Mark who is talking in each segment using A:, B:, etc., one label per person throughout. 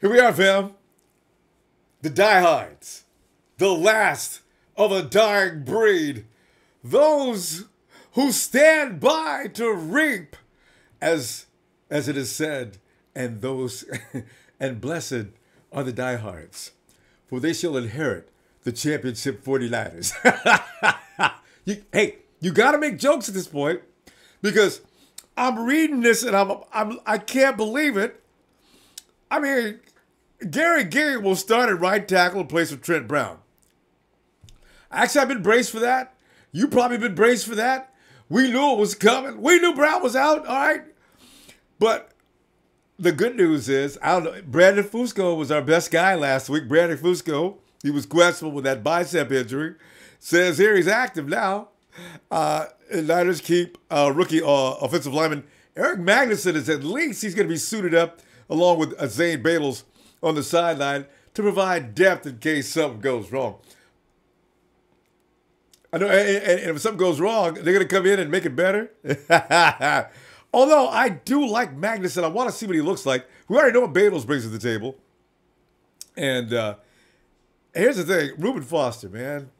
A: Here we are, fam. The diehards. The last of a dying breed. Those who stand by to reap, as it is said, and those and blessed are the diehards, for they shall inherit the championship 49ers. You got to make jokes at this point because I'm reading this and I can't believe it. I mean, Gary will start at right tackle in place of Trent Brown. Actually, I've been braced for that. You probably been braced for that. We knew it was coming. We knew Brown was out, all right? But the good news is, I don't know, Brandon Fusco was our best guy last week. Brandon Fusco, he was questionable with that bicep injury. Says here he's active now. And Niners keep rookie offensive lineman Eric Magnuson is at least he's going to be suited up along with Zane Badles on the sideline to provide depth in case something goes wrong. I know, and if something goes wrong, they're going to come in and make it better. Although I do like Magnuson, I want to see what he looks like. We already know what Badles brings to the table. And here's the thing, Reuben Foster, man.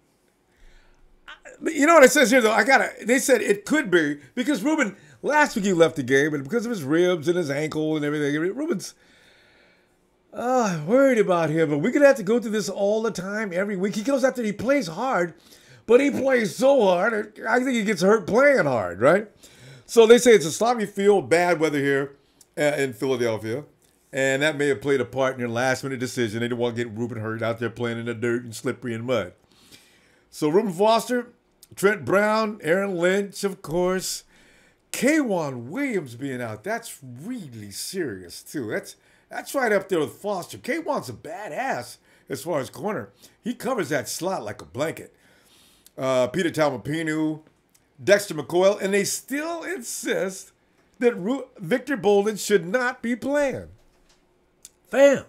A: You know what it says here, though? They said it could be because Reuben, last week he left the game, and because of his ribs and his ankle and everything, Reuben's worried about him. But we're going to have to go through this all the time, every week. He goes out there, he plays hard, but he plays so hard, I think he gets hurt playing hard, right? So they say it's a sloppy field, bad weather here in Philadelphia, and that may have played a part in their last-minute decision. They didn't want to get Reuben hurt out there playing in the dirt and slippery and mud. So Reuben Foster, Trent Brown, Aaron Lynch, of course. K'Wan Williams being out, that's really serious, too. That's right up there with Foster. K'Wan's a badass as far as corner. He covers that slot like a blanket. Peter Talmapinu, Dexter McCoyle, and they still insist that Victor Bolden should not be playing. Fam,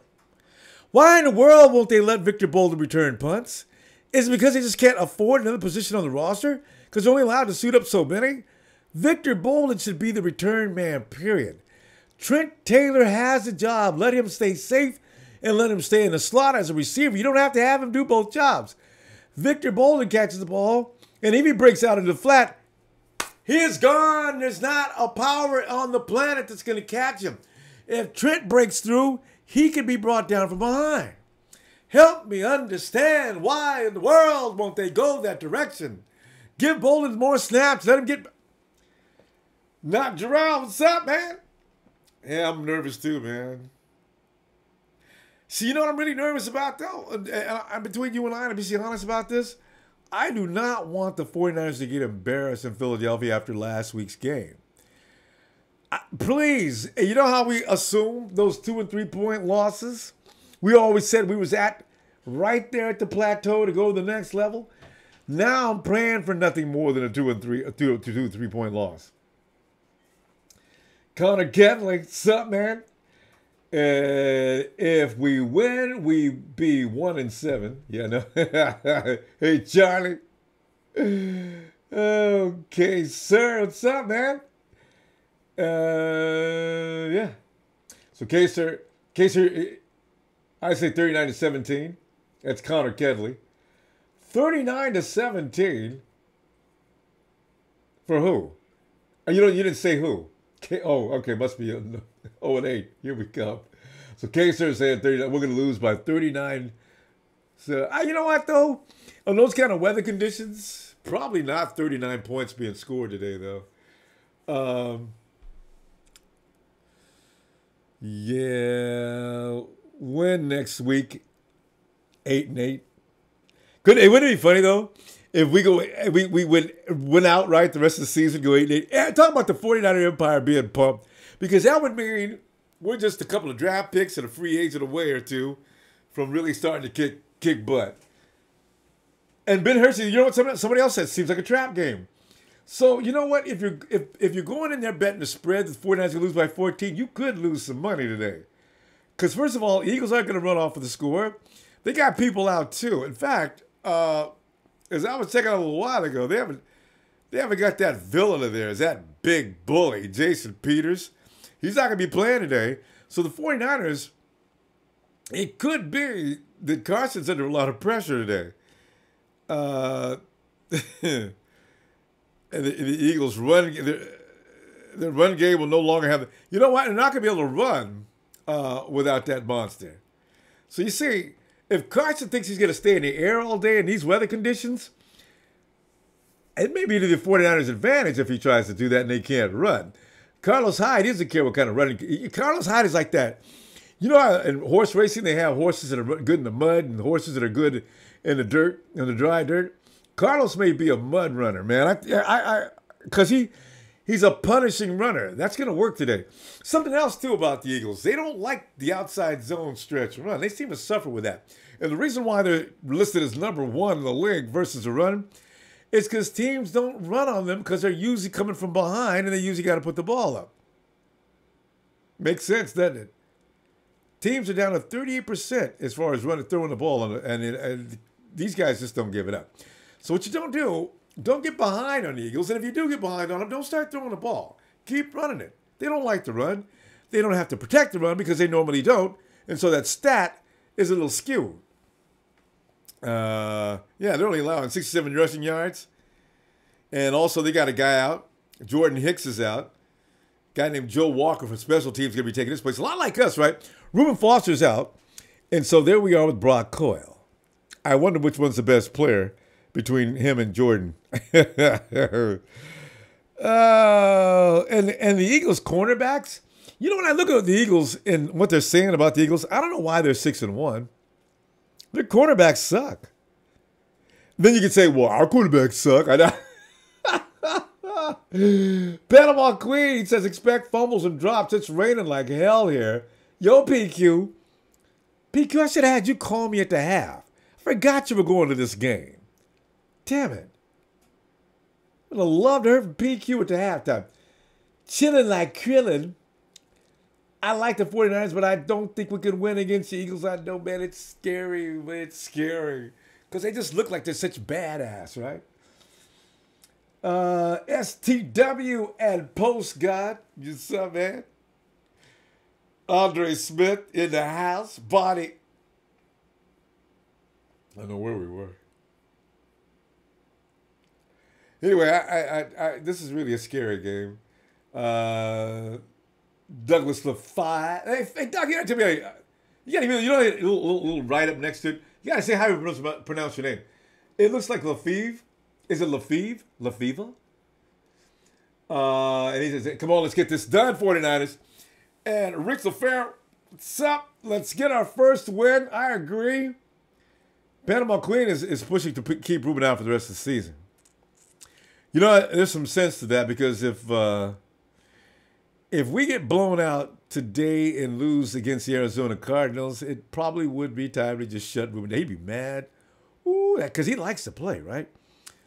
A: why in the world won't they let Victor Bolden return punts? Is it because they just can't afford another position on the roster? Because they're only allowed to suit up so many? Victor Bolden should be the return man, period. Trent Taylor has a job. Let him stay safe and let him stay in the slot as a receiver. You don't have to have him do both jobs. Victor Bolden catches the ball, and if he breaks out into the flat, he is gone. There's not a power on the planet that's going to catch him. If Trent breaks through, he can be brought down from behind. Help me understand why in the world won't they go that direction? Give Bolden more snaps. Let him get... Not Gerald. What's up, man? Yeah, I'm nervous too, man. See, you know what I'm really nervous about, though? I'm between you and I, to be honest about this. I do not want the 49ers to get embarrassed in Philadelphia after last week's game. Please, you know how we assume those 2 and 3 point losses? We always said we was right there at the plateau to go to the next level. Now I'm praying for nothing more than a 2 and 3 point loss. Connor Ketley, what's up, man? If we win, we be 1 and 7. Yeah, no. Hey, Charlie. Okay, sir, what's up, man? Yeah. So, K-Sir, I say 39-17. That's Connor Kedley. 39-17 for who? You didn't say who. Okay, must be 0-8. Here we come. So K-Sir saying 39. We're going to lose by 39. So you know what though? On those kind of weather conditions, probably not 39 points being scored today though. Yeah. Win next week. 8-8. Wouldn't it be funny though? If we win outright the rest of the season, go 8-8. And talk about the 49er Empire being pumped. Because that would mean we're just a couple of draft picks and a free agent away or two from really starting to kick butt. And Ben Hersey, you know what somebody else said? Seems like a trap game. So you know what? If you're going in there betting the spread, the 49ers going to lose by 14, you could lose some money today. Because first of all, Eagles aren't going to run off with the score. They got people out too. In fact, as I was checking out a little while ago, they haven't got that villain of theirs, that big bully, Jason Peters. He's not going to be playing today. So the 49ers it could be that Carson's under a lot of pressure today. And the Eagles run their run game will no longer have. You know what? They're not going to be able to run without that monster. So you see, if Carson thinks he's going to stay in the air all day in these weather conditions, it may be to the 49ers' advantage if he tries to do that and they can't run. Carlos Hyde doesn't care what kind of running. Carlos Hyde is like that. You know how in horse racing they have horses that are good in the mud and horses that are good in the dirt, in the dry dirt? Carlos may be a mud runner, man. Because he's a punishing runner. That's going to work today. Something else, too, about the Eagles. They don't like the outside zone stretch run. They seem to suffer with that. And the reason why they're listed as number one in the league versus a run is because teams don't run on them because they're usually coming from behind and they usually got to put the ball up. Makes sense, doesn't it? Teams are down to 38% as far as throwing the ball, and these guys just don't give it up. So what you don't get behind on the Eagles. And if you do get behind on them, don't start throwing the ball. Keep running it. They don't like to run. They don't have to protect the run because they normally don't. And so that stat is a little skewed. Yeah, they're only allowing 67 rushing yards. And also they got a guy out. Jordan Hicks is out. A guy named Joe Walker from special teams is going to be taking his place. A lot like us, right? Reuben Foster's out. And so there we are with Brock Coyle. I wonder which one's the best player between him and Jordan. And the Eagles cornerbacks, you know, when I look at the Eagles and what they're saying about the Eagles, I don't know why they're 6-1. Their cornerbacks suck. Then you can say, well, our quarterbacks suck. I know. Panama Queen says, expect fumbles and drops. It's raining like hell here. Yo, PQ. PQ, I should have had you call me at the half. I forgot you were going to this game. Damn it. I would have loved to hear from PQ at the halftime. Chilling like krillin. I like the 49ers, but I don't think we can win against the Eagles. I know, man, it's scary. It's scary. Because they just look like they're such badass, right? STW and Post God. You saw, man? Andre Smith in the house. Body. I don't know where we were. Anyway, I this is really a scary game. Douglas LaFi. Hey, Doug, you gotta tell me. You gotta, you know, a little write up next to it. You gotta say how you pronounce your name. It looks like Lafeve. Is it Lafeve? Lafeva? And he says, "Come on, let's get this done, 49ers." And Rick LaFair, what's up? Let's get our first win. I agree. Panama Queen is pushing to keep Ruben out for the rest of the season. You know, there's some sense to that because if we get blown out today and lose against the Arizona Cardinals, it probably would be time to just shut Ruben down. He'd be mad. Ooh, because he likes to play, right?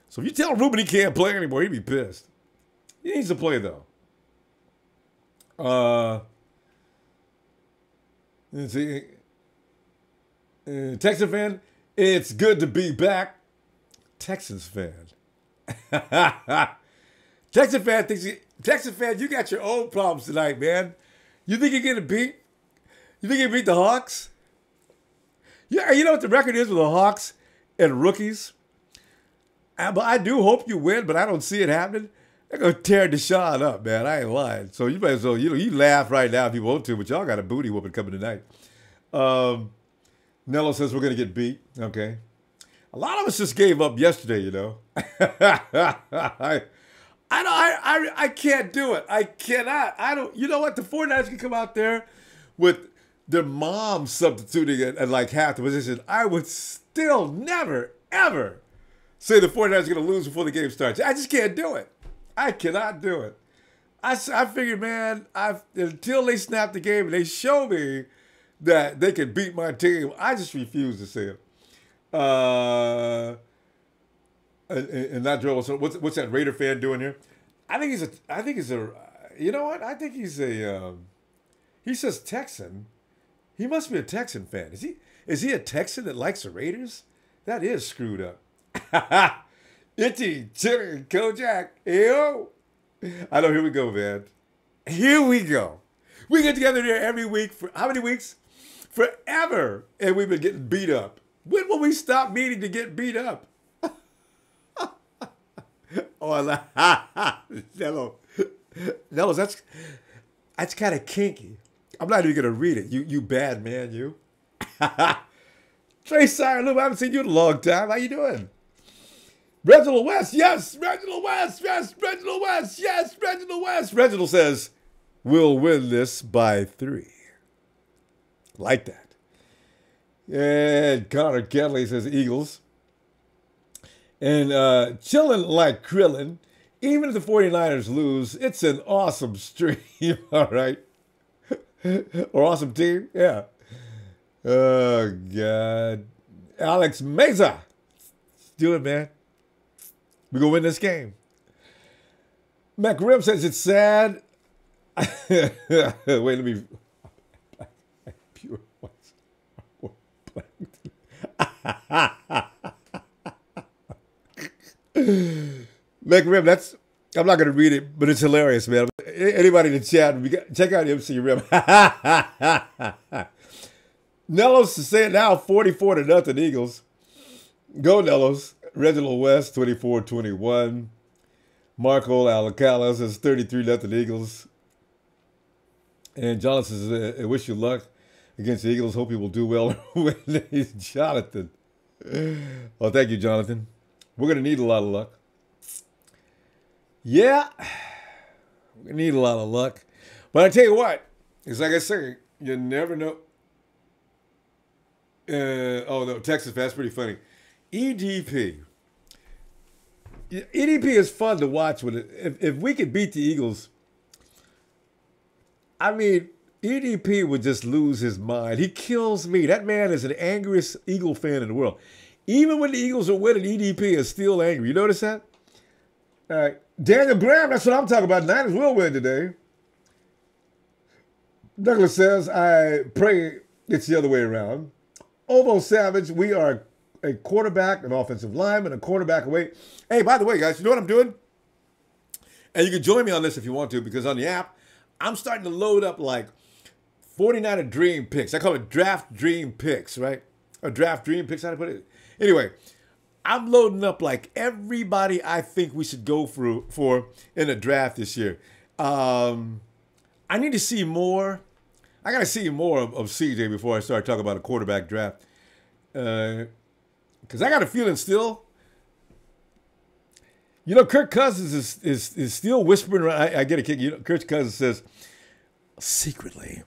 A: So if you tell Ruben he can't play anymore, he'd be pissed. He needs to play, though. Let's see. Texan fan, it's good to be back. Texans fan. Texan fan, you got your own problems tonight, man. You think you're getting beat? You think you beat the Hawks? Yeah, you know what the record is with the Hawks and rookies? But I do hope you win, but I don't see it happening. They're going to tear Deshaun up, man. I ain't lying. So you might as well, you laugh right now if you want to, but y'all got a booty whooping coming tonight. Nello says we're going to get beat. Okay. A lot of us just gave up yesterday, you know. I can't do it. I cannot. You know what? The 49ers can come out there with their mom substituting at like half the position. I would still never, ever say the 49ers are going to lose before the game starts. I just can't do it. I cannot do it. I figured, man, until they snap the game and they show me that they can beat my team, I just refuse to see it. And not Joel. So what's that Raider fan doing here? I think he's a. You know what? I think he's a. He says Texan. He must be a Texan fan. Is he a Texan that likes the Raiders? That is screwed up. Itty, Chili, Kojak. Ew. I know. Here we go, man. Here we go. We get together here every week for how many weeks? forever, and we've been getting beat up. When will we stop needing to get beat up? Oh, Nello, that's kind of kinky. I'm not even gonna read it. You bad man, you. Trey Sire Lou, I haven't seen you in a long time. How you doing? Reginald West, yes. Reginald West, yes. Reginald West, yes. Reginald West. Reginald says, we'll win this by 3. Like that. And Connor Kelly says Eagles. And chilling like Krillin. Even if the 49ers lose, it's an awesome stream. All right. Or awesome team. Yeah. Oh, God. Alex Meza. Let's do it, man. We're going to win this game. Mac Rim says it's sad. Wait, let me. Pure Mac Rim, that's. I'm not going to read it, but it's hilarious, man. Anybody in the chat, check out MC Rim. Nellos to say it now, 44-0 Eagles. Go Nellos. Reginald West, 24-21. Marco Alacala says 33-0 Eagles. And Jonathan says, I wish you luck against the Eagles. Hope you will do well when he's Jonathan. Well, thank you, Jonathan. We're going to need a lot of luck. Yeah, we need a lot of luck. But I tell you what, it's like I say, you never know. Oh, no, Texas, that's pretty funny. EDP. EDP is fun to watch. If we could beat the Eagles, I mean, EDP would just lose his mind. He kills me. That man is the angriest Eagle fan in the world. Even when the Eagles are winning, EDP is still angry. You notice that? All right. Daniel Graham, that's what I'm talking about. Niners will win today. Douglas says, I pray it's the other way around. Ovo Savage, we are a quarterback, an offensive lineman, a quarterback away. Hey, by the way, guys, you know what I'm doing? And you can join me on this if you want to, because on the app, I'm starting to load up like 49er Dream Picks. I call it Draft Dream Picks, right? Or Draft Dream Picks, how to put it. Anyway, I'm loading up like everybody I think we should go for in a draft this year. I need to see more. I got to see more of CJ before I start talking about a quarterback draft. Because I got a feeling still, you know, Kirk Cousins is still whispering around. I get a kick. You know, Kirk Cousins says, secretly,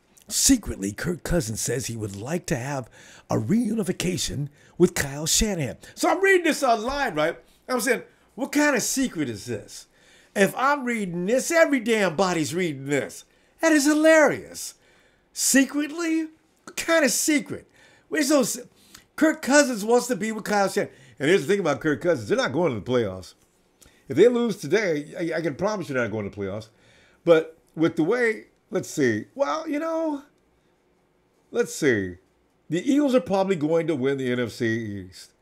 A: Kirk Cousins says he would like to have a reunification with Kyle Shanahan. So I'm reading this online, right? I'm saying, what kind of secret is this? If I'm reading this, every damn body's reading this. That is hilarious. Secretly? What kind of secret? Where's those? Kirk Cousins wants to be with Kyle Shanahan. And here's the thing about Kirk Cousins. They're not going to the playoffs. If they lose today, I can promise you they're not going to the playoffs. But with the way, let's see. Well, you know, let's see. The Eagles are probably going to win the NFC East.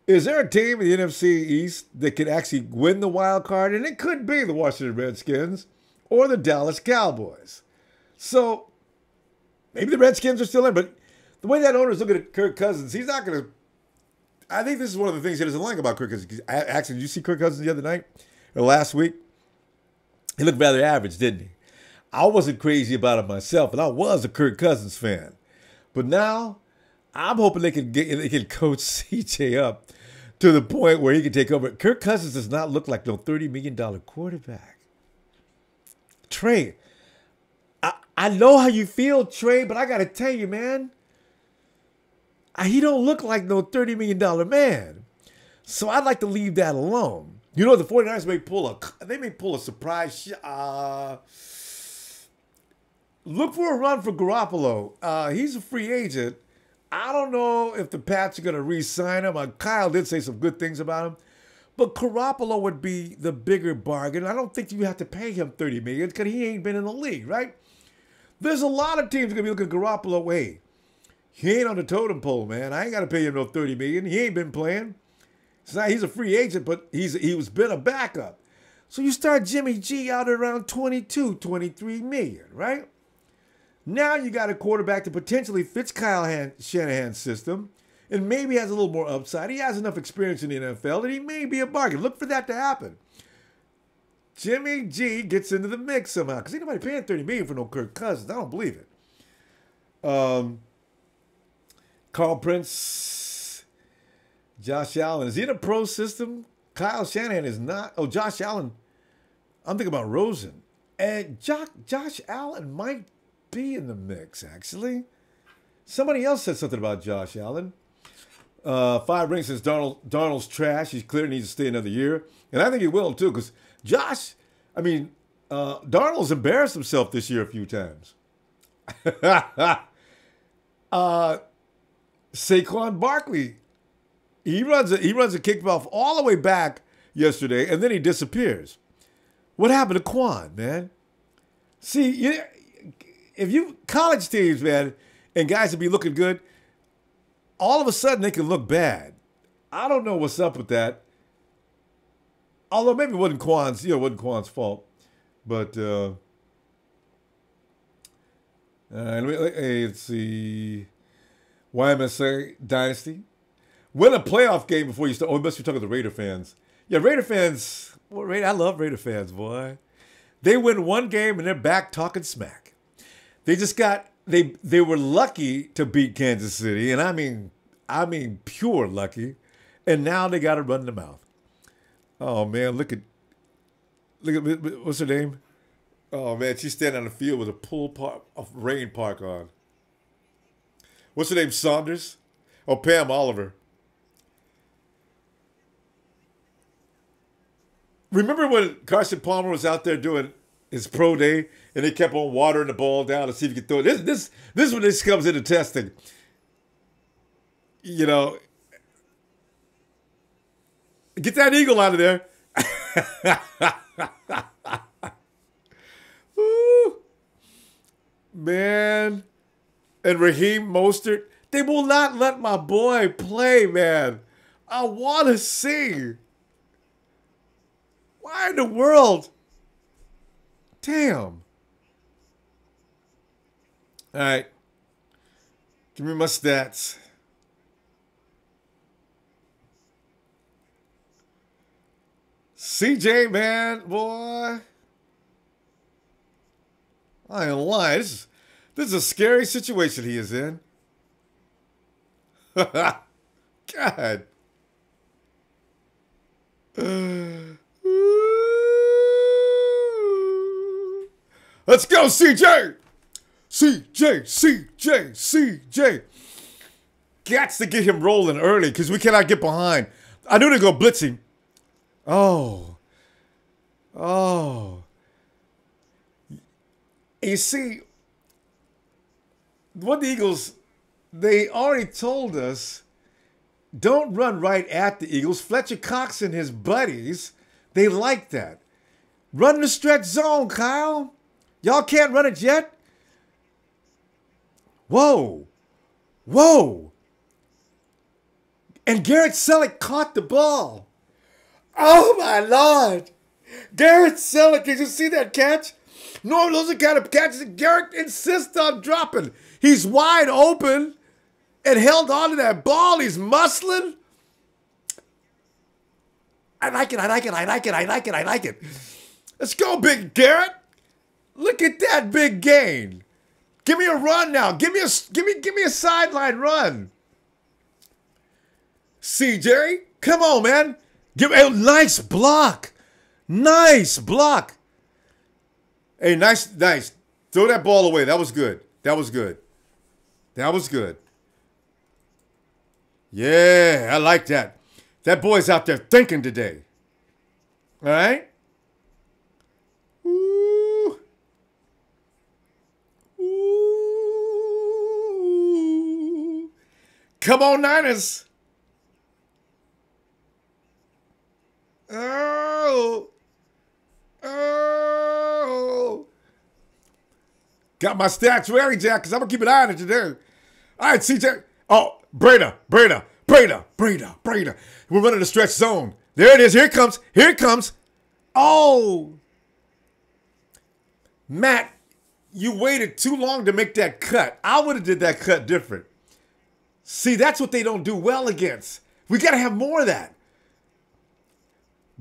A: Is there a team in the NFC East that could actually win the wild card? And it could be the Washington Redskins or the Dallas Cowboys. So maybe the Redskins are still in, but the way that owner's looking at Kirk Cousins, he's not going to. I think this is one of the things he doesn't like about Kirk Cousins. Actually, did you see Kirk Cousins the other night or last week? He looked rather average, didn't he? I wasn't crazy about it myself, and I was a Kirk Cousins fan. But now, I'm hoping they can coach CJ up to the point where he can take over. Kirk Cousins does not look like no $30 million quarterback. Trey, I know how you feel, Trey, but I got to tell you, man, he don't look like no $30 million man. So I'd like to leave that alone. You know, the 49ers may pull a surprise look for a run for Garoppolo. He's a free agent. I don't know if the Pats are going to re-sign him. Kyle did say some good things about him. But Garoppolo would be the bigger bargain. I don't think you have to pay him $30 million because he ain't been in the league, right? There's a lot of teams going to be looking at Garoppolo. Hey, he ain't on the totem pole, man. I ain't got to pay him no $30 million. He ain't been playing. He's a free agent, but he was been a backup. So you start Jimmy G out at around $22, $23 million, right? Now you got a quarterback that potentially fits Shanahan's system and maybe has a little more upside. He has enough experience in the NFL that he may be a bargain. Look for that to happen. Jimmy G gets into the mix somehow because ain't nobody paying $30 million for no Kirk Cousins. I don't believe it. Carl Prince, Josh Allen. Is he in a pro system? Kyle Shanahan is not. Oh, Josh Allen. I'm thinking about Rosen. And Josh Allen might be in the mix, actually. Somebody else said something about Josh Allen. 5 rings since Darnold's trash. He's clear, needs to stay another year. And I think he will, too, because Darnold's embarrassed himself this year a few times. Saquon Barkley, he runs a kickoff all the way back yesterday, and then he disappears. What happened to Quan, man? See, if you college teams, man, and guys would be looking good, all of a sudden they can look bad. I don't know what's up with that. Although maybe it wasn't Quan's fault, but let's see. YMSA Dynasty. Win a playoff game before you start. Oh, you must be talking to Raider fans. Yeah, Raider fans. Well, I love Raider fans, boy. They win one game and they're back talking smack. They just they were lucky to beat Kansas City, and I mean pure lucky. And now they got to run the mouth. Oh man, look at what's her name? Oh man, she's standing on the field with a rain park on. What's her name? Saunders? Oh, Pam Oliver. Remember when Carson Palmer was out there doing his pro day and they kept on watering the ball down to see if he could throw it? This is when this comes into testing. You know, get that eagle out of there. Ooh, man. And Raheem Mostert, they will not let my boy play, man. I want to see. Why in the world? Damn. All right. Give me my stats. CJ, man, boy. I ain't lying. This is a scary situation he is in. God. Let's go, CJ! CJ! Gats to get him rolling early because we cannot get behind. I knew they'd go blitzing. Oh. You see, what the Eagles, they already told us, don't run right at the Eagles. Fletcher Cox and his buddies, they like that. Run the stretch zone, Kyle. Y'all can't run it yet? Whoa. And Garrett Selleck caught the ball. Oh, my Lord. Garrett Selleck, did you see that catch? No, those are the kind of catches that Garrett insists on dropping. He's wide open and held on to that ball. He's muscling. I like it. Let's go, Big Garrett. Look at that big gain. Give me a run now. Give me a sideline run. CJ, come on, man. Give a nice block. Hey, nice. Throw that ball away. That was good. Yeah, I like that. That boy's out there thinking today. All right? Ooh. Come on, Niners. Oh. Got my stats ready, Jack, because I'm going to keep an eye on it today. All right, CJ. Oh, Breda. We're running the stretch zone. There it is. Here it comes. Oh. Matt, you waited too long to make that cut. I would have did that cut different. See, that's what they don't do well against. We got to have more of that.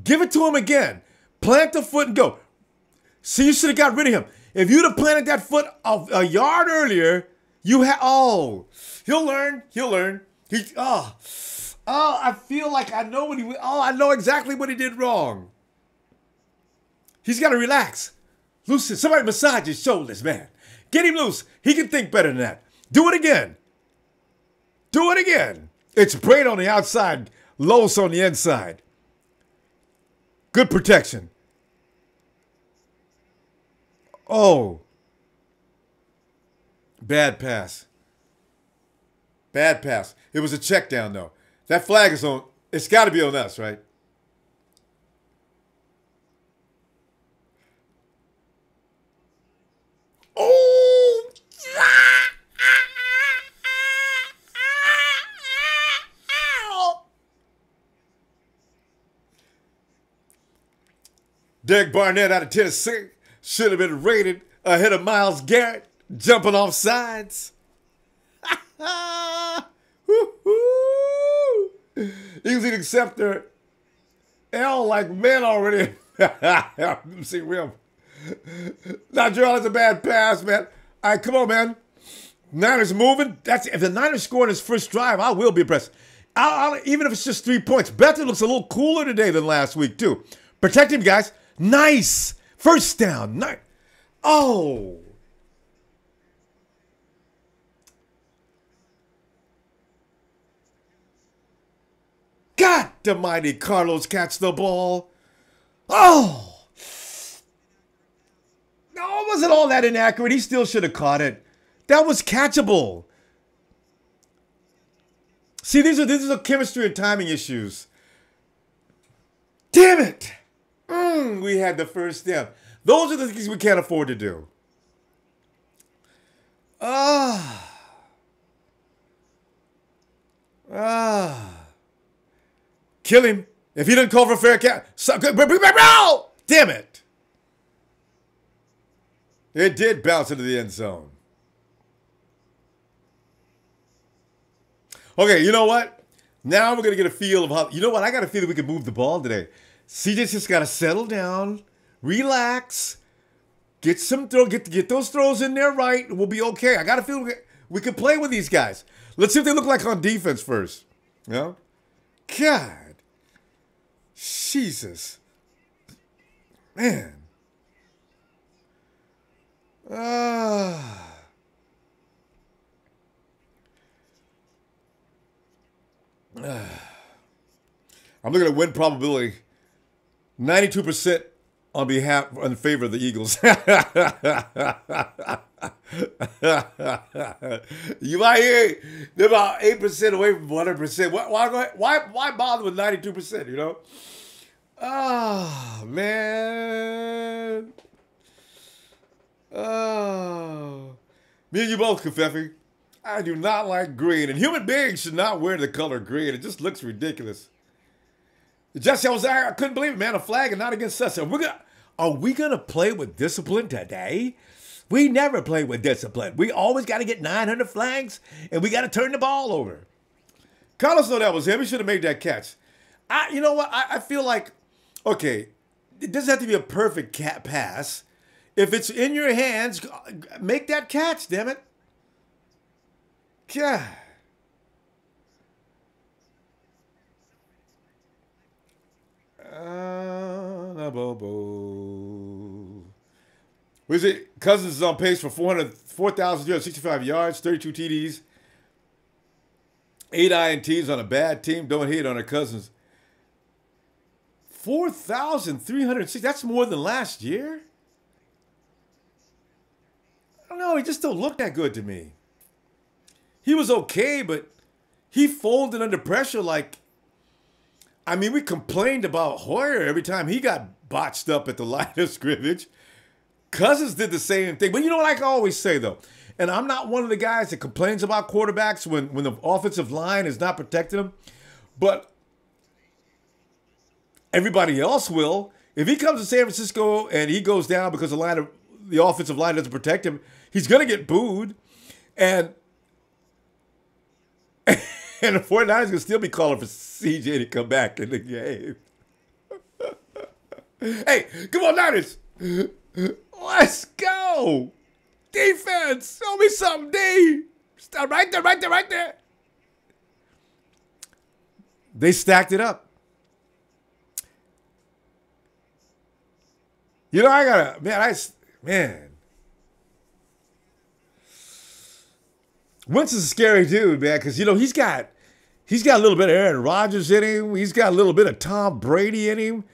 A: Give it to him again. Plant the foot and go. See, you should have got rid of him. If you'd have planted that foot a yard earlier, you had, he'll learn. He'll learn. I feel like I know I know exactly what he did wrong. He's got to relax. Loosen. Somebody massage his shoulders, man. Get him loose. He can think better than that. Do it again. Do it again. It's braid on the outside, Los on the inside. Good protection. Oh. Bad pass. Bad pass. It was a check down, though. That flag is on. It's got to be on us, right? Oh! Derek Barnett out of Tennessee should have been rated ahead of Myles Garrett jumping off sides. Eagles need to accept their L like men already. See, Will. Nigel, that's a bad pass, man. All right, come on, man. Niners moving. If the Niners score in his first drive, I will be impressed. Even if it's just 3 points. Beathard looks a little cooler today than last week, too. Protect him, guys. Nice. First down. Nice. Oh. God almighty, Carlos catch the ball. Oh. No, it wasn't all that inaccurate. He still should have caught it. That was catchable. See, these are chemistry and timing issues. Damn it. We had the first down. Those are the things we can't afford to do. Kill him. If he didn't call for fair catch. Damn it. It did bounce into the end zone. Okay, you know what? Now we're going to get a feel of how... You know what? I got a feeling we can move the ball today. CJ's just got to settle down, relax, get those throws in there right, and we'll be okay. I got a feeling we can play with these guys. Let's see what they look like on defense first. You know? God. Jesus. Man. I'm looking at win probability. 92% in favor of the Eagles. You might hear they're about 8% away from 100%. Why bother with 92%, you know? Oh, man. Oh. Me and you both, Kafefi. I do not like green. And human beings should not wear the color green. It just looks ridiculous. Jesse, I couldn't believe it, man. A flag and not against us. Are we gonna play with discipline today? We never play with discipline. We always got to get 900 flags, and we got to turn the ball over. Carlos know that was him. He should have made that catch. You know what? I feel like, okay, it doesn't have to be a perfect pass. If it's in your hands, make that catch, damn it. God. What is it? Cousins is on pace for 4,365 yards, 32 TDs, 8 INTs on a bad team. Don't hate on her Cousins. 4,306. That's more than last year. I don't know. He just don't look that good to me. He was okay, but he folded under pressure like... I mean, we complained about Hoyer every time he got botched up at the line of scrimmage. Cousins did the same thing. But you know what I can always say, though? And I'm not one of the guys that complains about quarterbacks when the offensive line is not protecting them. But everybody else will. If he comes to San Francisco and he goes down because the the offensive line doesn't protect him, he's going to get booed. And and the 49ers going to still be calling for CJ to come back in the game. Hey, come on, Niners. Let's go. Defense. Show me something, D. Stop right there, right there, right there. They stacked it up. You know, I gotta, man. Wentz is a scary dude, man, because, you know, he's got a little bit of Aaron Rodgers in him. He's got a little bit of Tom Brady in him.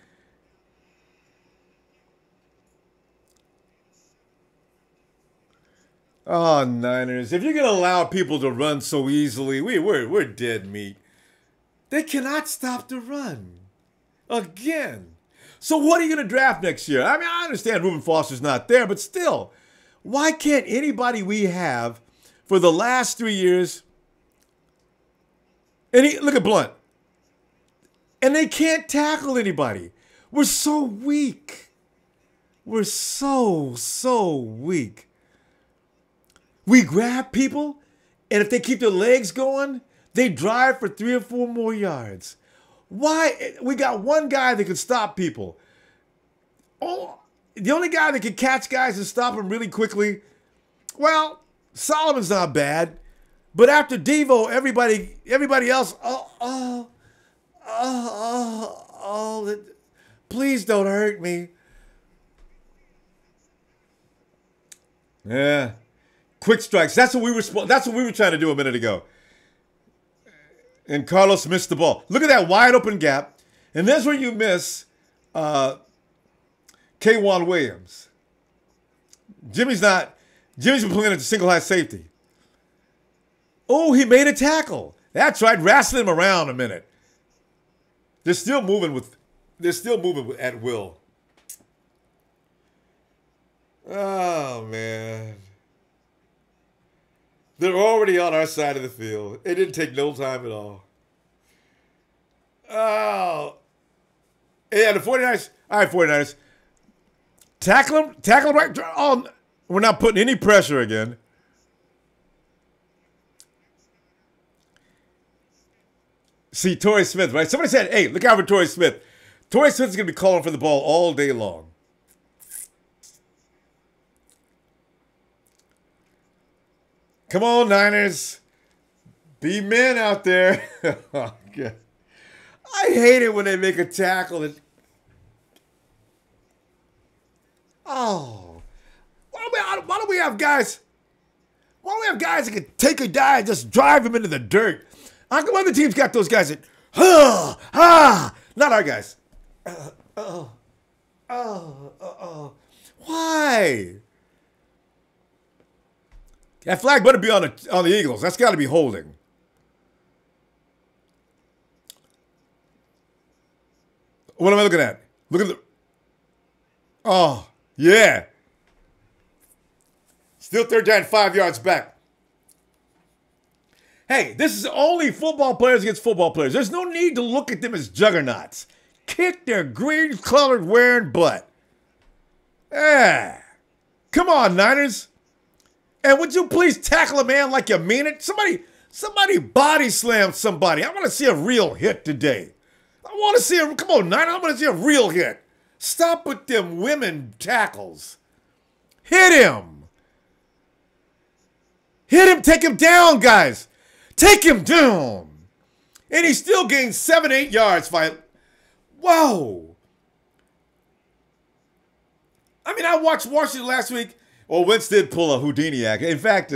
A: Oh, Niners, if you're going to allow people to run so easily, we're dead meat. They cannot stop the run. Again. So what are you going to draft next year? I mean, I understand Reuben Foster's not there, but still, why can't anybody we have for the last 3 years, and look at Blunt, and they can't tackle anybody. We're so weak. We're so weak. We grab people, and if they keep their legs going, they drive for 3 or 4 more yards. Why? We got one guy that can stop people. Oh, the only guy that can catch guys and stop them really quickly, well, Solomon's not bad. But after Devo, everybody else, please don't hurt me. Yeah. Quick strikes. That's what we were trying to do a minute ago. And Carlos missed the ball. Look at that wide open gap. And there's where you miss K'Wan Williams. Jimmy's been playing at the single high safety. Oh, he made a tackle. That's right, wrestling him around a minute. They're still moving at will. Oh, man. They're already on our side of the field. It didn't take no time at all. Oh. Yeah, the 49ers. All right, 49ers. Tackle him right. Oh, we're not putting any pressure again. See, Torrey Smith, right? Somebody said, hey, look out for Torrey Smith. Torrey Smith's going to be calling for the ball all day long. Come on, Niners. Be men out there. Oh, God. I hate it when they make a tackle. Oh. Why don't we have guys? Why don't we have guys that can take a guy and just drive him into the dirt? How come other teams got those guys that, not our guys. Why? That flag better be on the Eagles. That's got to be holding. What am I looking at? Look at the. Oh, yeah. Still third down, 5 yards back. Hey, this is only football players against football players. There's no need to look at them as juggernauts. Kick their green-colored wearing butt. Yeah. Come on, Niners. And would you please tackle a man like you mean it? Somebody body slam somebody. I want to see a real hit today. Come on, Niners. I want to see a real hit. Stop with them women tackles. Hit him. Hit him. Take him down, guys. Take him down. And he still gained 7-8 yards. Whoa. I mean, I watched Washington last week. Well, Wentz did pull a Houdini act. In fact,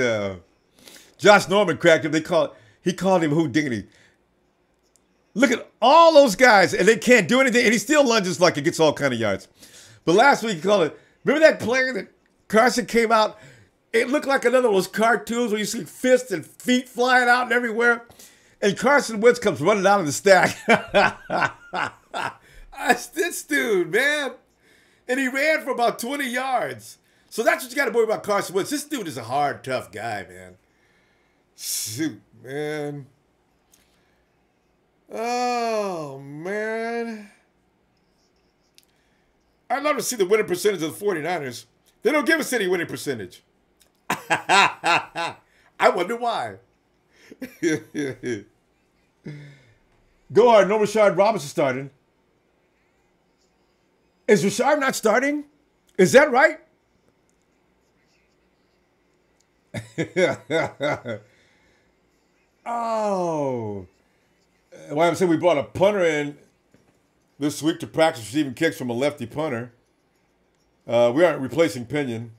A: Josh Norman cracked him. He called him Houdini. Look at all those guys, and they can't do anything, and he still lunges like he gets all kind of yards. But last week he called it. Remember that play that Carson came out? It looked like another of those cartoons where you see fists and feet flying out and everywhere. And Carson Wentz comes running out of the stack. That's this dude, man. And he ran for about 20 yards. So that's what you got to worry about Carson Wentz. This dude is a hard, tough guy, man. Shoot, man. Oh, man. I'd love to see the winning percentage of the 49ers. They don't give us any winning percentage. I wonder why. Go hard. No Rashard Robinson starting. Is Rashard not starting? Is that right? Oh. Why I'm saying we brought a punter in this week to practice receiving kicks from a lefty punter. We aren't replacing Pinion.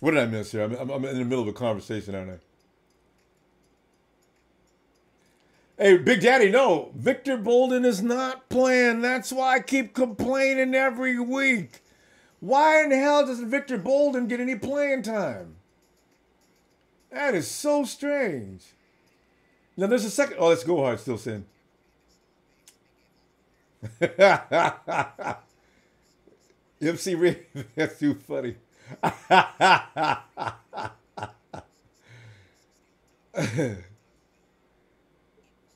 A: What did I miss here? I'm in the middle of a conversation, aren't I? Hey, Big Daddy, no. Victor Bolden is not playing. That's why I keep complaining every week. Why in the hell doesn't Victor Bolden get any playing time? That is so strange. Now, there's a second. Oh, let's go hard. Still sin. MC Reed. That's too funny.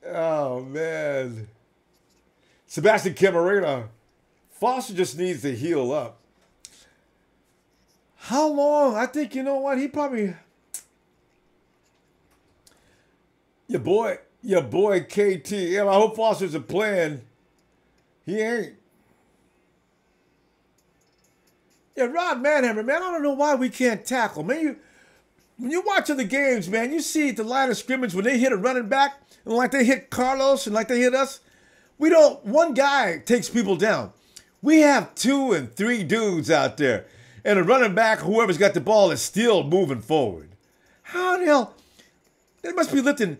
A: Oh, man. Sebastian Camarena. Foster just needs to heal up. How long? I think, you know what? He probably... Your boy KT. Yeah, I hope Foster's a playing. He ain't. Yeah, Rod Manhammer, man, I don't know why we can't tackle. Man, when you're watching the games, man, you see at the line of scrimmage when they hit a running back, and like they hit Carlos and like they hit us, one guy takes people down. We have 2 and 3 dudes out there, and a running back, whoever's got the ball, is still moving forward. How the hell? They must be lifting.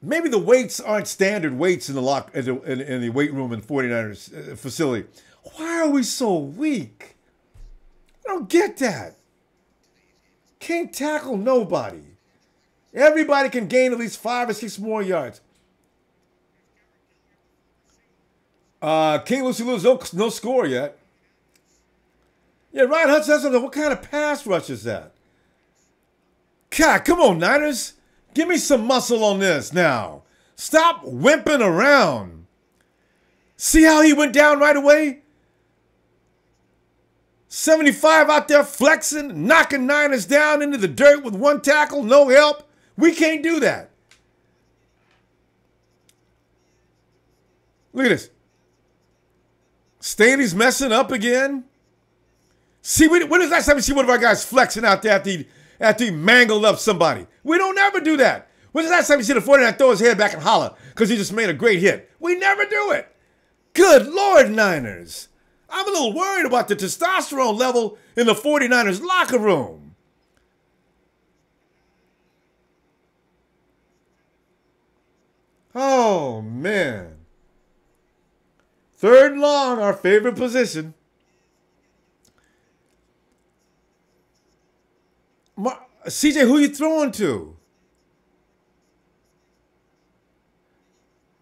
A: Maybe the weights aren't standard weights in the weight room in 49ers facility. Why are we so weak? I don't get that. Can't tackle nobody. Everybody can gain at least 5 or 6 more yards. King Lucy Lewis, no score yet. Yeah, Ryan Hudson says something. What kind of pass rush is that? God, come on, Niners. Give me some muscle on this now. Stop wimping around. See how he went down right away? 75 out there flexing, knocking Niners down into the dirt with 1 tackle, no help. We can't do that. Look at this. Staley's messing up again. See, when is the last time we see one of our guys flexing out there after he mangled up somebody? We don't ever do that. When's the last time you see the 49er throw his head back and holler because he just made a great hit? We never do it. Good Lord, Niners. I'm a little worried about the testosterone level in the 49ers locker room. Oh, man. 3rd and long, our favorite position. CJ, who you throwing to?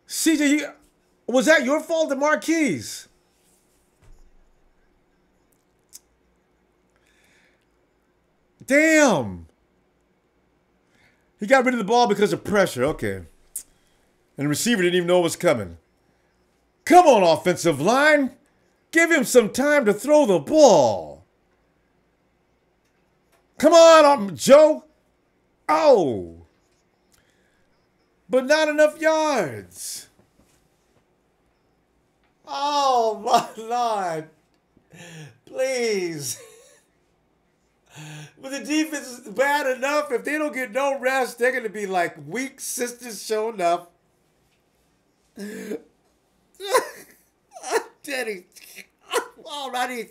A: CJ, was that your fault, the Marquise? Damn. He got rid of the ball because of pressure. Okay. And the receiver didn't even know it was coming. Come on, offensive line. Give him some time to throw the ball. Come on, Joe. Oh. But not enough yards. Oh, my Lord. Please. But the defense is bad enough. If they don't get no rest, they're going to be like weak sisters showing up. Daddy. Alrighty.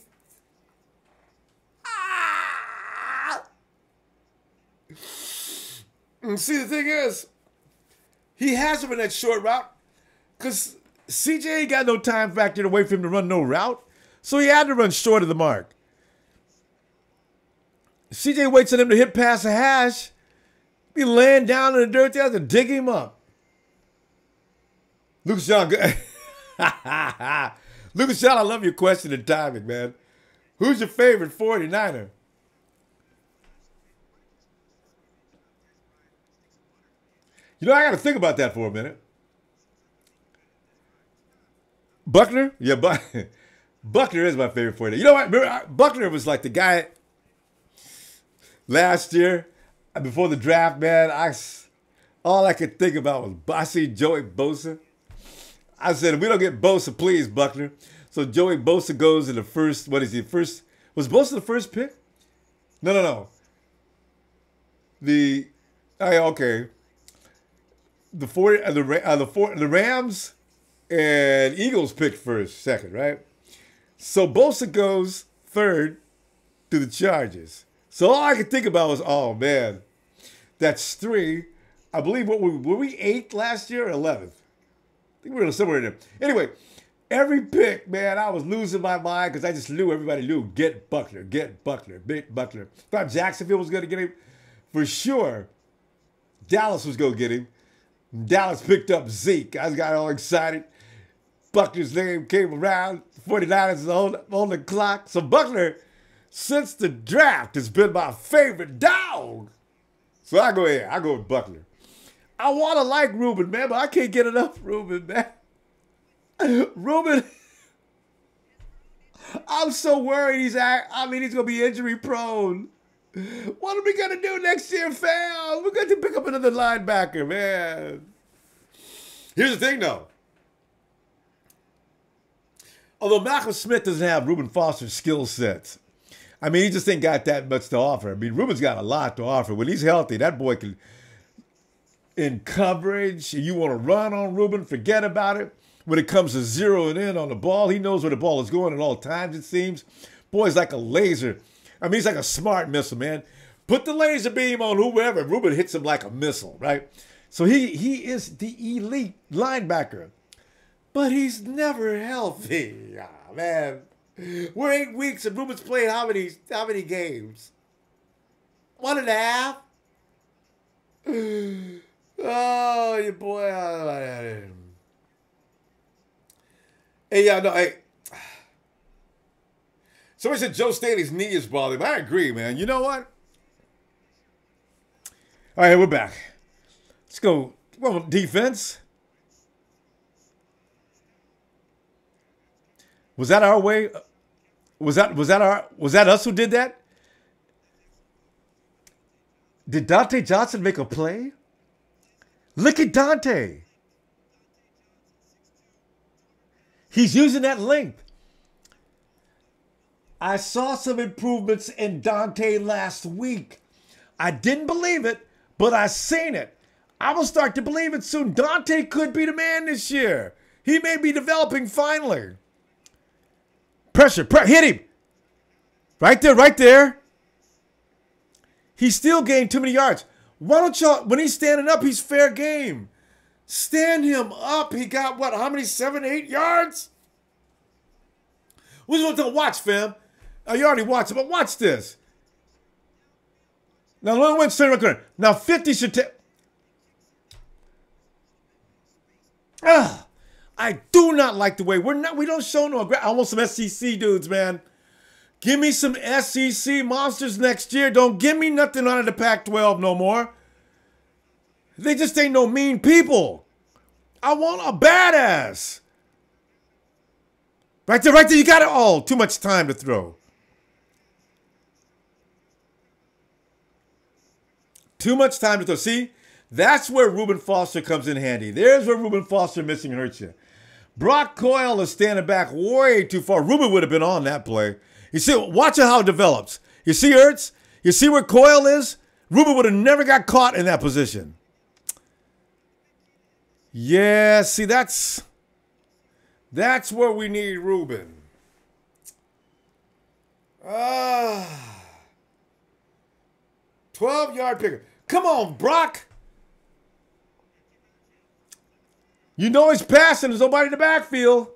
A: And see, the thing is, he has him in that short route because CJ ain't got no time factor to wait for him to run no route. So he had to run short of the mark. CJ waits on him to hit past the hash. Be laying down in the dirt. They have to dig him up. Lucas John. Lucas John, I love your question and timing, man. Who's your favorite 49er? You know, I got to think about that for a minute. Buckner? Yeah, Buckner is my favorite for you. You know what? Remember, Buckner was like the guy last year before the draft, man. All I could think about was I see Joey Bosa. I said, if we don't get Bosa, please, Buckner. So Joey Bosa goes in the first, what is he, first, was Bosa the first pick? No. Okay. The Rams and Eagles picked second, right? So Bosa goes third to the Chargers. So all I could think about was, oh man, that's 3. I believe were we 8th last year or 11th? I think we were somewhere in there. Anyway, every pick, man, I was losing my mind because I just knew everybody knew get Buckner, get Buckner. Thought Jacksonville was going to get him for sure. Dallas was going to get him. Dallas picked up Zeke. I got all excited. Buckner's name came around. 49ers is on the clock. So Buckner, since the draft, has been my favorite dog. So I go ahead. I go with Buckner. I want to like Ruben, man, but I can't get enough Ruben, man. Ruben, I'm so worried he's going to be injury prone. What are we going to do next year, fam? We're going to pick up another linebacker, man. Here's the thing, though. Although Malcolm Smith doesn't have Reuben Foster's skill sets, I mean, he just ain't got that much to offer. I mean, Ruben's got a lot to offer. When he's healthy, that boy can, in coverage, you want to run on Ruben, forget about it. When it comes to zeroing in on the ball, he knows where the ball is going at all times, it seems. Boy's like a laser. I mean, he's like a smart missile, man. Put the laser beam on whoever. Ruben hits him like a missile, right? So he is the elite linebacker. But he's never healthy. Oh, man. We're 8 weeks and Ruben's played how many games? 1.5? Oh, your boy. Hey, yeah, no, hey. Somebody said Joe Stalley's knee is bothering him. I agree, man. You know what? All right, we're back. Let's go. Well, defense. Was that our way? Was that us who did that? Did Dante Johnson make a play? Look at Dante. He's using that length. I saw some improvements in Dante last week. I didn't believe it, but I seen it. I will start to believe it soon. Dante could be the man this year. He may be developing finally. Pressure, hit him. Right there. He still gained too many yards. Why don't y'all, when he's standing up, he's fair game. Stand him up. He got what, how many, 7, 8 yards? We just want to watch, fam. Oh, you already watched it, but watch this. Now, let me win straight record. Now, 50 should take. I do not like the way we don't show no aggression. I want some SEC dudes, man. Give me some SEC monsters next year. Don't give me nothing out of the Pac-12 no more. They just ain't no mean people. I want a badass. Right there, you got it all. Too much time to throw. Too much time to throw. See, that's where Reuben Foster comes in handy. There's where Reuben Foster missing hurts you. Brock Coyle is standing back way too far. Reuben would have been on that play. You see, watch how it develops. You see Ertz? You see where Coyle is? Reuben would have never got caught in that position. Yeah, see, that's where we need Reuben. 12-yard picker. Come on, Brock. You know he's passing. There's nobody in the backfield.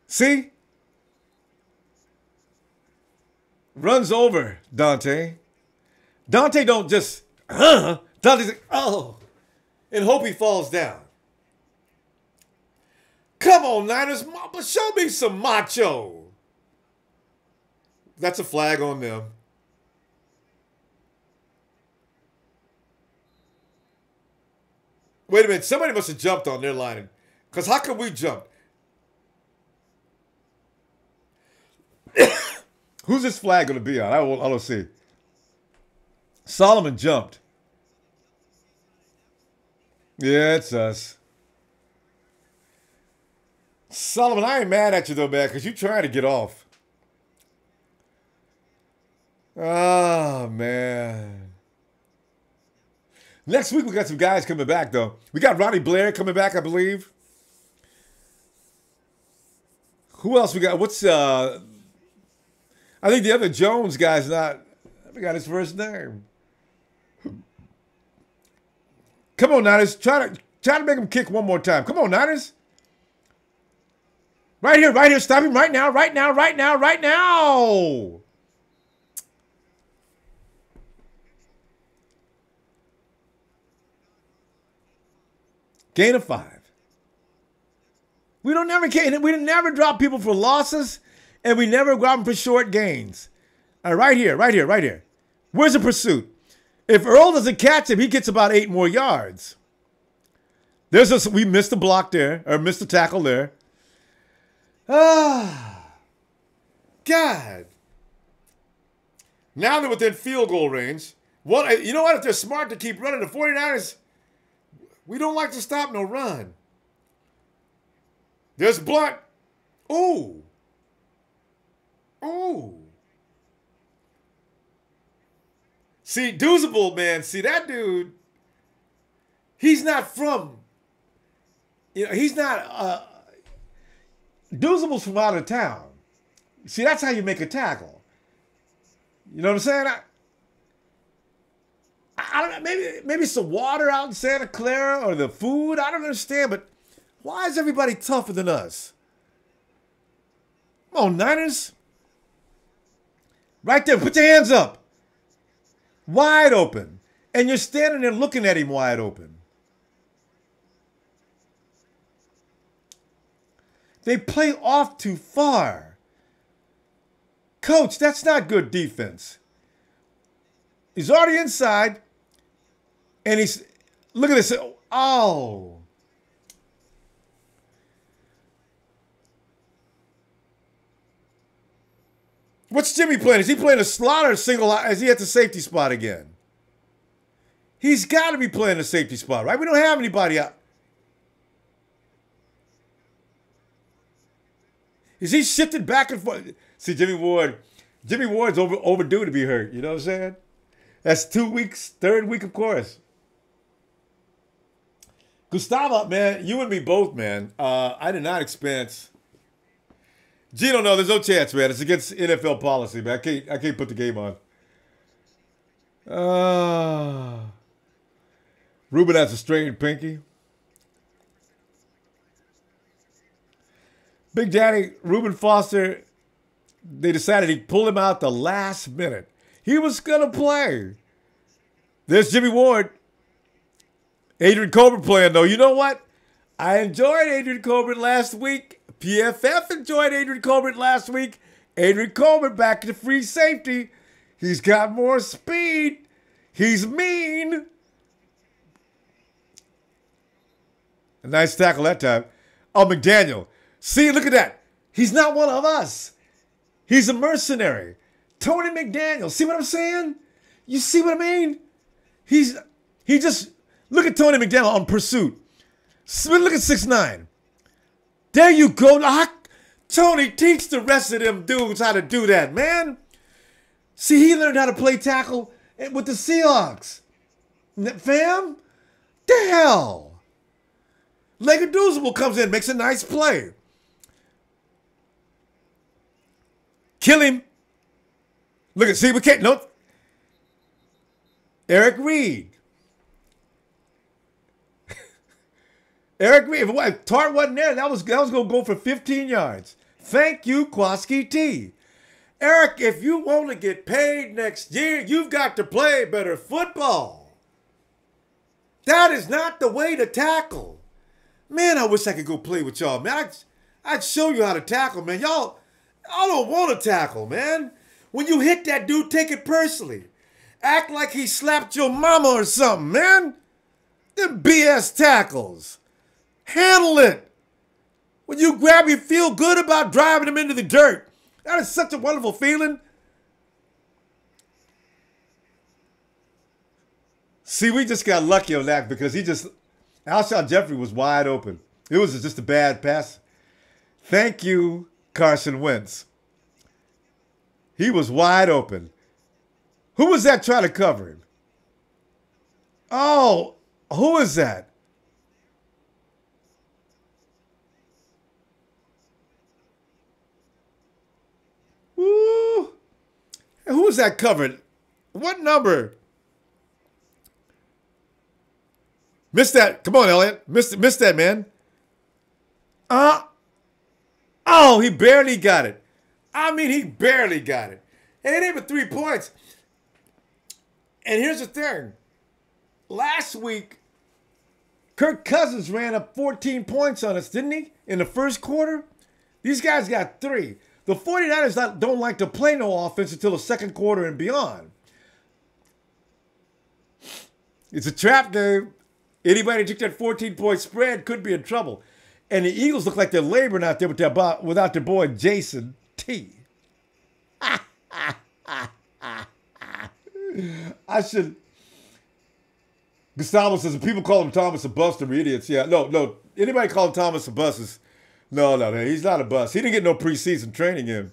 A: See? Runs over Dante. Dante don't just, Dante's like, oh, and hope he falls down. Come on, Niners. Show me some macho. That's a flag on them. Wait a minute. Somebody must have jumped on their line. Because how could we jump? Who's this flag going to be on? I don't see. Solomon jumped. Yeah, it's us. Solomon, I ain't mad at you though, man, because you trying to get off. Oh, man. Next week, we got some guys coming back, though. We got Ronnie Blair coming back, I believe. Who else we got? I think the other Jones guy's not... I forgot his first name. Come on, Niners. Try to make him kick one more time. Come on, Niners. Right here. Stop him right now. Gain of 5. We never drop people for losses, and we never grab them for short gains. Right here. Where's the pursuit? If Earl doesn't catch him, he gets about 8 more yards. We missed the block there, or missed the tackle there. Ah, God. Now they're within field goal range. You know what? If they're smart to keep running, the 49ers, we don't like to stop no run. There's Blunt. Ooh. See, Doozable, man. See, that dude, he's not from, he's not, Doozable's from out of town. See, that's how you make a tackle. You know what I'm saying? I don't know, maybe it's the water out in Santa Clara or the food. I don't understand, but why is everybody tougher than us? Come on, Niners. Right there, put your hands up. Wide open. And you're standing there looking at him wide open. They play off too far. Coach, that's not good defense. He's already inside. And look at this. Oh. What's Jimmy playing? Is he playing a slot or a single? Is he at the safety spot again? He's got to be playing the safety spot, right? We don't have anybody out. Is he shifted back and forth? See, Jimmy Ward's overdue to be hurt. You know what I'm saying? That's 2 weeks, third week, of course. Gustavo, man, you and me both, man. I did not expense. Gino, no, there's no chance, man. It's against NFL policy, man. I can't put the game on. Ruben has a strained pinky. Big Daddy, Reuben Foster, they decided he'd pull him out the last minute. He was going to play. There's Jimmy Ward. Adrian Colbert playing, though. You know what? I enjoyed Adrian Colbert last week. PFF enjoyed Adrian Colbert last week. Adrian Colbert back to free safety. He's got more speed. He's mean. A nice tackle that time. Oh, McDaniel. See, look at that. He's not one of us. He's a mercenary. Tony McDaniel. See what I'm saying? You see what I mean? He just, look at Tony McDaniel on pursuit. Look at 6'9". There you go. Tony, teach the rest of them dudes how to do that, man. See, he learned how to play tackle with the Seahawks. Fam? The hell? Legadoozable comes in, makes a nice play. Kill him. Look at, see, we can't, no. Eric Reed. Eric Reed, if Tart wasn't there, that was going to go for 15 yards. Thank you, Kwaski T. Eric, if you want to get paid next year, you've got to play better football. That is not the way to tackle. Man, I wish I could go play with y'all, man. I'd show you how to tackle, man. Y'all don't want to tackle, man. When you hit that dude, take it personally. Act like he slapped your mama or something, man. Them BS tackles. Handle it. When you grab, you feel good about driving him into the dirt. That is such a wonderful feeling. See, we just got lucky on that because Alshon Jeffrey was wide open. It was just a bad pass. Thank you, Carson Wentz. He was wide open. Who was that trying to cover him? Oh, who is that? Woo. Who was that covered? What number? Missed that. Come on, Elliott. Missed that, man. Oh, he barely got it. I mean, he barely got it. And it ain't but 3 points. And here's the thing. Last week, Kirk Cousins ran up 14 points on us, didn't he? In the first quarter? These guys got 3. The 49ers don't like to play no offense until the second quarter and beyond. It's a trap game. Anybody who took that 14-point spread could be in trouble. And the Eagles look like they're laboring out there without their boy Jason T. Gustavo says, people call him Thomas a bust, they're idiots. Yeah, no. Anybody call him Thomas a bust is, no, he's not a bust. He didn't get no preseason training in.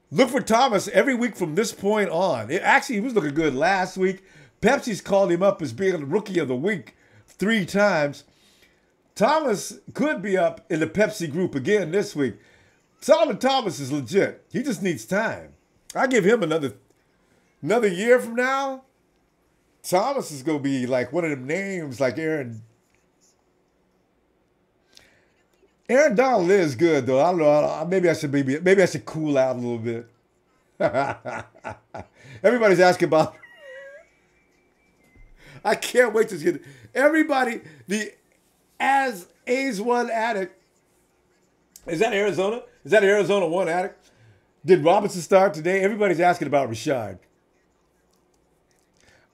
A: Look for Thomas every week from this point on. He was looking good last week. Pepsi's called him up as being the rookie of the week 3 times. Thomas could be up in the Pepsi group again this week. Solomon Thomas is legit. He just needs time. I give him another year from now. Thomas is going to be like one of them names like Aaron. Aaron Donald is good though. I don't know. Maybe I should cool out a little bit. Everybody's asking about. I can't wait to get everybody. The as A's one addict. Is that Arizona? Is that Arizona one addict? Did Robinson start today? Everybody's asking about Rashard.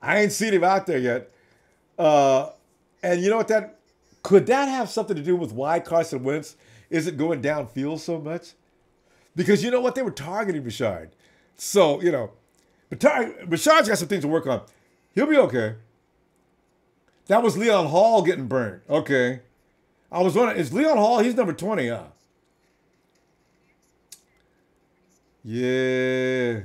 A: I ain't seen him out there yet. And you know what? Could that have something to do with why Carson Wentz isn't going downfield so much? Because you know what? They were targeting Rashard. So, but Rashard's got some things to work on. He'll be okay. That was Leon Hall getting burnt. Okay. I was wondering, is Leon Hall, he's number 20, huh? Yeah.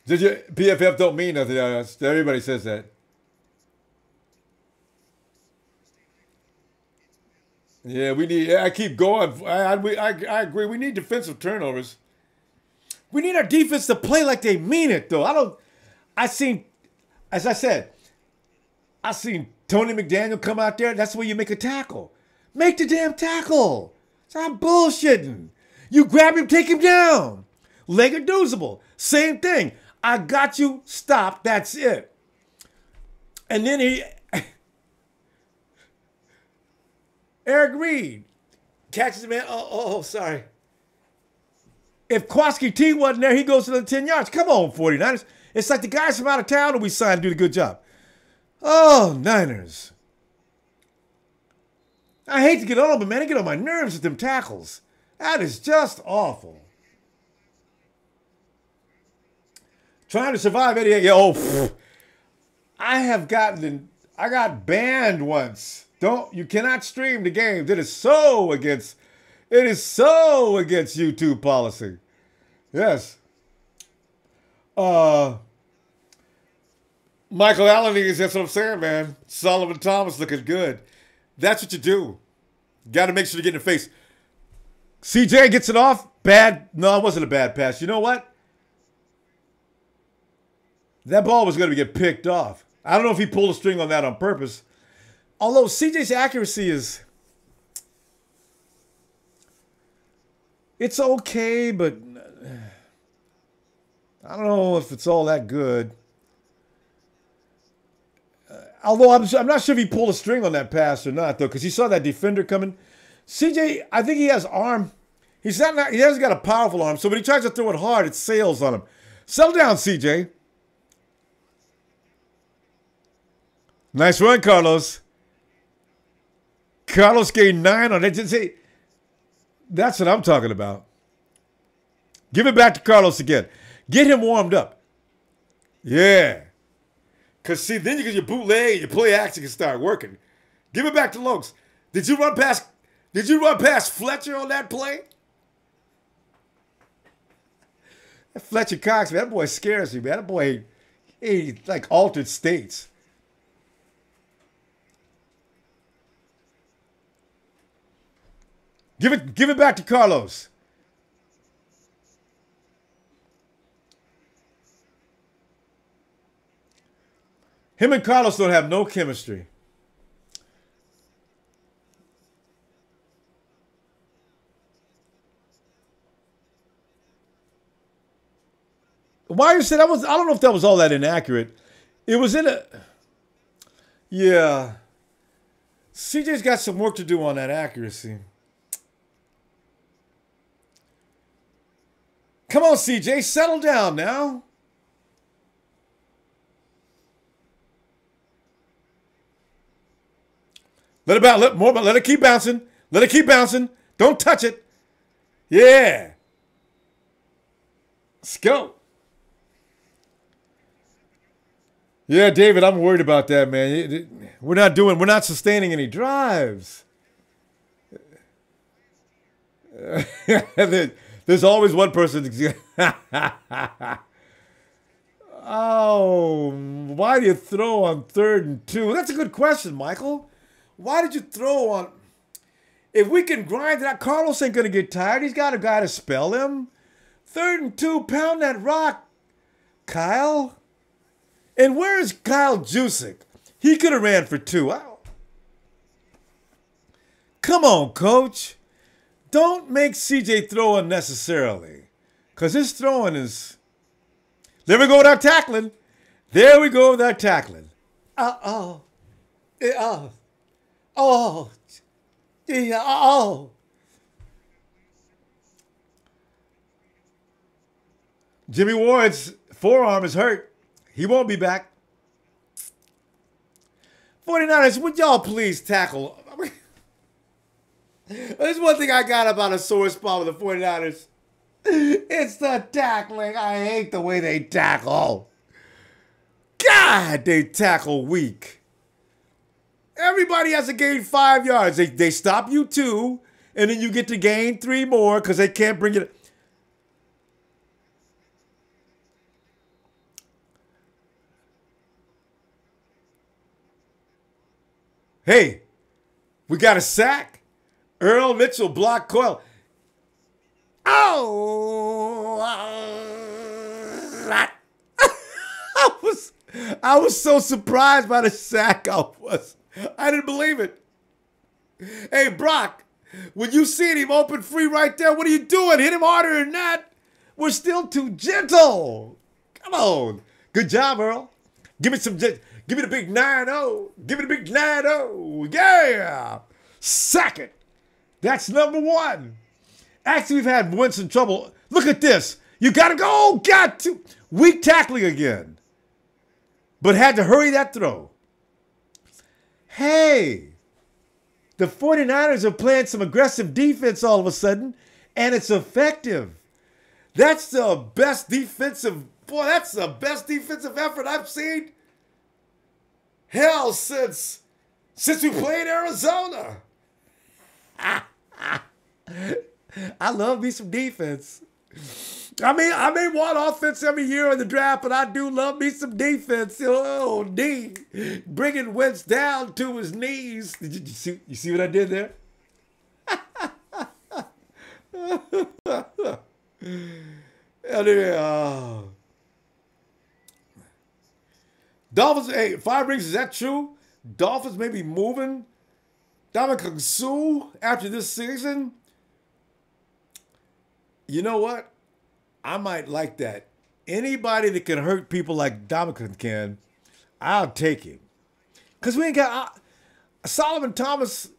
A: PFF don't mean nothing. Everybody says that. Yeah, I keep going. I agree. We need defensive turnovers. We need our defense to play like they mean it, though. As I said, I seen Tony McDaniel come out there. That's where you make a tackle. Make the damn tackle. Stop bullshitting. You grab him, take him down. Leg inducible. Same thing. I got you. Stop. That's it. And then Eric Reed catches him. Sorry. If Kwaski T wasn't there, he goes to the 10 yards. Come on, 49ers. It's like the guys from out of town that we signed to do a good job. Oh, Niners. I hate to get on them, but man, they get on my nerves with them tackles. That is just awful. Trying to survive 88. I got banned once. You cannot stream the games. It is so against YouTube policy. Yes. Michael Allen is, that's what I'm saying, man. Solomon Thomas looking good. That's what you do. Got to make sure to get in the face. CJ gets it off. Bad. No, it wasn't a bad pass. You know what? That ball was going to get picked off. I don't know if he pulled a string on that on purpose. Although CJ's accuracy is... It's okay, but... I don't know if it's all that good. Although I'm not sure if he pulled a string on that pass or not, though, because he saw that defender coming. CJ, I think he has arm. He hasn't got a powerful arm, so when he tries to throw it hard, it sails on him. Settle down, CJ. Nice run, Carlos. Carlos gained 9 on it. That's what I'm talking about. Give it back to Carlos again. Get him warmed up. Yeah. Because, see, then you get your bootleg and your play action can start working. Give it back to Lokes. Did you run past Fletcher on that play? That Fletcher Cox, man, that boy scares me, man. That boy, he like altered states. Give it back to Carlos. Him and Carlos don't have no chemistry. Why you said that was? I don't know if that was all that inaccurate. It was in a. Yeah. CJ's got some work to do on that accuracy. Come on, CJ, settle down now. Let it keep bouncing. Let it keep bouncing. Don't touch it. Yeah. Let's go. Yeah, David, I'm worried about that, man. We're not sustaining any drives. There's always one person. Oh, why do you throw on 3rd and 2? That's a good question, Michael. Why did you throw on? If we can grind it out, Carlos ain't going to get tired. He's got a guy to spell him. 3rd and 2, pound that rock, Kyle. And where's Kyle Jusick? He could have ran for 2. Wow. Come on, coach. Don't make CJ throw unnecessarily. Because his throwing is... There we go with our tackling. There we go with our tackling. Oh. Yeah, oh. Jimmy Ward's forearm is hurt. He won't be back. 49ers, would y'all please tackle? There's one thing I got about a sore spot with the 49ers. It's the tackling. I hate the way they tackle. God, they tackle weak. Everybody has to gain 5 yards. They stop you 2, and then you get to gain 3 more because they can't bring it. Hey, we got a sack. Earl Mitchell blocked Coyle. Oh! I was so surprised by the sack. I didn't believe it. Hey, Brock, when you see him open free right there, what are you doing? Hit him harder than that. We're still too gentle. Come on. Good job, Earl. Give me the big 9-0. Give me the big 9-0. Yeah. Sack it. That's number 1. Actually, we've had Winston trouble. Look at this. You got to go. Got to. Weak tackling again. But had to hurry that throw. Hey. The 49ers are playing some aggressive defense all of a sudden, and it's effective. That's the best defensive effort I've seen. Hell, since we played Arizona. I love me some defense. I may want offense every year in the draft, but I do love me some defense. Oh, D. Bringing Wentz down to his knees. Did you see what I did there? Dolphins, hey, 5 rings, is that true? Dolphins may be moving Ndamukong Suh after this season. You know what? I might like that. Anybody that can hurt people like Ndamukong can, I'll take him. Because we ain't got Solomon Thomas.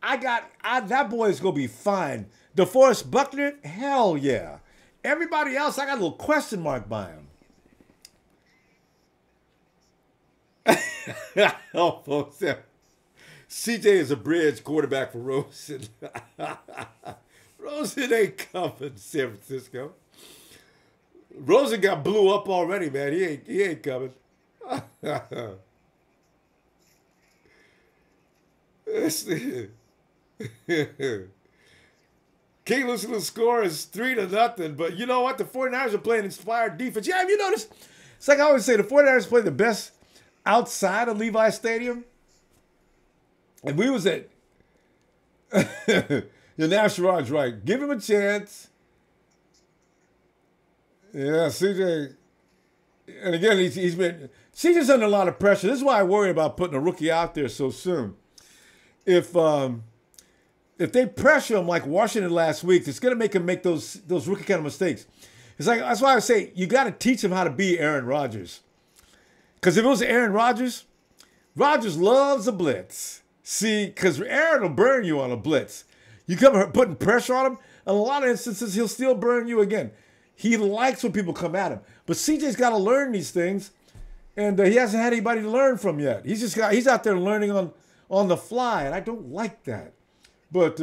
A: That boy is going to be fine. DeForest Buckner, hell yeah. Everybody else, I got a little question mark by him. Oh, folks, CJ is a bridge quarterback for Rosen. Rosen ain't coming, San Francisco. Rosen got blew up already, man. He ain't coming. King Lucian's score is 3-0, but you know what? The 49ers are playing inspired defense. Yeah, have you noticed? It's like I always say, the 49ers play the best outside of Levi Stadium. And we was at your National Rod's right. Give him a chance. Yeah, CJ. And again, he's been CJ's under a lot of pressure. This is why I worry about putting a rookie out there so soon. If they pressure him like Washington last week, it's going to make him make those rookie kind of mistakes. It's like that's why I say you got to teach him how to be Aaron Rodgers. Because if it was Aaron Rodgers, Rodgers loves a blitz. See, because Aaron will burn you on a blitz. You come putting pressure on him, in a lot of instances, he'll still burn you again. He likes when people come at him. But CJ's got to learn these things, and he hasn't had anybody to learn from yet. He's out there learning on the fly, and I don't like that. But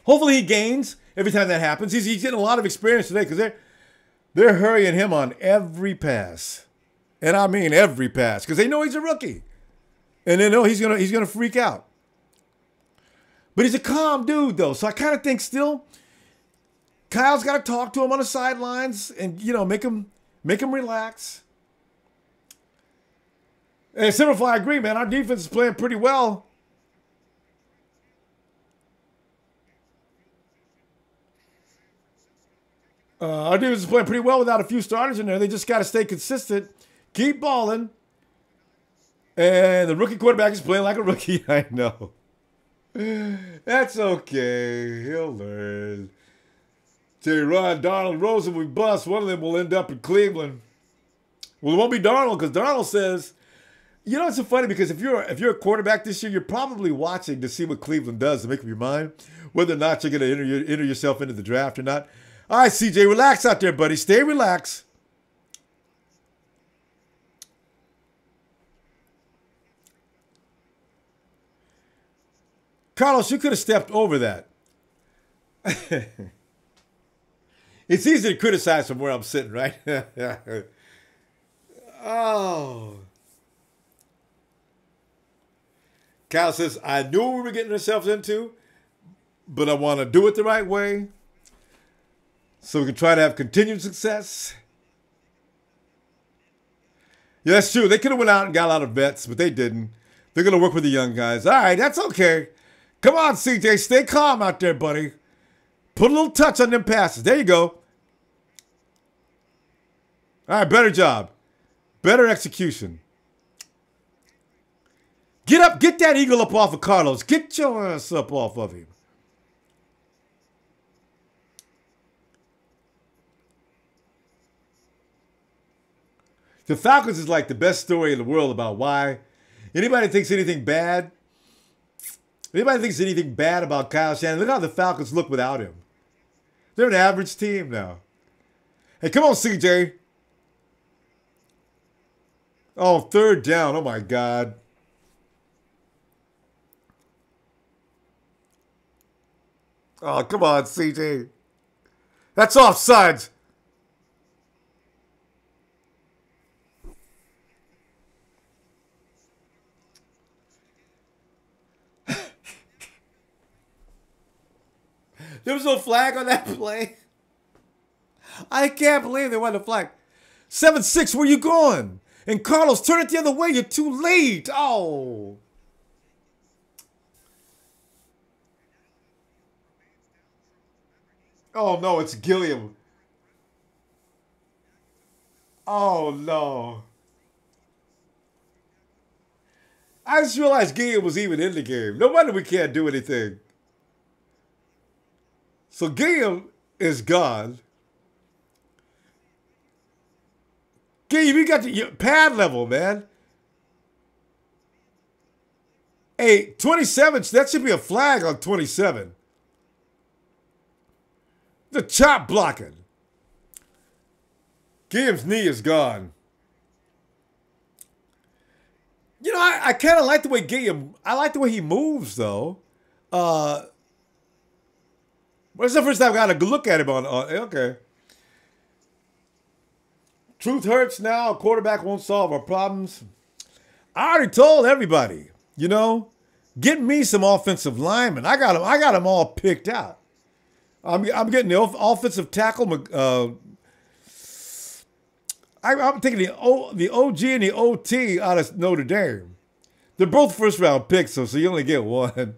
A: hopefully he gains every time that happens. He's getting a lot of experience today because they're hurrying him on every pass. And I mean every pass, because they know he's a rookie. And they know he's gonna freak out. But he's a calm dude, though. So I kind of think still, Kyle's got to talk to him on the sidelines and, make him relax. And Simplify, I agree, man. Our defense is playing pretty well. Our defense is playing pretty well without a few starters in there. They just got to stay consistent, keep balling. And the rookie quarterback is playing like a rookie. I know. That's okay. He'll learn. Terry Rod, Darnold, Rosen, we bust. One of them will end up in Cleveland. Well, it won't be Darnold because Darnold says, it's so funny because if you're a quarterback this year, you're probably watching to see what Cleveland does to make up your mind whether or not you're going to enter yourself into the draft or not. All right, CJ, relax out there, buddy. Stay relaxed. Carlos, you could have stepped over that. It's easy to criticize from where I'm sitting, right? Oh. Kyle says, I knew what we were getting ourselves into, but I want to do it the right way so we can try to have continued success. Yeah, that's true. They could have went out and got a lot of vets, but they didn't. They're going to work with the young guys. All right, that's okay. Come on, CJ. Stay calm out there, buddy. Put a little touch on them passes. There you go. All right, better job. Better execution. Get up. Get that eagle up off of Carlos. Get your ass up off of him. The Falcons is like the best story in the world about why anybody thinks anything bad. Anybody thinks anything bad about Kyle Shanahan, look how the Falcons look without him. They're an average team now. Hey, come on, CJ. Oh, third down. Oh, my God. Oh, come on, CJ. That's offsides. There was no flag on that play. I can't believe they wanted a flag. 7-6, where you going? And Carlos, turn it the other way. You're too late. Oh. Oh, no, it's Gilliam. Oh, no. I just realized Gilliam was even in the game. No wonder we can't do anything. So Gilliam is gone. Gilliam, you got your pad level, man. Hey, 27, that should be a flag on 27. The chop blocking. Gilliam's knee is gone. I kind of like the way Gilliam, I like the way he moves, though. When's the first time I got a good look at him on okay. Truth hurts now. A quarterback won't solve our problems. I already told everybody, you know, get me some offensive linemen. I got them all picked out. I'm getting the offensive tackle. I'm taking the OG and the OT out of Notre Dame. They're both first round picks, so you only get one.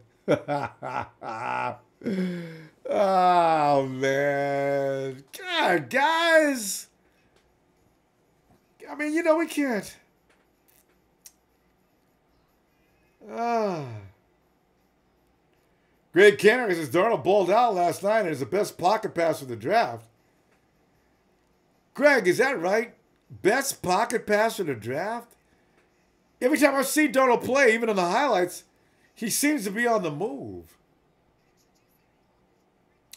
A: Oh man, God, guys. I mean, you know, we can't. Greg Kenner says Darnold balled out last night and is the best pocket passer of the draft. Greg, is that right? Best pocket passer of the draft? Every time I see Darnold play, even on the highlights, he seems to be on the move.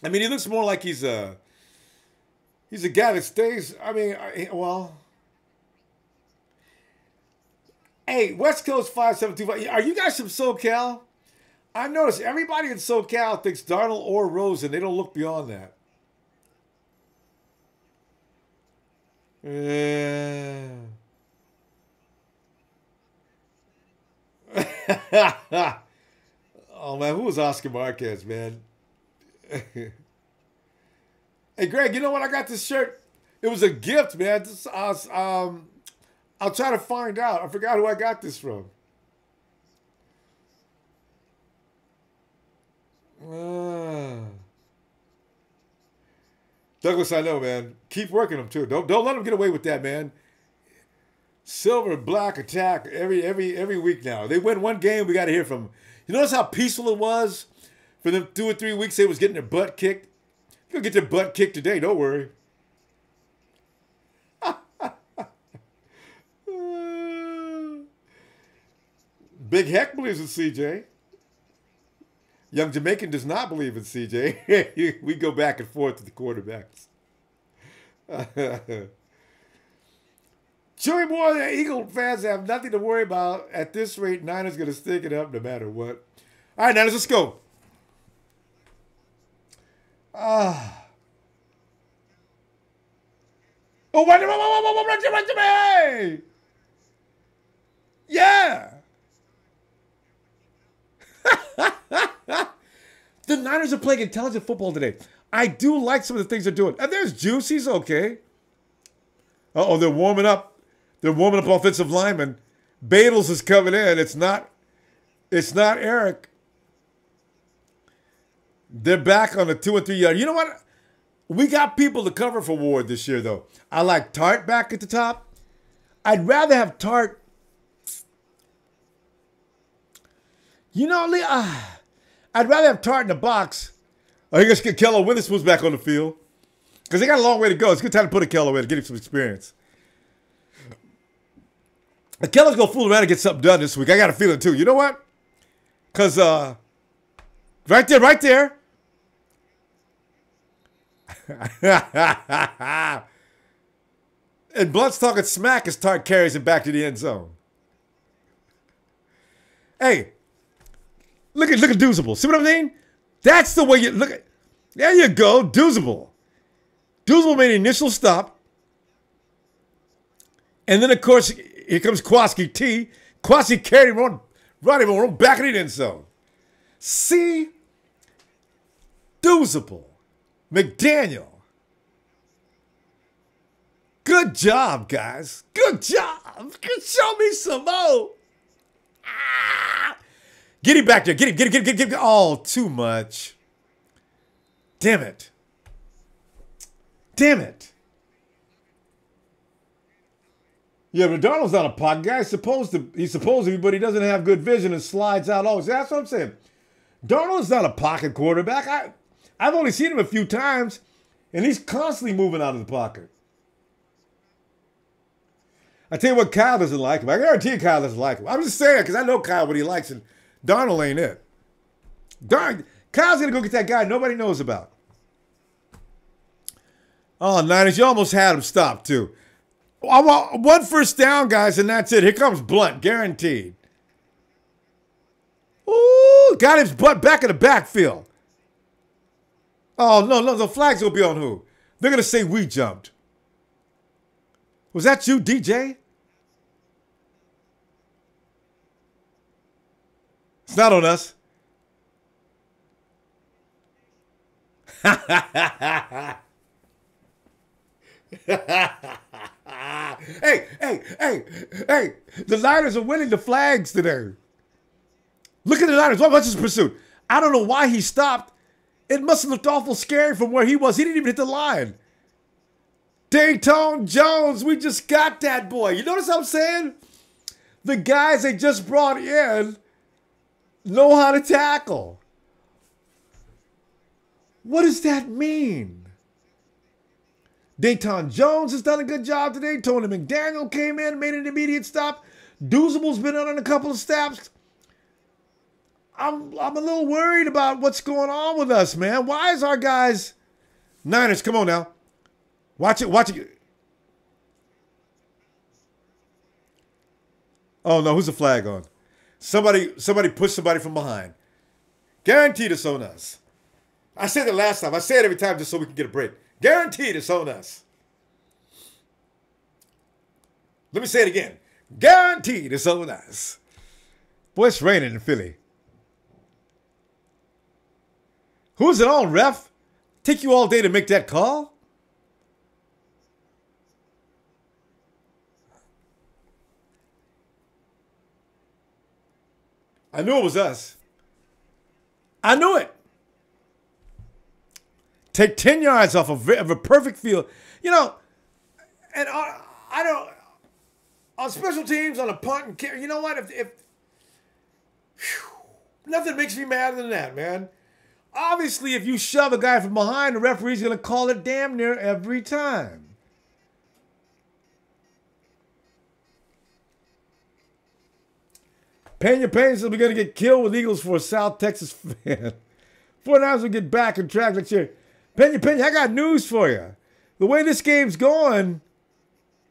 A: I mean, he looks more like he's a guy that stays. I mean, well. Hey, West Coast 5725. Are you guys from SoCal? I noticed everybody in SoCal thinks Darnold or Rosen. They don't look beyond that. Oh, man. Who was Oscar Marquez, man? Hey, Greg, you know what? I got this shirt. It was a gift, man. I'll try to find out. I forgot who I got this from. Douglas, I know, man. Keep working them too. Don't let them get away with that, man. Silver and black attack every week now. They win one game, we got to hear from them. You notice how peaceful it was for them 2 or 3 weeks? They was getting their butt kicked. You'll get their butt kicked today. Don't worry. Big Heck believes in CJ. Young Jamaican does not believe in CJ. We go back and forth with the quarterbacks. Chewy boy, the Eagle fans have nothing to worry about. At this rate, Niners going to stick it up no matter what. All right, Niners, let's go. Oh, wait. Yeah. The Niners are playing intelligent football today. I do like some of the things they're doing. And there's Juice. He's okay. Uh-oh, they're warming up. They're warming up offensive linemen. Badles is coming in. It's not Eric. They're back on the 2 and 3 yard. You know what? We got people to cover for Ward this year, though. I like Tart back at the top. I'd rather have Tart. You know, I'd rather have Tart in the box. Oh, you guys get Kello Witherspoon's back on the field. Because they got a long way to go. It's a good time to put a Kello in to get him some experience. And Kello's going to fool around and get something done this week. I got a feeling, too. You know what? Because, right there. And Blunt's talking smack as Tart carries him back to the end zone. Hey. Look at Doozable. See what I mean? That's the way you look at. There you go, Doozable. Doozable made an initial stop. And then, of course, here comes Kwaski T. Kwaski carried him on back in the end zone. See? Doozable. McDaniel. Good job, guys. Good job. Show me some more. Get him back there. Get him. Oh, too much. Damn it. Yeah, but Darnold's not a pocket guy. He's supposed to be, but he doesn't have good vision and slides out always. That's what I'm saying. Darnold's not a pocket quarterback. I've only seen him a few times, and he's constantly moving out of the pocket. I tell you what, Kyle doesn't like him. I guarantee you Kyle doesn't like him. I'm just saying, because I know Kyle what he likes, and Darnold ain't it. Kyle's going to go get that guy nobody knows about. Oh, Niners, you almost had him stopped, too. I want one first down, guys, and that's it. Here comes Blunt, guaranteed. Ooh, got his butt back in the backfield. Oh, no, the flag's going to be on who? They're going to say we jumped. Was that you, DJ? It's not on us. Hey. The Niners are winning the flags today. Look at the Niners. Watch his pursuit. I don't know why he stopped. It must have looked awful scary from where he was. He didn't even hit the line. Dayton Jones, we just got that boy. You notice what I'm saying? The guys they just brought in know how to tackle. What does that mean? Dayton Jones has done a good job today. Tony McDaniel came in, made an immediate stop. Doozable's been on a couple of steps. I'm a little worried about what's going on with us, man. Why is our guys... Niners, come on now. Watch it. Oh, no, who's the flag on? Somebody pushed somebody from behind. Guaranteed it's on us. I said it last time. I say it every time just so we can get a break. Guaranteed it's on us. Let me say it again. Guaranteed it's on us. Boy, it's raining in Philly. Who's it on, ref? Take you all day to make that call? I knew it was us. I knew it. Take 10 yards off of a perfect field. You know, and I don't, on special teams, on a punt and kick, you know what? Nothing makes me madder than that, man. Obviously, if you shove a guy from behind, the referee's going to call it damn near every time. Pena says we're going to get killed with Eagles for a South Texas fan. 49ers will get back on track next year. Pena, I got news for you. The way this game's going,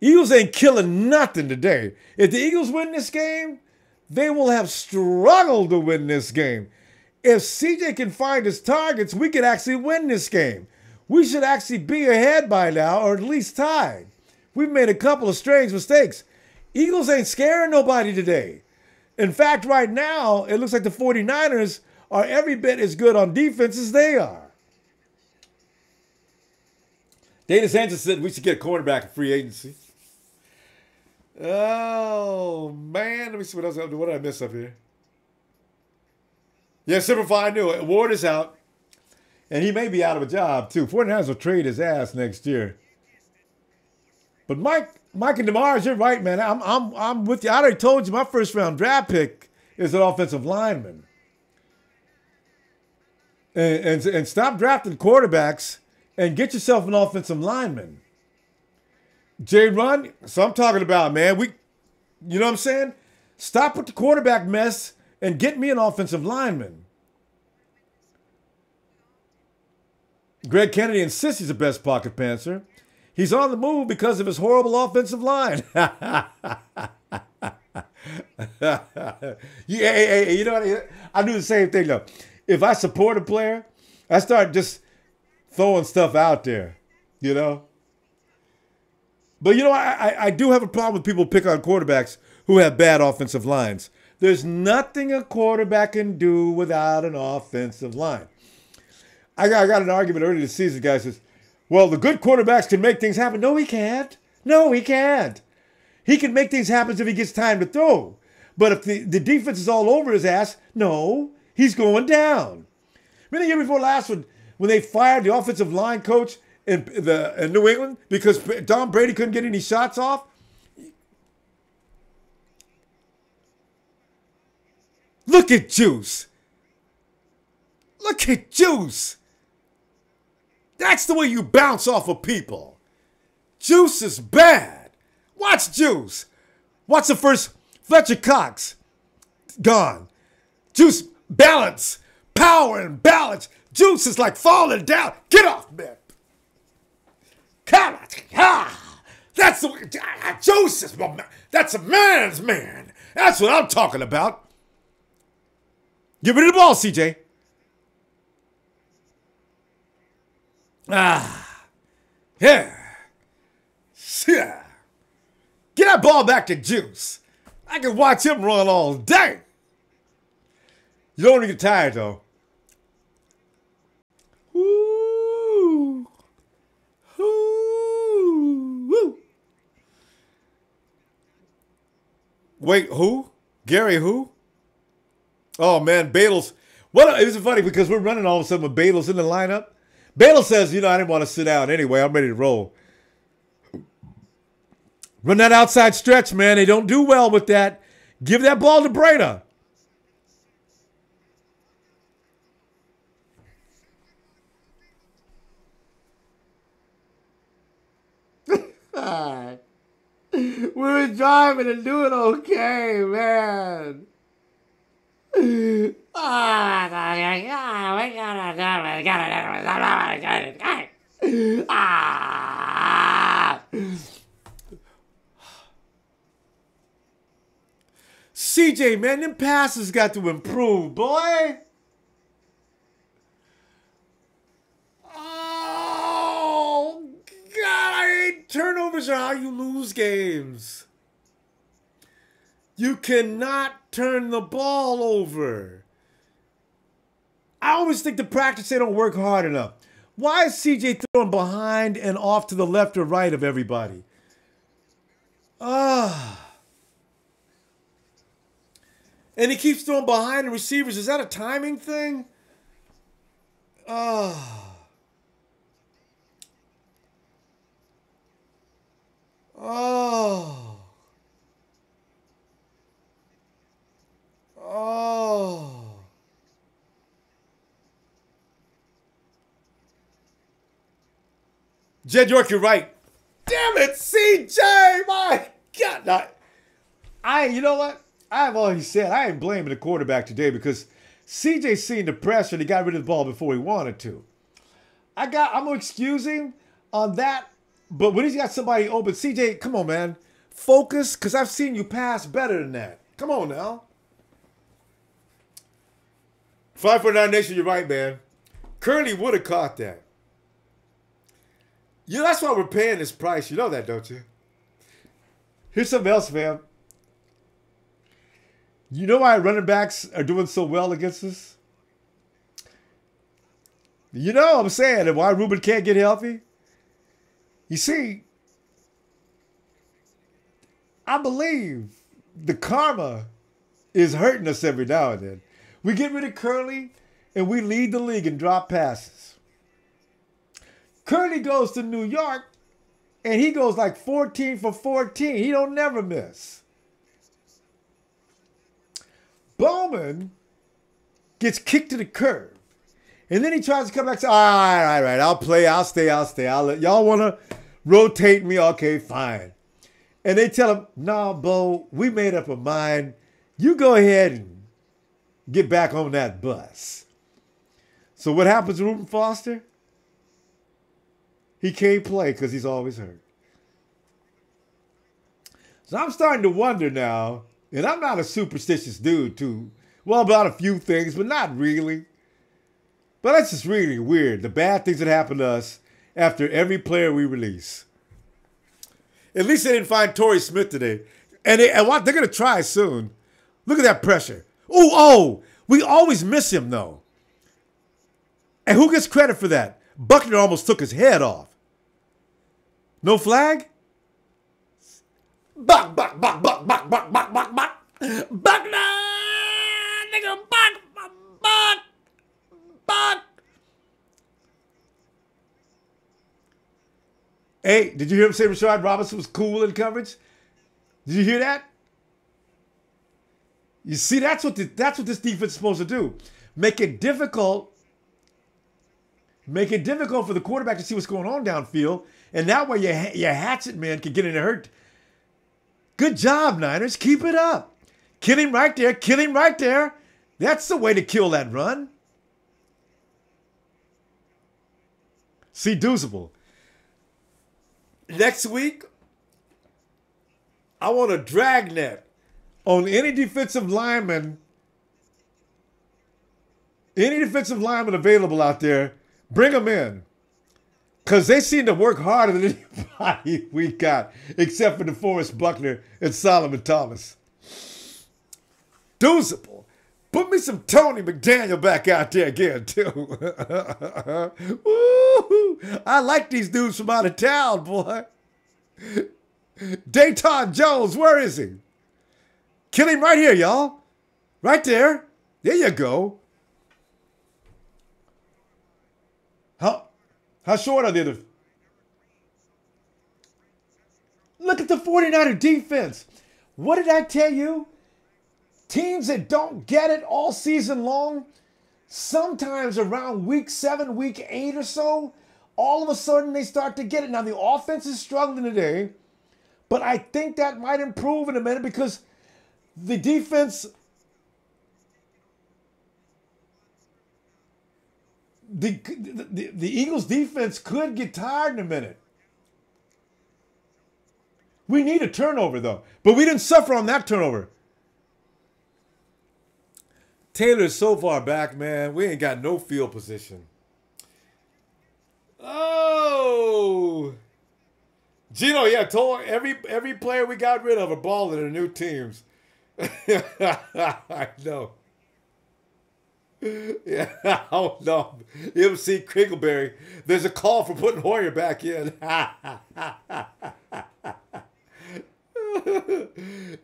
A: Eagles ain't killing nothing today. If the Eagles win this game, they will have struggled to win this game. If CJ can find his targets, we could actually win this game. We should actually be ahead by now, or at least tied. We've made a couple of strange mistakes. Eagles ain't scaring nobody today. In fact, right now, it looks like the 49ers are every bit as good on defense as they are. Dana Sanchez said we should get a cornerback in free agency. Oh, man. Let me see what else. What did I miss up here? Yeah, Simplify, I knew it. Ward is out. And he may be out of a job, too. 49ers will trade his ass next year. But Mike and DeMars, you're right, man. I'm with you. I already told you my first round draft pick is an offensive lineman. And stop drafting quarterbacks and get yourself an offensive lineman. Jay Run, so I'm talking about, man. You know what I'm saying? Stop with the quarterback mess and get me an offensive lineman. Greg Kennedy insists he's the best pocket pantser. He's on the move because of his horrible offensive line. You know what? I do the same thing, though. If I support a player, I start just throwing stuff out there, you know? But, you know, I do have a problem with people pick on quarterbacks who have bad offensive lines. There's nothing a quarterback can do without an offensive line. I got an argument earlier this season. The guy says, well, the good quarterbacks can make things happen. No, he can't. No, he can't. He can make things happen if he gets time to throw. But if the defense is all over his ass, no, he's going down. Remember the year before last when they fired the offensive line coach in New England because Tom Brady couldn't get any shots off? Look at Juice. Look at Juice. That's the way you bounce off of people. Juice is bad. Watch Juice. Watch the first Fletcher Cox. Gone. Juice, balance. Power and balance. Juice is like falling down. Get off, man. Come on. Ah, that's the way. Juice is my man. That's a man's man. That's what I'm talking about. Get rid of the ball, CJ. Ah. Yeah. Yeah. that ball back to Juice. I can watch him run all day. You don't want to get tired, though. Woo. Woo. Wait, who? Gary who? Oh, man, Bayless. Well, it was funny because we're running all of a sudden with Bayless in the lineup. Bayless says, I didn't want to sit down anyway. I'm ready to roll. Run that outside stretch, man. They don't do well with that. Give that ball to Bradham. We were driving and doing okay, man. CJ, man, them passes got to improve, boy. Oh, God, I hate turnovers are how you lose games. You cannot turn the ball over. I always think the practice they don't work hard enough. Why is CJ throwing behind and off to the left or right of everybody? And he keeps throwing behind the receivers. Is that a timing thing? Oh. Jed York, you're right. Damn it, CJ! My God. You know what? I've always said I ain't blaming the quarterback today because CJ seen the pressure and he got rid of the ball before he wanted to. I'm gonna excuse him on that, but when he's got somebody open, CJ, come on, man. Focus, because I've seen you pass better than that. Come on now. 549 Nation, you're right, man. Curly would have caught that. That's why we're paying this price. You know that, don't you? Here's something else, fam. You know why running backs are doing so well against us? You know what I'm saying, and why Ruben can't get healthy? You see, I believe the karma is hurting us every now and then. We get rid of Curly, and we lead the league in drop passes. Curly goes to New York, and he goes like 14 for 14. He don't never miss. Bowman gets kicked to the curb. And then he tries to come back and say, all right, I'll play, I'll stay. Y'all want to rotate me? Okay, fine. And they tell him, no, Bo, we made up a mind. You go ahead and get back on that bus. So what happens to Reuben Foster? He can't play because he's always hurt. So I'm starting to wonder now, and I'm not a superstitious dude too. Well, about a few things, but not really. But that's just really weird. The bad things that happen to us after every player we release. At least they didn't find Torrey Smith today. And they're going to try soon. Look at that pressure. Oh, we always miss him, though. And who gets credit for that? Buckner almost took his head off. No flag? Buck. Buckner! Nigga, buck. Hey, did you hear him say Rashard Robinson was cool in coverage? Did you hear that? You see, that's what this defense is supposed to do. Make it difficult for the quarterback to see what's going on downfield, and that way your hatchet man can get in and hurt. Good job, Niners. Keep it up. Kill him right there. That's the way to kill that run. See, Deuceable. Next week, I want a dragnet on any defensive lineman available out there. Bring them in. Because they seem to work harder than anybody we got, except for DeForest Buckner and Solomon Thomas. Doosable. Put me some Tony McDaniel back out there again, too. Woo-hoo. I like these dudes from out of town, boy. Dayton Jones, where is he? Kill him right here, y'all. Right there. There you go. How short are they? Look at the 49er defense. What did I tell you? Teams that don't get it all season long, sometimes around week 7, week 8 or so, all of a sudden they start to get it. Now the offense is struggling today, but I think that might improve in a minute because the defense, the Eagles defense could get tired in a minute. We need a turnover though, but we didn't suffer on that turnover. Taylor's so far back, man. We ain't got no field position. Oh, Gino, yeah, told every player we got rid of are balling in new teams. I know. Yeah, oh no. MC Crinkleberry. There's a call for putting Hoyer back in.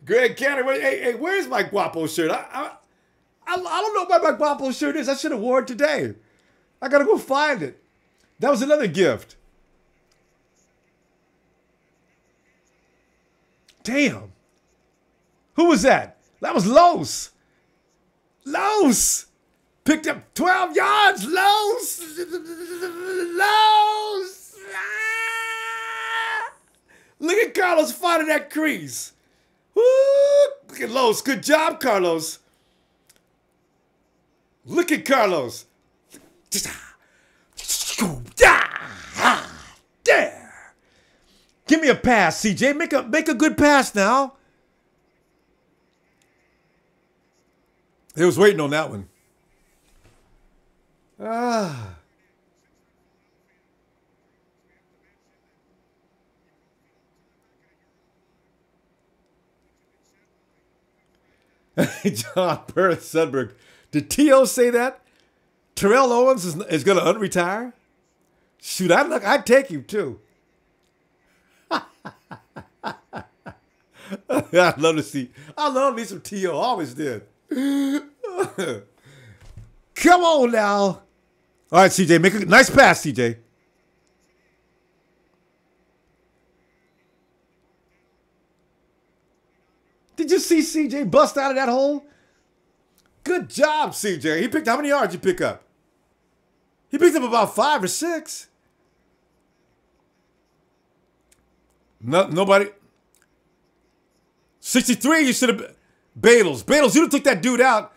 A: Greg Cannon, hey, where's my Guapo shirt? I don't know where my Guapo shirt is. I should have worn it today. I gotta go find it. That was another gift. Damn. Who was that? That was Los. Los. Picked up 12 yards. Los. Los. Ah! Look at Carlos finding that crease. Woo! Look at Los. Good job, Carlos. Look at Carlos. There. Give me a pass, CJ. Make a good pass now. They was waiting on that one. John Perth Sudberg. Did T.O. say that? Terrell Owens is going to unretire? Shoot, I'd take him too. I'd love to see. I love me some T.O. Always did. Come on now. All right, CJ, make a nice pass, CJ. Did you see CJ bust out of that hole? Good job, CJ. He picked, how many yards you pick up? He picked up about 5 or 6. No, nobody. 63, you should have. Badles, you done took that dude out.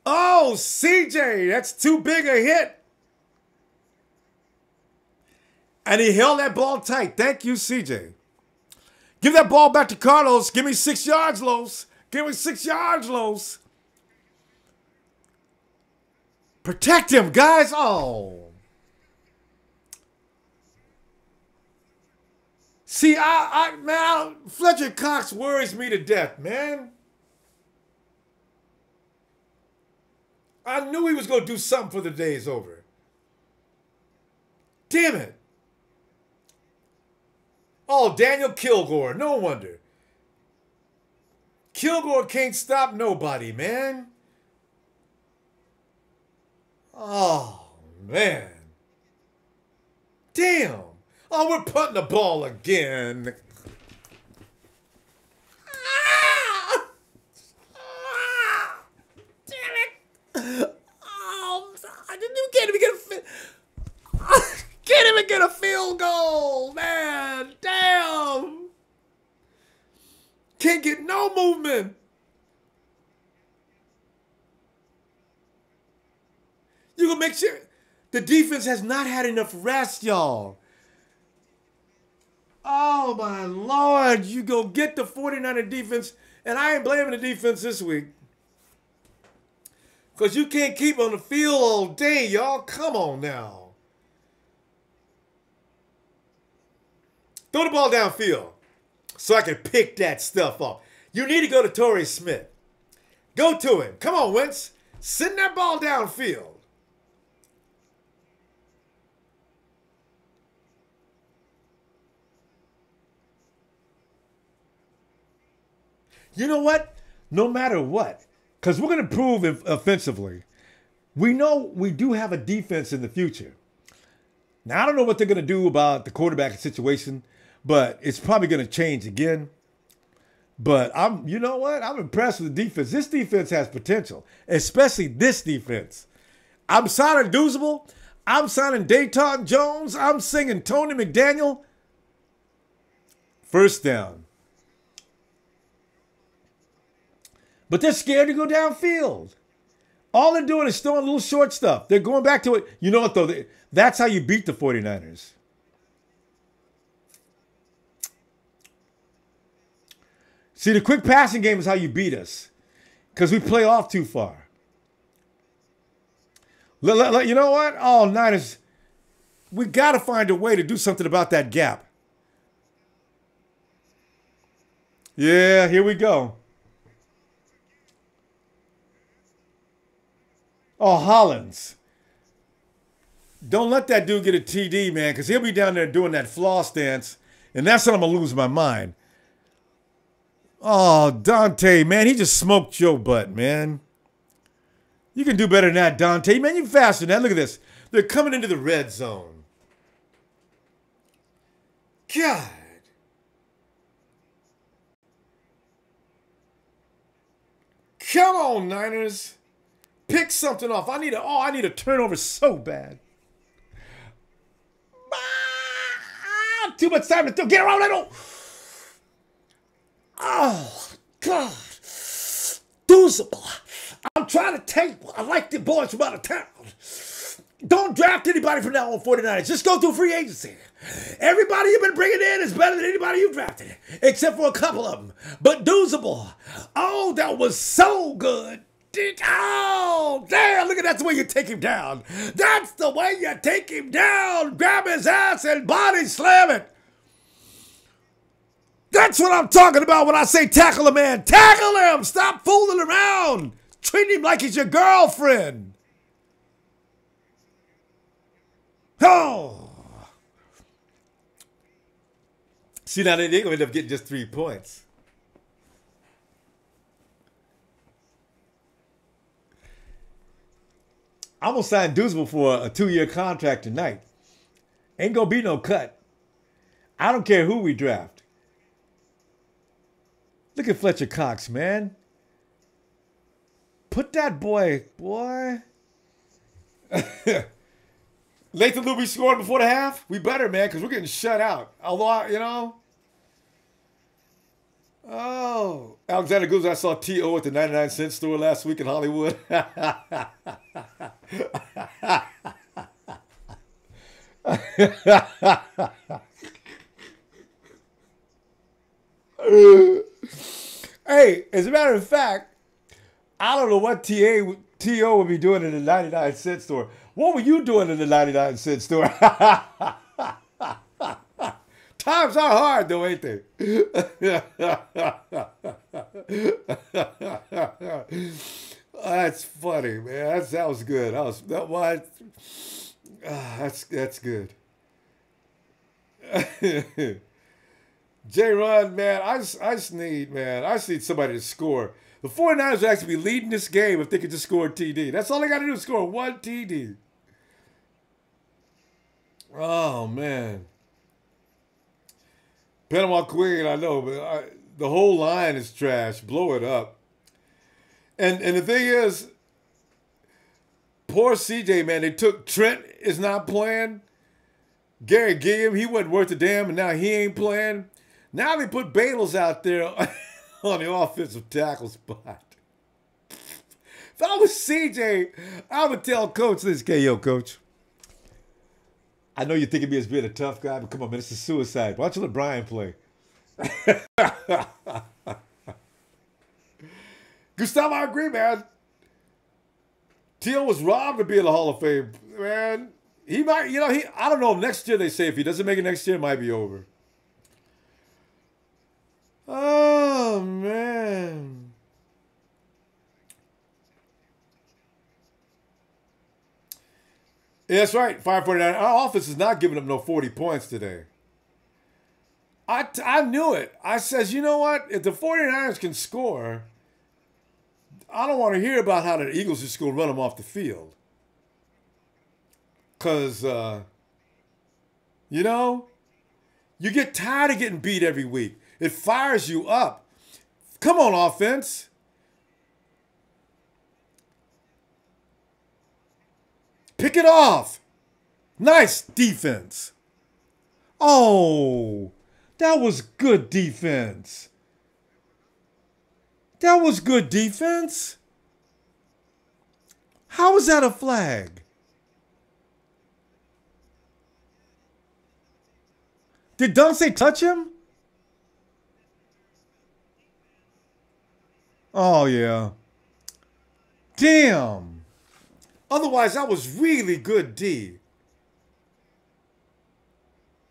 A: Oh, CJ, that's too big a hit. And he held that ball tight. Thank you, CJ. Give that ball back to Carlos. Give me 6 yards, Los. Give me 6 yards, Los. Protect him, guys. Oh. See, man, Fletcher Cox worries me to death, man. I knew he was going to do something for the day's over. Damn it. Oh, Daniel Kilgore. No wonder. Kilgore can't stop nobody, man. Oh, man. Damn. Oh, we're punting the ball again. Damn it. Oh, you can't even get a field goal, man. Damn. Can't get no movement. You gonna make sure the defense has not had enough rest, y'all. Oh, my Lord. You go get the 49er defense, and I ain't blaming the defense this week. Because you can't keep on the field all day, y'all. Come on now. Throw the ball downfield so I can pick that stuff off. You need to go to Torrey Smith. Go to him. Come on, Wentz. Send that ball downfield. You know what? No matter what, because we're going to prove offensively, we know we do have a defense in the future. Now, I don't know what they're going to do about the quarterback situation, but it's probably going to change again. But you know what? I'm impressed with the defense. This defense has potential, especially this defense. I'm signing Doozable. I'm signing Dayton Jones. I'm singing Tony McDaniel. First down. But they're scared to go downfield. All they're doing is throwing little short stuff. They're going back to it. You know what, though? That's how you beat the 49ers. See, the quick passing game is how you beat us because we play off too far. You know what? Oh, Niners, we got to find a way to do something about that gap. Yeah, here we go. Oh, Hollins. Don't let that dude get a TD, man, because he'll be down there doing that floss dance, and that's when I'm going to lose my mind. Oh, Dante, man, he just smoked your butt, man. You can do better than that, Dante. Man, you faster than that. Look at this. They're coming into the red zone. God. Come on, Niners. Pick something off. I need a turnover so bad. Too much time to get around that. Oh, God. Doozable. I'm trying to take. I like the boys from out of town. Don't draft anybody from now on 49ers. Just go through free agency. Everybody you've been bringing in is better than anybody you've drafted, except for a couple of them. But Doozable. Oh, that was so good. Oh, damn, look at that's the way you take him down. That's the way you take him down. Grab his ass and body slam it. That's what I'm talking about when I say tackle a man. Tackle him. Stop fooling around. Treat him like he's your girlfriend. Oh. See, now they're going to end up getting just 3 points. I'm going to sign Doozable for a 2-year contract tonight. Ain't going to be no cut. I don't care who we draft. Look at Fletcher Cox, man. Put that boy. Lathan Luby scored before the half? We better, man, because we're getting shut out. Although, you know. Oh. Alexander Goose, I saw T.O. at the 99-cent store last week in Hollywood. Hey, as a matter of fact, I don't know what T.O. would be doing in the 99-cent store. What were you doing in the 99-cent store? Times are hard, though, ain't they? That's funny, man. That was good. That's good. J-Run, man, I just need somebody to score. The 49ers would actually be leading this game if they could just score a TD. That's all they got to do is score one TD. Oh, man. Panama Queen, I know, but the whole line is trash. Blow it up. And the thing is, poor CJ, man, they took Trent is not playing. Gary Gilliam, he wasn't worth a damn, and now he ain't playing. Now they put Bagels out there on the offensive tackle spot. If I was CJ, I would tell Coach this, yo, Coach. I know you think of me as being a tough guy, but come on, man, this is suicide. Why don't you let Brian play? Gustavo, I agree, man. Teal was robbed to be in the Hall of Fame. Man, he might, I don't know. Next year, they say if he doesn't make it next year, it might be over. Oh, man. Yeah, that's right, 549. Our offense is not giving up no 40 points today. I knew it. I says, you know what? If the 49ers can score, I don't want to hear about how the Eagles just going to run them off the field. Because, you know, you get tired of getting beat every week. It fires you up. Come on, offense. Pick it off. Nice defense. Oh, that was good defense. That was good defense. How is that a flag? Did Dunsey touch him? Oh, yeah. Damn. Otherwise, that was really good D.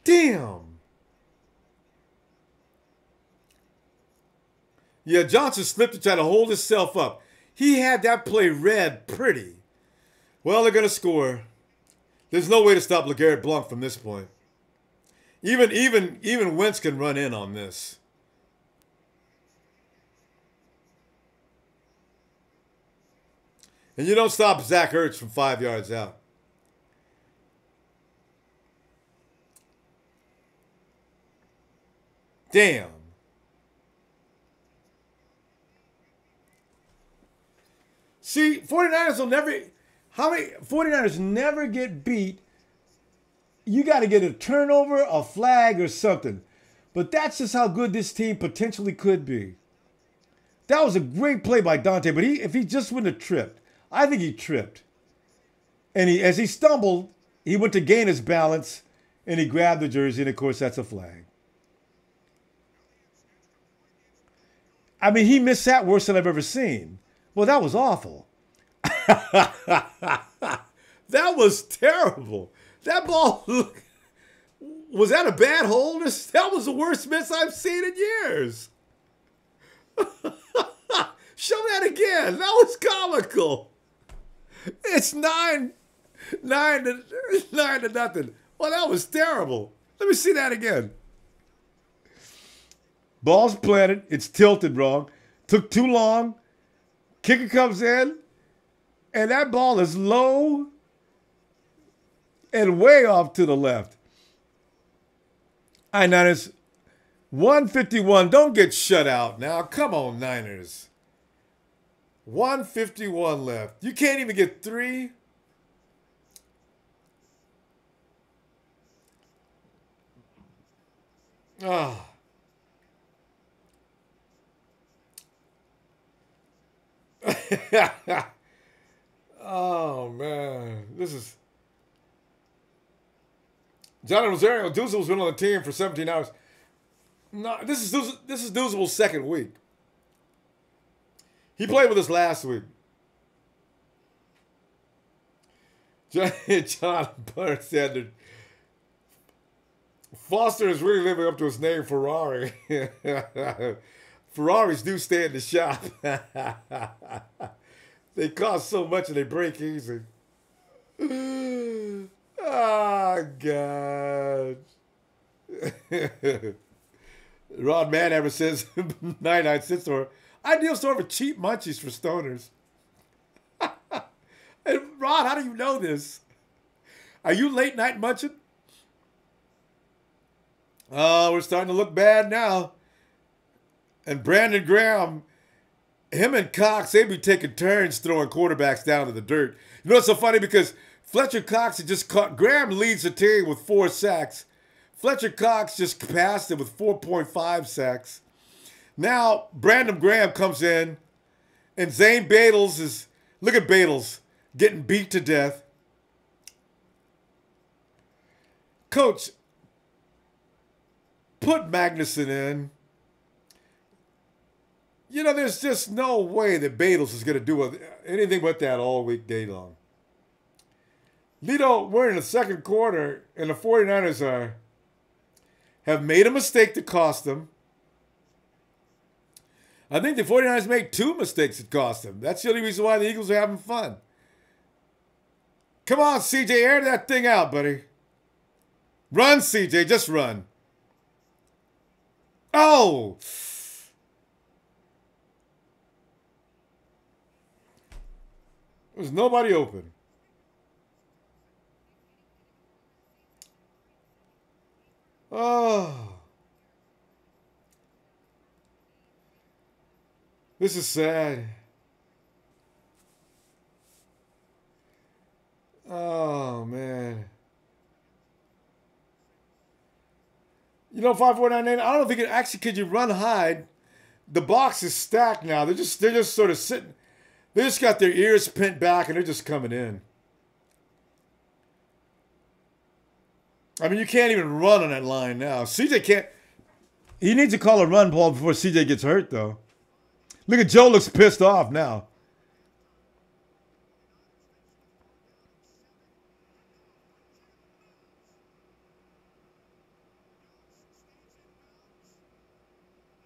A: Damn. Yeah, Johnson slipped to try to hold himself up. He had that play read pretty. Well, they're going to score. There's no way to stop LeGarrette Blount from this point. Even Wentz can run in on this. And you don't stop Zach Ertz from 5 yards out. Damn. See, 49ers will never... How many 49ers never get beat? You got to get a turnover, a flag, or something. But that's just how good this team potentially could be. That was a great play by Dante, but if he just wouldn't have tripped. I think he tripped. And as he stumbled, he went to gain his balance, and he grabbed the jersey, and of course, that's a flag. I mean, he missed that worse than I've ever seen. Well, that was awful. That was terrible. That ball, was that a bad hold? That was the worst miss I've seen in years. Show that again. That was comical. It's 9 to nothing. Well, that was terrible. Let me see that again. Ball's planted. It's tilted wrong. Took too long. Kicker comes in. And that ball is low and way off to the left. All right, Niners. 151. Don't get shut out now. Come on, Niners. 151 left. You can't even get 3. Oh. Oh, man. This is... Johnny Rosario, Doozle's been on the team for 17 hours. No, this is Doozle's second week. He played with us last week. John Butter said Foster is really living up to his name, Ferrari. Ferraris do stay in the shop. They cost so much and they break easy. Oh, God. Rod Manhammer says, 99-cent store. Ideal store for cheap munchies for stoners. And Rod, how do you know this? Are you late night munching? Oh, we're starting to look bad now. And Brandon Graham, him and Cox, they be taking turns throwing quarterbacks down to the dirt. You know what's so funny? Because Fletcher Cox had just caught, Graham leads the team with 4 sacks. Fletcher Cox just passed it with 4.5 sacks. Now, Brandon Graham comes in, and Zane Badles is, look at Badles, getting beat to death. Coach, put Magnuson in. You know, there's just no way that Badles is going to do anything but that all week day long. Lito, we're in the second quarter, and the 49ers have made a mistake to cost them. I think the 49ers made 2 mistakes that cost them. That's the only reason why the Eagles are having fun. Come on, CJ, air that thing out, buddy. Run, CJ, just run. Oh! There's nobody open. Oh. This is sad. Oh, man. You know, 549, I don't know if could you run hide? The box is stacked now. They're just sort of sitting. They just got their ears pinned back and they're just coming in. I mean, you can't even run on that line now. CJ can't. He needs to call a run ball before CJ gets hurt, though. Look at Joe, looks pissed off now.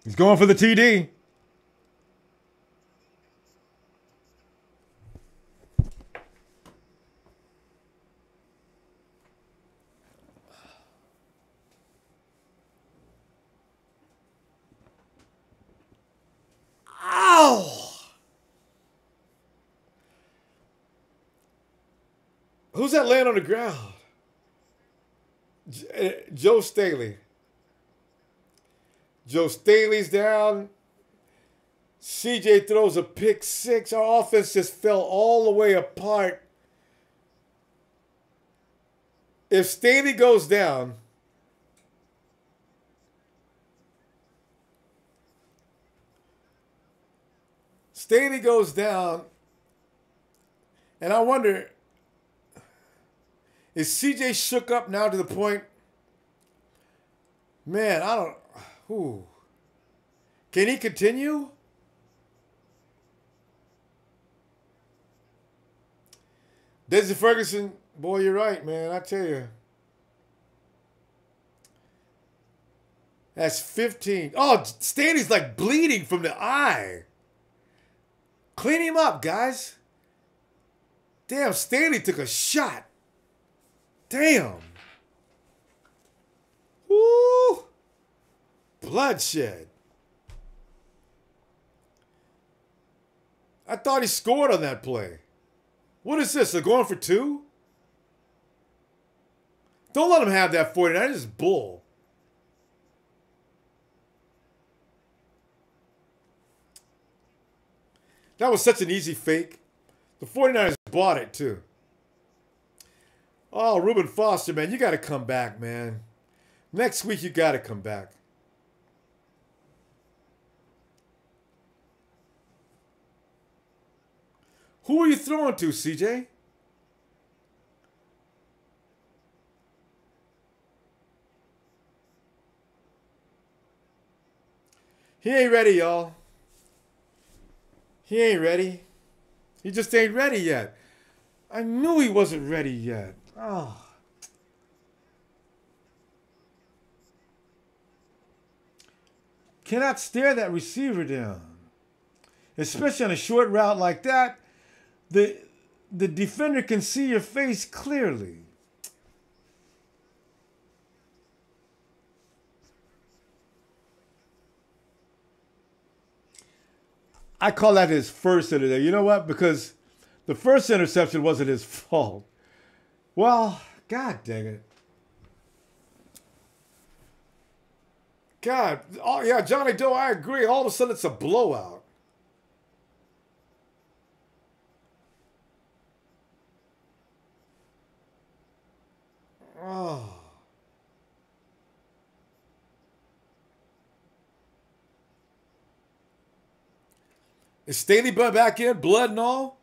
A: He's going for the TD. Ow! Who's that laying on the ground? Joe Stalley. Joe Staley's down. CJ throws a pick 6. Our offense just fell all the way apart. If Staley goes down, and I wonder, is CJ shook up now to the point? Man, I don't. Ooh. Can he continue? Desi Ferguson, boy, you're right, man. I tell you. That's 15. Oh, Staley's like bleeding from the eye. Clean him up, guys. Damn, Stalley took a shot. Damn. Woo. Bloodshed. I thought he scored on that play. What is this? They're going for 2? Don't let him have that 49. This is bull. That was such an easy fake. The 49ers bought it, too. Oh, Reuben Foster, man, you got to come back, man. Next week, you got to come back. Who are you throwing to, CJ? He ain't ready, y'all. He ain't ready. He just ain't ready yet. I knew he wasn't ready yet. Oh. Cannot stare that receiver down. Especially on a short route like that. The defender can see your face clearly. I call that his first interception. You know what? Because the first interception wasn't his fault. Well, God dang it. God. Oh, yeah, Johnny Doe, I agree. All of a sudden, it's a blowout. Oh. Is Staley back in? Blood and all?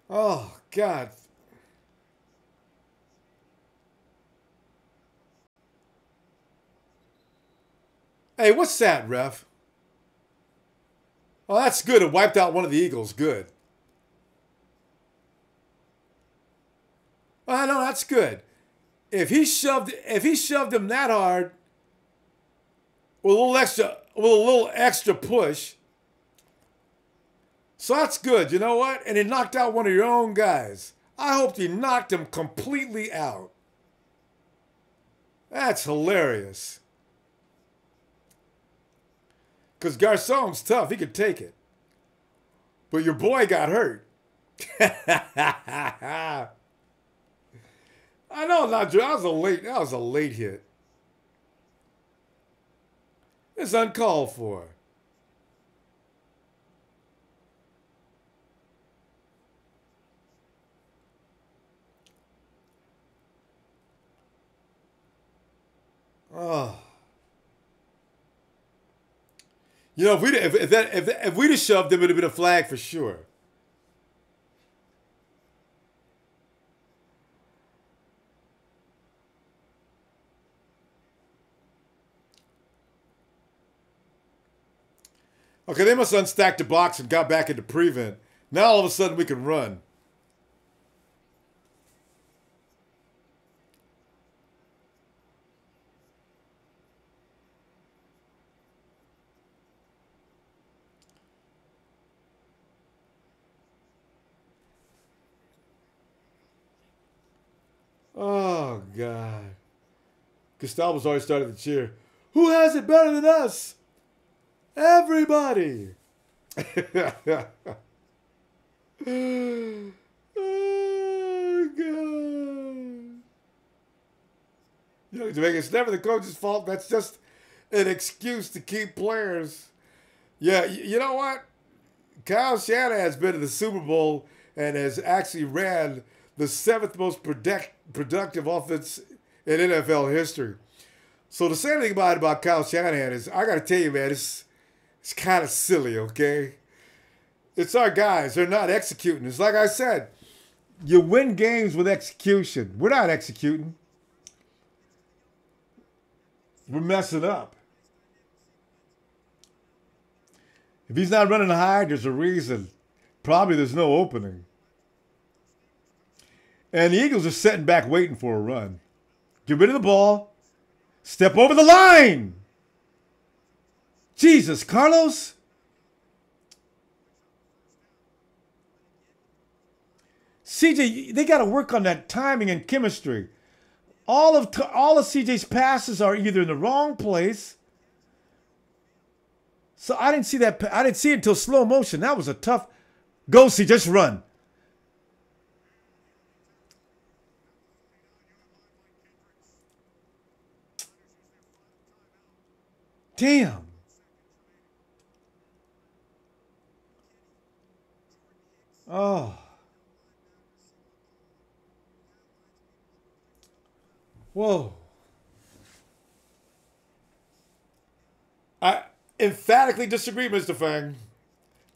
A: Oh, God. Hey, what's that, ref? Oh, that's good. It wiped out one of the Eagles. Good. Oh, no, that's good. If he shoved him that hard with a little extra push, so that's good. You know what? And he knocked out one of your own guys. I hope he knocked him completely out. That's hilarious. Because Garcon's tough. He could take it. But your boy got hurt. I know, not that was a late hit. It's uncalled for. Oh. You know, if we'd have shoved him, it'd have been a flag for sure. Okay, they must have unstacked the box and got back into prevent. Now all of a sudden we can run. Oh, God. Gustavus already started the cheer. Who has it better than us? Everybody. Oh, God. You know, Jamaica, it's never the coach's fault. That's just an excuse to keep players. Yeah, you know what? Kyle Shanahan has been to the Super Bowl and has actually ran the 7th most productive offense in NFL history. So to say anything about Kyle Shanahan is, I got to tell you, man, it's kind of silly, okay? It's our guys. They're not executing. It's like I said, you win games with execution. We're not executing. We're messing up. If he's not running high, there's a reason. Probably there's no opening. And the Eagles are sitting back waiting for a run. Get rid of the ball. Step over the line. Jesus, Carlos. CJ, they got to work on that timing and chemistry. All of CJ's passes are either in the wrong place. So I didn't see that. I didn't see it until slow motion. That was a tough. Go, CJ, just run. Damn. Oh. Whoa. I emphatically disagree, Mr. Fang.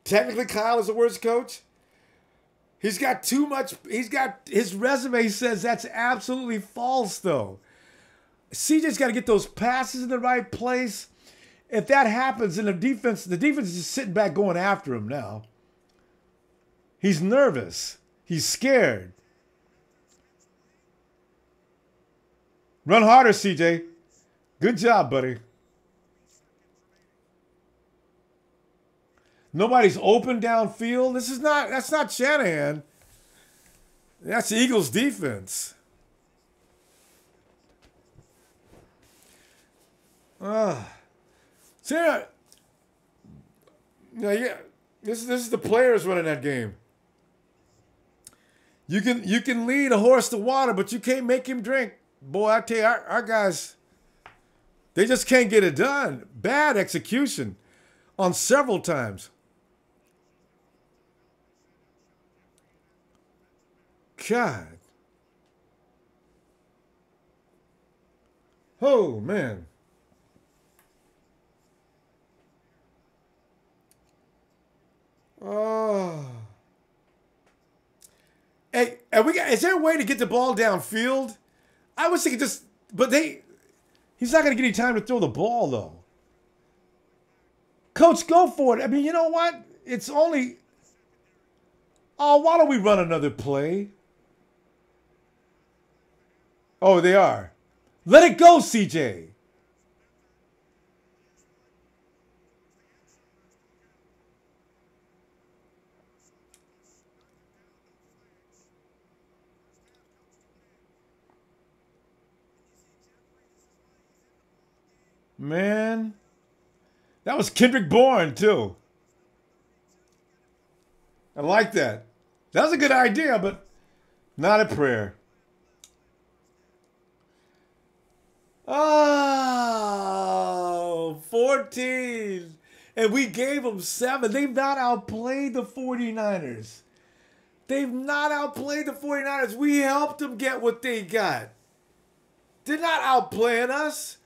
A: Technically, Kyle is the worst coach. He's got too much. His resume says that's absolutely false, though. CJ's got to get those passes in the right place. If that happens, then the defense is just sitting back going after him now. He's nervous. He's scared. Run harder, CJ. Good job, buddy. Nobody's open downfield. That's not Shanahan. That's the Eagles defense. Sarah, yeah, this is the players running that game. You can lead a horse to water, but you can't make him drink. Boy, I tell you, our guys, they just can't get it done. Bad execution on several times. God. Oh, man. Oh. Hey, is there a way to get the ball downfield? I was thinking he's not going to get any time to throw the ball, though. coach, go for it. I mean, you know what? It's only... Oh, why don't we run another play? Oh, they are. Let it go, CJ. Man, that was Kendrick Bourne, too. I like that. That was a good idea, but not a prayer. Oh, 14. And we gave them 7. They've not outplayed the 49ers. They've not outplayed the 49ers. We helped them get what they got. They're not outplaying us.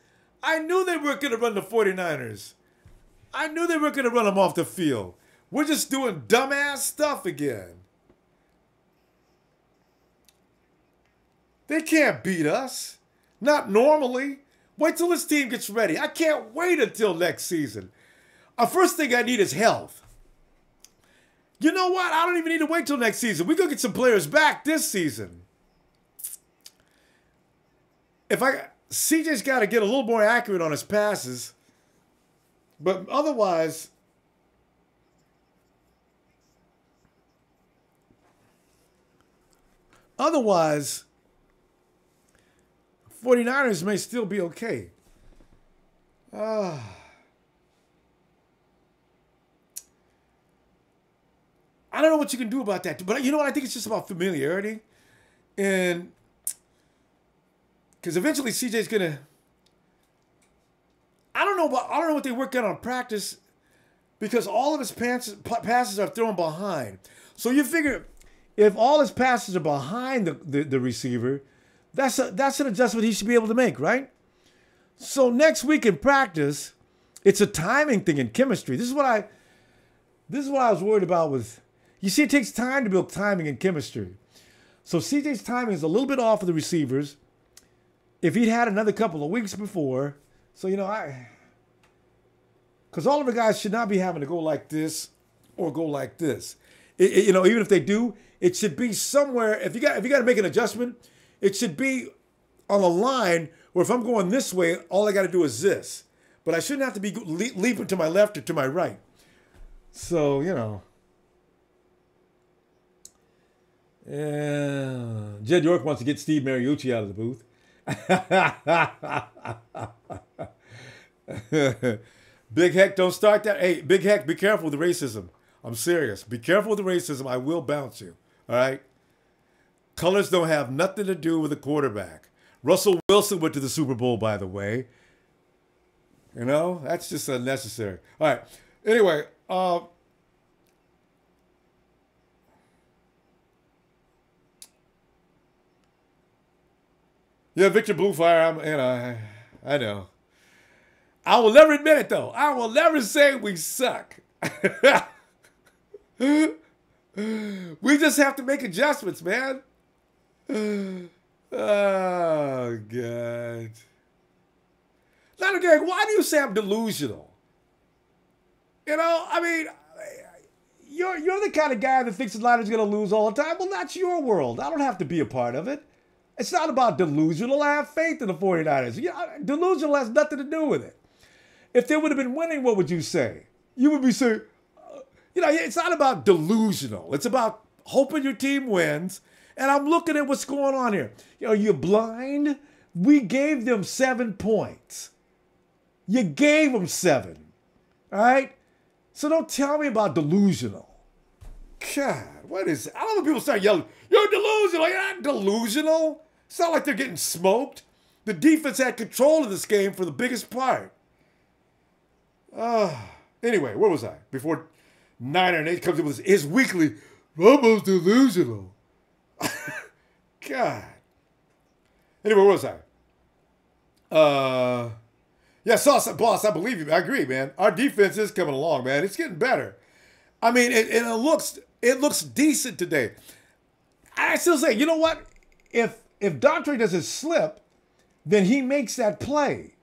A: I knew they weren't going to run the 49ers. I knew they weren't going to run them off the field. We're just doing dumbass stuff again. They can't beat us. Not normally. Wait till this team gets ready. I can't wait until next season. Our first thing I need is health. You know what? I don't even need to wait till next season. We're going to get some players back this season. CJ's got to get a little more accurate on his passes. But otherwise, 49ers may still be okay. I don't know what you can do about that. But you know what? I think it's just about familiarity. And because eventually CJ's going to... I don't know what they work out on practice because all of his passes are thrown behind. So you figure if all his passes are behind the receiver, that's an adjustment he should be able to make, right? So next week in practice, it's a timing thing in chemistry. This is what I was worried about with... You see, it takes time to build timing in chemistry. So CJ's timing is a little bit off of the receivers. If he'd had another couple of weeks before... So, because all of the guys should not be having to go like this or go like this. Even if they do, it should be somewhere. If you got to make an adjustment, it should be on a line where if I'm going this way, all I got to do is this. But I shouldn't have to be leaping to my left or to my right. So, Jed York wants to get Steve Mariucci out of the booth. Big Heck, don't start that. Hey, Big Heck, be careful with the racism. I'm serious. Be careful with the racism. I will bounce you. All right? Colors don't have nothing to do with the quarterback. Russell Wilson went to the Super Bowl, by the way. That's just unnecessary. All right. Anyway, yeah, Victor Bluefire, I know. I will never admit it, though. I will never say we suck. We just have to make adjustments, man. Oh, God. Now, Greg, why do you say I'm delusional? You're the kind of guy that thinks the Niners are going to lose all the time. Well, that's your world. I don't have to be a part of it. It's not about delusional. I have faith in the 49ers. Delusional has nothing to do with it. If they would have been winning, what would you say? You would be saying, it's not about delusional. It's about hoping your team wins. And I'm looking at what's going on here. You're blind. We gave them 7 points. You gave them 7. All right? So don't tell me about delusional. God, what is it? I love when people start yelling, you're delusional. You're not delusional. It's not like they're getting smoked. The defense had control of this game for the biggest part. Anyway, where was I? Before Niner Nate comes in with his weekly, Ronbo's delusional. God. Anyway, where was I? Yeah, Sauce, boss, I believe you. I agree, man. Our defense is coming along, man. It's getting better. I mean, it looks decent today. I still say, you know what? If Daunte doesn't slip, then he makes that play.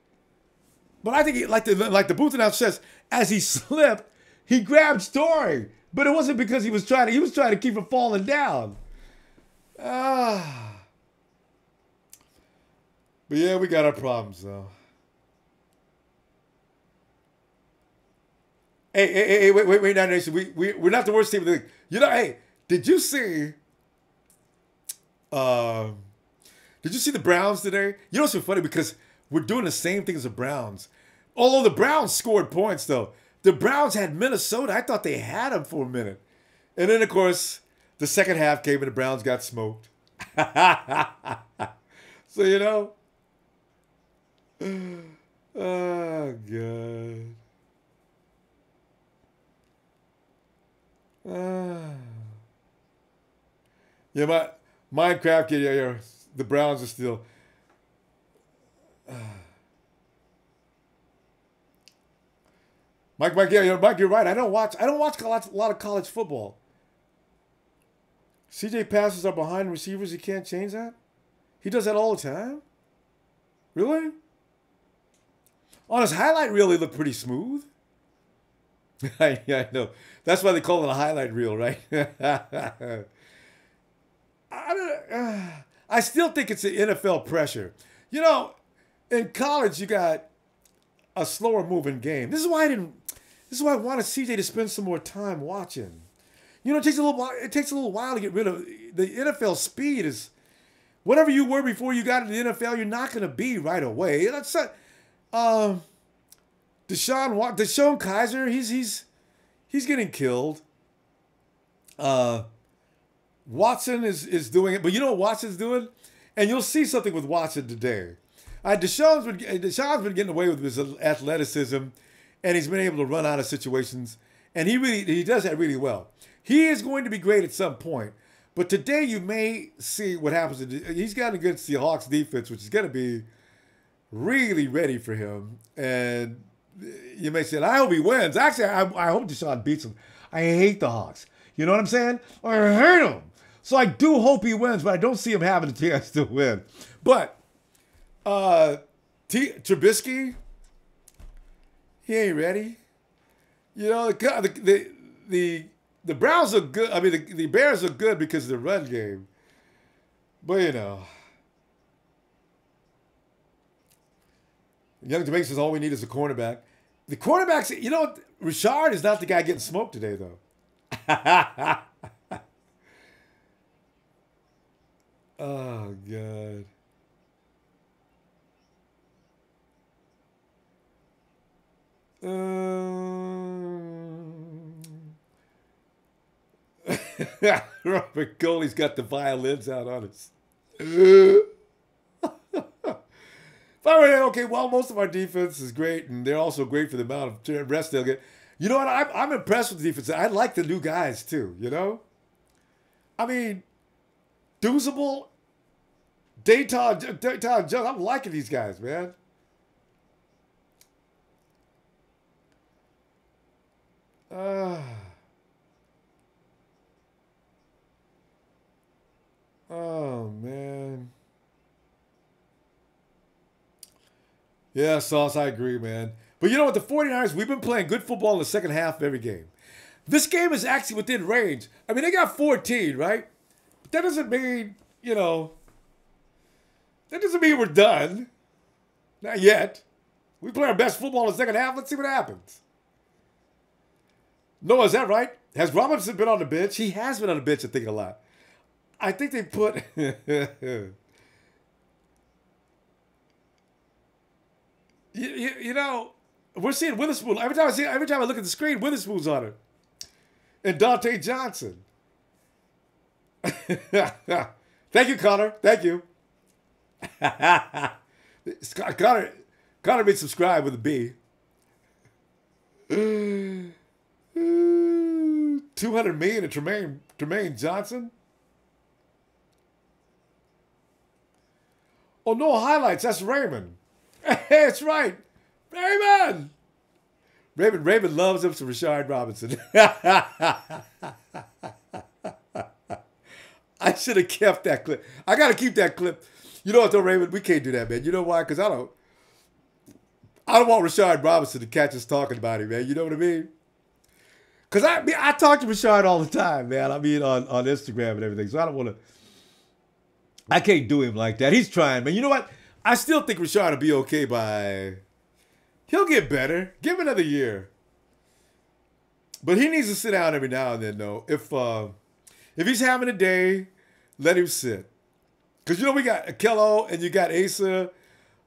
A: But I think like the booth announcer says, as he slipped, he grabbed Story. But it wasn't because he was trying to keep him falling down. But yeah, we got our problems though. Hey, wait, now, Nation. We're not the worst team in the league. You know, hey, did you see the Browns today? You know what's so funny? Because we're doing the same thing as the Browns. Although the Browns scored points, though. The Browns had Minnesota. I thought they had them for a minute. And then, of course, the second half came and the Browns got smoked. So, you know. Oh, God. Yeah, Minecraft, yeah, the Browns are still. Mike, Mike, you're right. I don't watch a lot of college football. CJ passes are behind receivers. He can't change that. He does that all the time. Really? On his highlight reel, he looked pretty smooth. I know. That's why they call it a highlight reel, right? I still think it's the NFL pressure. You know, in college, you got a slower moving game. This is why I wanted CJ to spend some more time watching. You know, it takes a little while to get rid of the NFL speed. Is whatever you were before you got into the NFL, you're not going to be right away. That's Deshaun Kaiser, he's getting killed. Watson is doing it, but you know what Watson's doing? And you'll see something with Watson today. Deshaun's been getting away with his athleticism, and he's been able to run out of situations, and he does that really well. He is going to be great at some point, but today you may see what happens. He's got against the Hawks defense, which is going to be really ready for him, and you may say, I hope he wins. Actually, I hope Deshaun beats him. I hate the Hawks. You know what I'm saying? I hate him. So I do hope he wins, but I don't see him having a chance to win. But Trubisky, he ain't ready. You know, the Browns are good. I mean, the Bears are good because of the run game. But, you know, Young Jamaican says all we need is a cornerback. The cornerbacks, you know, Richard is not the guy getting smoked today, though. Oh, God. Robert Coley's got the violins out on us. Okay, well, most of our defense is great, and they're also great for the amount of rest they'll get. You know what? I'm impressed with the defense. I like the new guys, too, you know? I mean, Doozable, Dayton Jones, I'm liking these guys, man. Oh, man. Yeah, Sauce, I agree, man. But you know what? The 49ers, we've been playing good football in the second half of every game. This game is actually within range. I mean, they got 14, right? But that doesn't mean, you know, that doesn't mean we're done. Not yet. We play our best football in the second half. Let's see what happens. Noah, is that right? Has Robinson been on the bench? He has been on the bench, I think, a lot. I think they put... you know, we're seeing Witherspoon. Every time I look at the screen, Witherspoon's on it. And Dante Johnson. Thank you, Connor. Thank you. Connor made subscribe with a B. 200 million to Tremaine Johnson. Oh, no highlights. That's Raymond. That's right. Raymond. Raymond loves him some Rashard Robinson. I should have kept that clip. I got to keep that clip. You know what, though, Raymond? We can't do that, man. You know why? Because I don't want Rashard Robinson to catch us talking about him, man. You know what I mean? Because I talk to Rashard all the time, man. I mean, on Instagram and everything. So I don't want to. I can't do him like that. He's trying, man. You know what? I still think Rashard will be okay by. He'll get better. Give him another year. But he needs to sit down every now and then, though. If he's having a day, let him sit. Because, you know, we got Akello and you got Asa.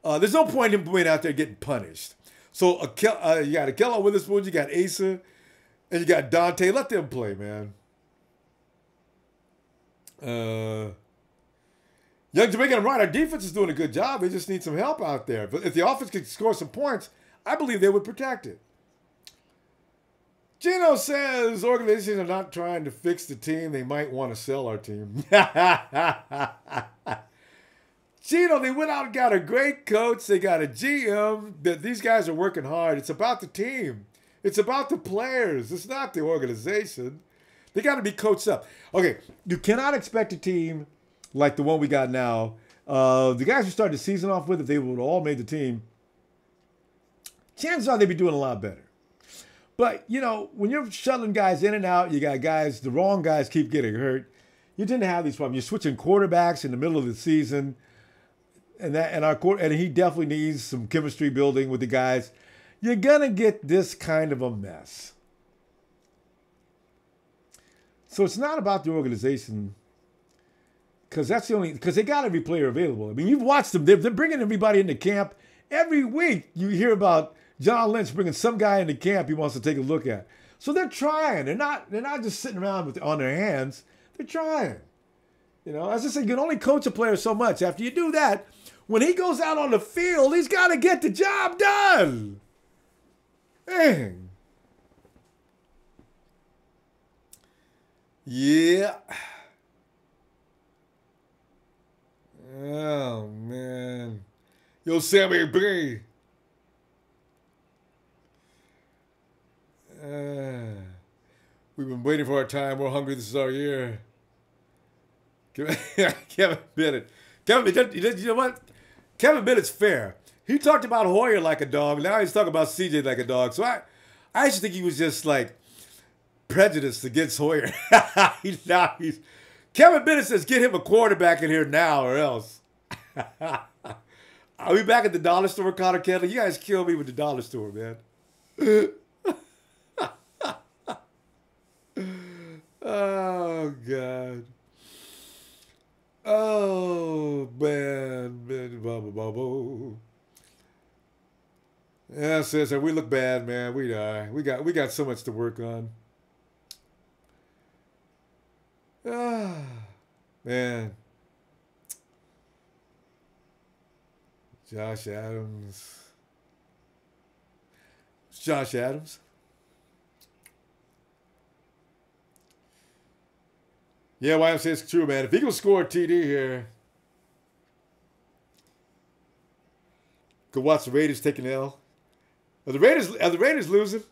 A: There's no point in him going out there getting punished. So you got Akello Witherspoon, you got Asa, and you got Dante. Let them play, man. Young Jamaican right, our defense is doing a good job. They just need some help out there. But if the offense could score some points, I believe they would protect it. Gino says organizations are not trying to fix the team. They might want to sell our team. Gino, they went out and got a great coach. They got a GM. These guys are working hard. It's about the team. It's about the players. It's not the organization. They got to be coached up. Okay, you cannot expect a team like the one we got now. The guys who started the season off with, if they would have all made the team, chances are they'd be doing a lot better. But, you know, when you're shuttling guys in and out, you got guys, the wrong guys keep getting hurt. You tend to have these problems. You're switching quarterbacks in the middle of the season. And he definitely needs some chemistry building with the guys. You're going to get this kind of a mess. So it's not about the organization, because they got every player available. I mean, you've watched them. They're bringing everybody into camp. Every week you hear about John Lynch bringing some guy into camp he wants to take a look at. So they're trying. They're not just sitting around on their hands. They're trying. You know, as I say, you can only coach a player so much. After you do that, when he goes out on the field, he's got to get the job done. Dang. Yeah. Oh, man. Yo, Sammy B. We've been waiting for our time. We're hungry. This is our year. Kevin Bennett. You know what? Kevin Bennett's fair. He talked about Hoyer like a dog. Now he's talking about CJ like a dog. So I actually think he was just like prejudiced against Hoyer. Kevin Bennett says, get him a quarterback in here now or else. Are we back at the dollar store, Connor Kendall? You guys kill me with the dollar store, man. Oh, God. Oh, man. Yeah, sis, we look bad, man. We are. We got so much to work on. Ah, man. Josh Adams. It's Josh Adams. Yeah, YMCA is true, man. If he can score a TD here, could watch the Raiders take an L. Are the Raiders losing?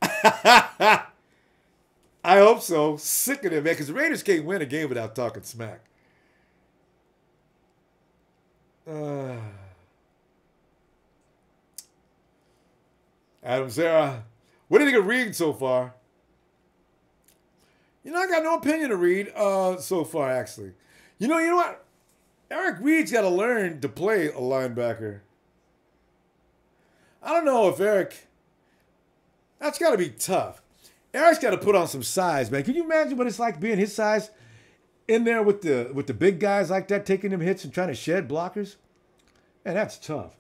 A: I hope so. Sick of them, man, because the Raiders can't win a game without talking smack. Adam Zara, what do you think of Reed so far? You know, I got no opinion of Reed so far, actually. You know what? Eric Reed's got to learn to play a linebacker. I don't know if that's got to be tough. Eric's got to put on some size, man. Can you imagine what it's like being his size in there with the big guys like that, taking them hits and trying to shed blockers? Man, that's tough.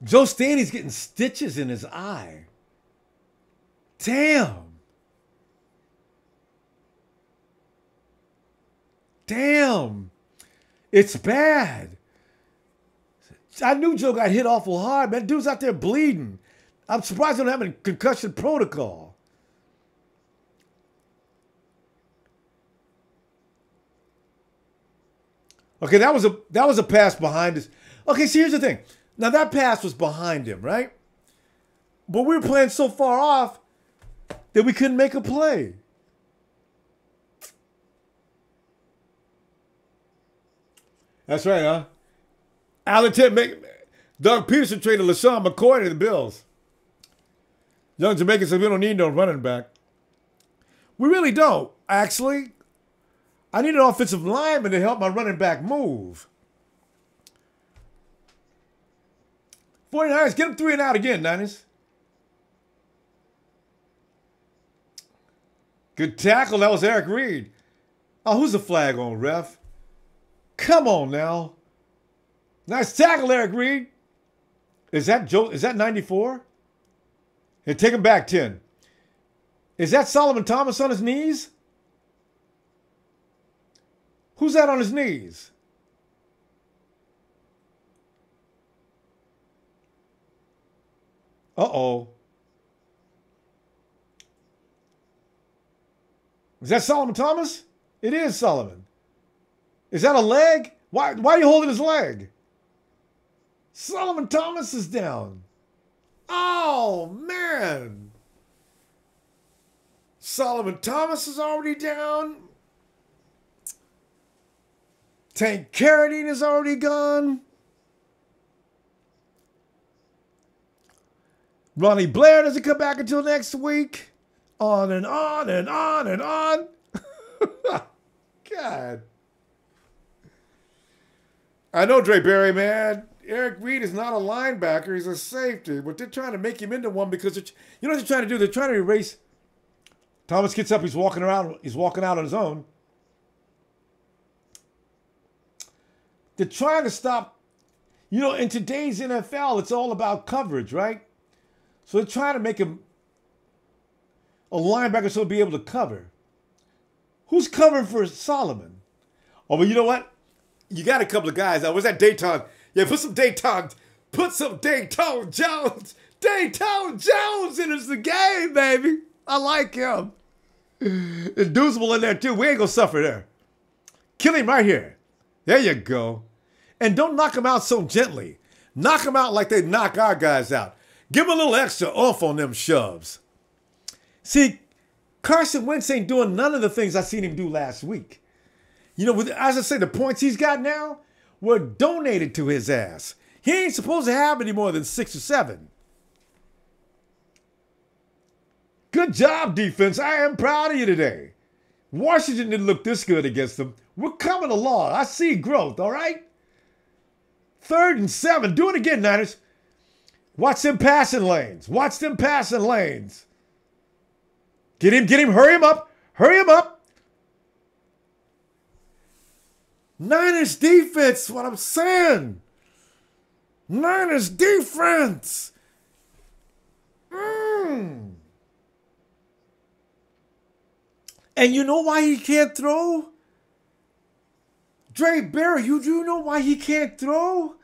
A: Joe Stalley's getting stitches in his eye. Damn. Damn. It's bad. I knew Joe got hit awful hard, man. Dude's out there bleeding. I'm surprised they don't have a concussion protocol. Okay, that was a pass behind us. Okay, so here's the thing. Now that pass was behind him, right? But we were playing so far off that we couldn't make a play. That's right, huh? Doug Peterson traded LaShawn McCoy to the Bills. Young Jamaican said we don't need no running back. We really don't, actually. I need an offensive lineman to help my running back move. 49ers, get them 3 and out again, Niners. Good tackle. That was Eric Reed. Oh, who's the flag on, ref? Come on now. Nice tackle, Eric Reed. Is that Joe? Is that 94? Hey, take him back 10. Is that Solomon Thomas on his knees? Who's that on his knees? Uh-oh. Is that Solomon Thomas? It is Solomon. Is that a leg? Why are you holding his leg? Solomon Thomas is down. Oh, man. Solomon Thomas is already down. Tank Carradine is already gone. Ronnie Blair doesn't come back until next week. On and on and on and on. God. I know Dre Berry, man. Eric Reed is not a linebacker. He's a safety. But they're trying to make him into one because, you know what they're trying to do? They're trying to erase. Thomas gets up. He's walking around. He's walking out on his own. They're trying to stop. You know, in today's NFL, it's all about coverage, right? So they're trying to make him a linebacker so he'll be able to cover. Who's covering for Solomon? Oh, but you know what? You got a couple of guys. Was that Dayton? Yeah, put some Dayton Jones. Dayton Jones enters the game, baby. I like him. Inducible in there, too. We ain't going to suffer there. Kill him right here. There you go. And don't knock him out so gently. Knock him out like they knock our guys out. Give him a little extra oomph on them shoves. See, Carson Wentz ain't doing none of the things I seen him do last week. You know, as I say, the points he's got now were donated to his ass. He ain't supposed to have any more than 6 or 7. Good job, defense. I am proud of you today. Washington didn't look this good against them. We're coming along. I see growth, all right? 3rd and 7. Do it again, Niners. Watch them passing lanes. Watch them passing lanes. Get him. Hurry him up. Hurry him up. Niners defense, what I'm saying. Niners defense. And you know why he can't throw? Dre Berry, you do know why he can't throw?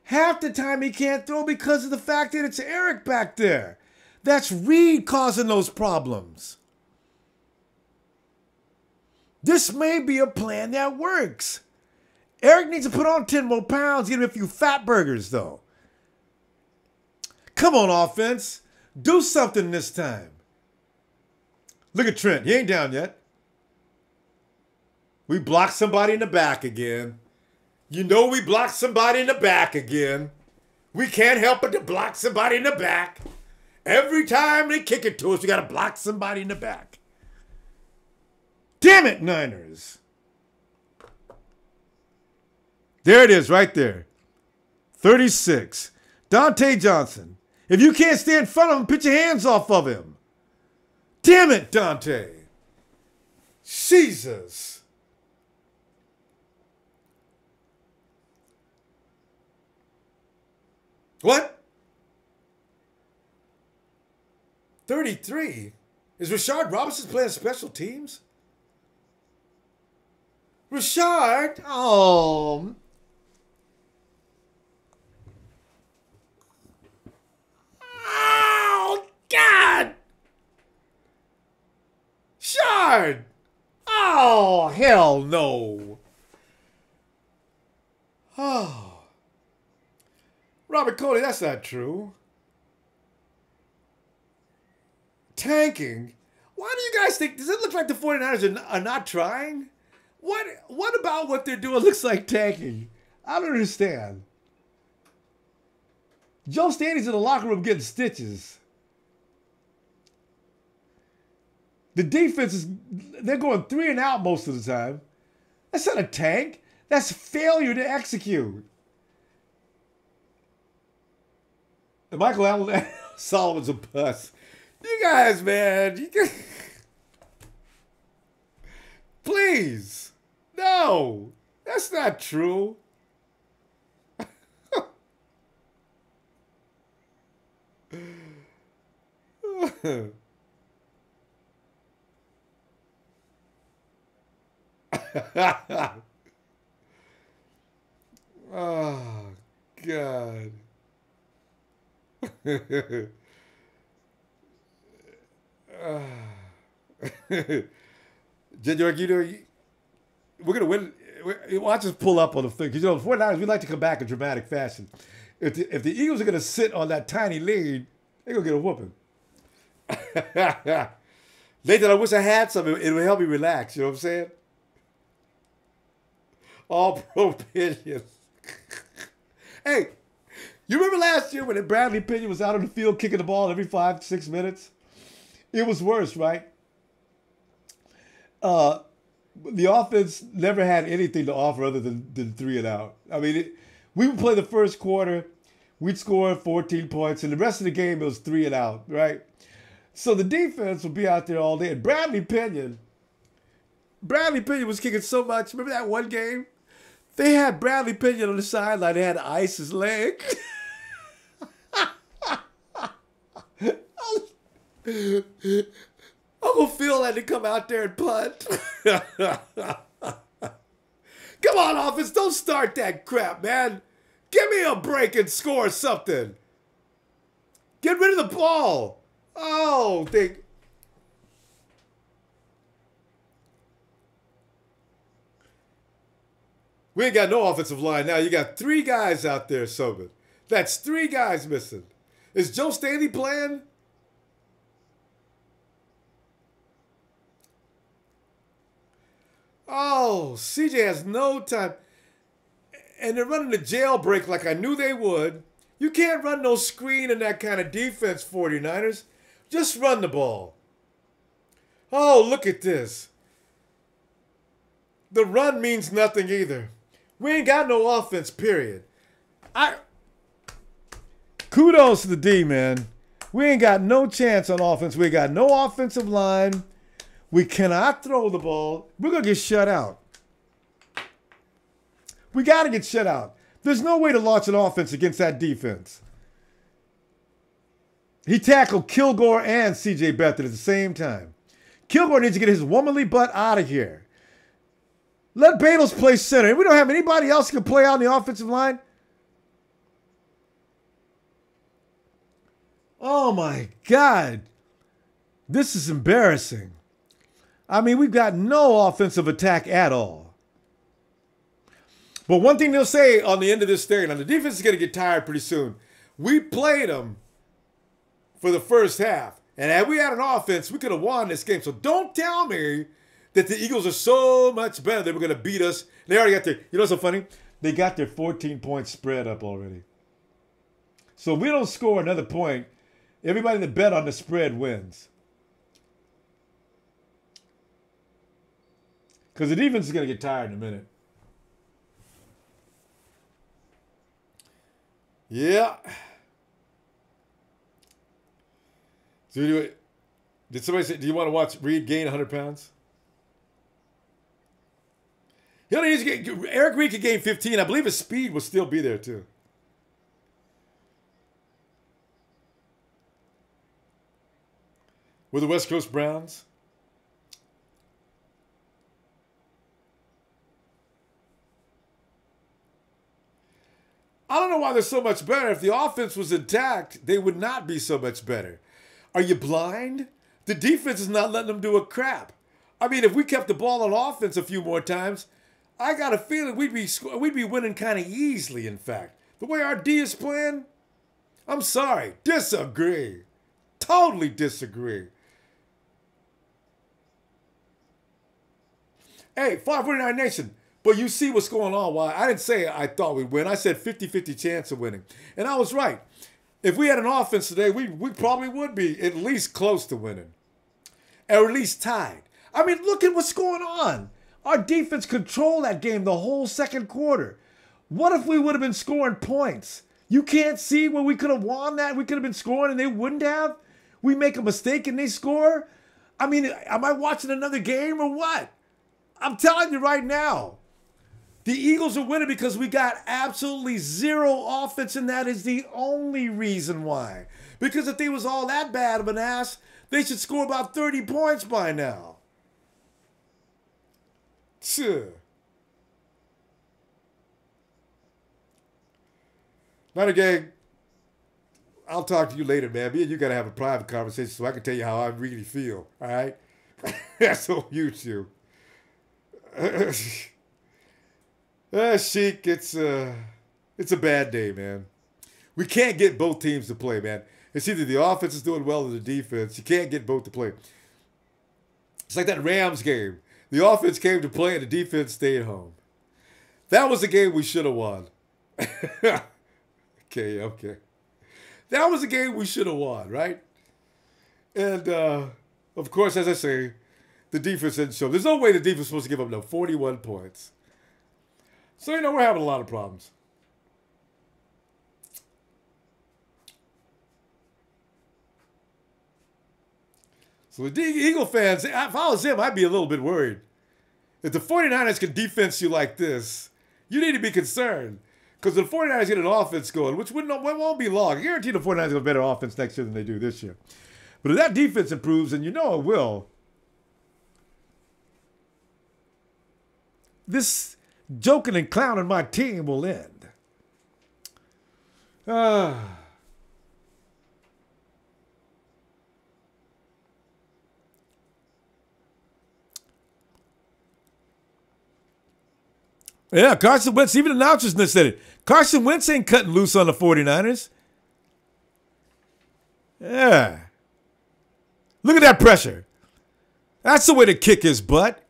A: Half the time he can't throw because of the fact that it's Eric back there. That's Reed causing those problems. This may be a plan that works. Eric needs to put on 10 more pounds, get him a few fat burgers, though. Come on, offense. Do something this time. Look at Trent. He ain't down yet. We blocked somebody in the back again. You know we blocked somebody in the back again. We can't help but to block somebody in the back. Every time they kick it to us, we got to block somebody in the back. Damn it, Niners. There it is right there. 36. Dante Johnson. If you can't stay in front of him, put your hands off of him. Damn it, Dante. Jesus. What? 33? Is Rashard Robinson playing special teams? Rashard? Oh. Oh, God. Shard. Oh, hell no. Oh. Cody, that's not true. Tanking? Why do you guys think, does it look like the 49ers are not trying? What about what they're doing looks like tanking? I don't understand. Joe Stalley's in the locker room getting stitches. The defense is, they're going 3 and out most of the time. That's not a tank. That's failure to execute. And Michael Allen Solomon's a bust. You guys, man. Please. No. That's not true. Oh, God. Jen, you know, we're going to win. Watch us pull up on the thing. Because, you know, the 49ers, we like to come back in dramatic fashion. If the Eagles are going to sit on that tiny lead, they're going to get a whooping. Nathan, I wish I had something. It would help me relax. You know what I'm saying? All pro opinions. Hey, you remember last year when Bradley Pinion was out on the field kicking the ball every 5-6 minutes? It was worse, right? The offense never had anything to offer other than 3 and out. I mean, we would play the first quarter, we'd score 14 points, and the rest of the game it was 3 and out, right? So the defense would be out there all day. And Bradley Pinion was kicking so much. Remember that one game? They had Bradley Pinion on the sideline. They had to ice his leg. Uncle Phil had to come out there and punt. Come on, offense. Don't start that crap, man. Give me a break and score something. Get rid of the ball. Oh, we ain't got no offensive line now. You got 3 guys out there, Sobin. That's 3 guys missing. Is Joe Stalley playing? Oh, CJ has no time. And they're running the jailbreak like I knew they would. You can't run no screen in that kind of defense, 49ers. Just run the ball. Oh, look at this. The run means nothing either. We ain't got no offense, period. Kudos to the D, man. We ain't got no chance on offense. We got no offensive line. We cannot throw the ball. We're going to get shut out. We got to get shut out. There's no way to launch an offense against that defense. He tackled Kilgore and C.J. Beathard at the same time. Kilgore needs to get his womanly butt out of here. Let Battles play center. And we don't have anybody else who can play out on the offensive line. Oh, my God. This is embarrassing. I mean, we've got no offensive attack at all. But one thing they'll say on the end of this thing, and the defense is going to get tired pretty soon. We played them for the first half. And had we had an offense, we could have won this game. So don't tell me that the Eagles are so much better they were going to beat us. They already got their, you know what's so funny? They got their 14-point spread up already. So if we don't score another point, everybody that bet on the spread wins. Because the defense is going to get tired in a minute. Yeah. So anyway, did somebody say, do you want to watch Reed gain 100 pounds? He only needs to get, Eric Reed could gain 15. I believe his speed will still be there too. With the West Coast Browns. I don't know why they're so much better. If the offense was intact, they would not be so much better. Are you blind? The defense is not letting them do a crap. I mean, if we kept the ball on offense a few more times, I got a feeling we'd be winning kind of easily, in fact. The way our D is playing, I'm sorry. Disagree. Totally disagree. Hey, 549 Nation. But you see what's going on. Why? I didn't say I thought we'd win. I said 50-50 chance of winning. And I was right. If we had an offense today, we probably would be at least close to winning. Or at least tied. I mean, look at what's going on. Our defense controlled that game the whole second quarter. What if we would have been scoring points? You can't see where we could have won that? We could have been scoring and they wouldn't have? We make a mistake and they score? I mean, am I watching another game or what? I'm telling you right now. The Eagles are winning because we got absolutely zero offense, and that is the only reason why. Because if they was all that bad of an ass, they should score about 30 points by now. Sure. Not again. I'll talk to you later, man. Me and you got to have a private conversation so I can tell you how I really feel, all right? That's on YouTube. Sheik, it's a bad day, man. We can't get both teams to play, man. It's either the offense is doing well or the defense. You can't get both to play. It's like that Rams game. The offense came to play and the defense stayed home. That was the game we should have won. Okay. That was a game we should have won, right? And, of course, as I say, the defense didn't show. There's no way the defense was supposed to give up no 41 points. So, you know, we're having a lot of problems. So the Eagle fans, if I was him, I'd be a little bit worried. If the 49ers can defense you like this, you need to be concerned. Because the 49ers get an offense going, which won't be long. I guarantee the 49ers will have a better offense next year than they do this year. But if that defense improves, and you know it will, this joking and clowning my team will end. Yeah, Carson Wentz, even announcers said it. Carson Wentz ain't cutting loose on the 49ers. Yeah. Look at that pressure. That's the way to kick his butt.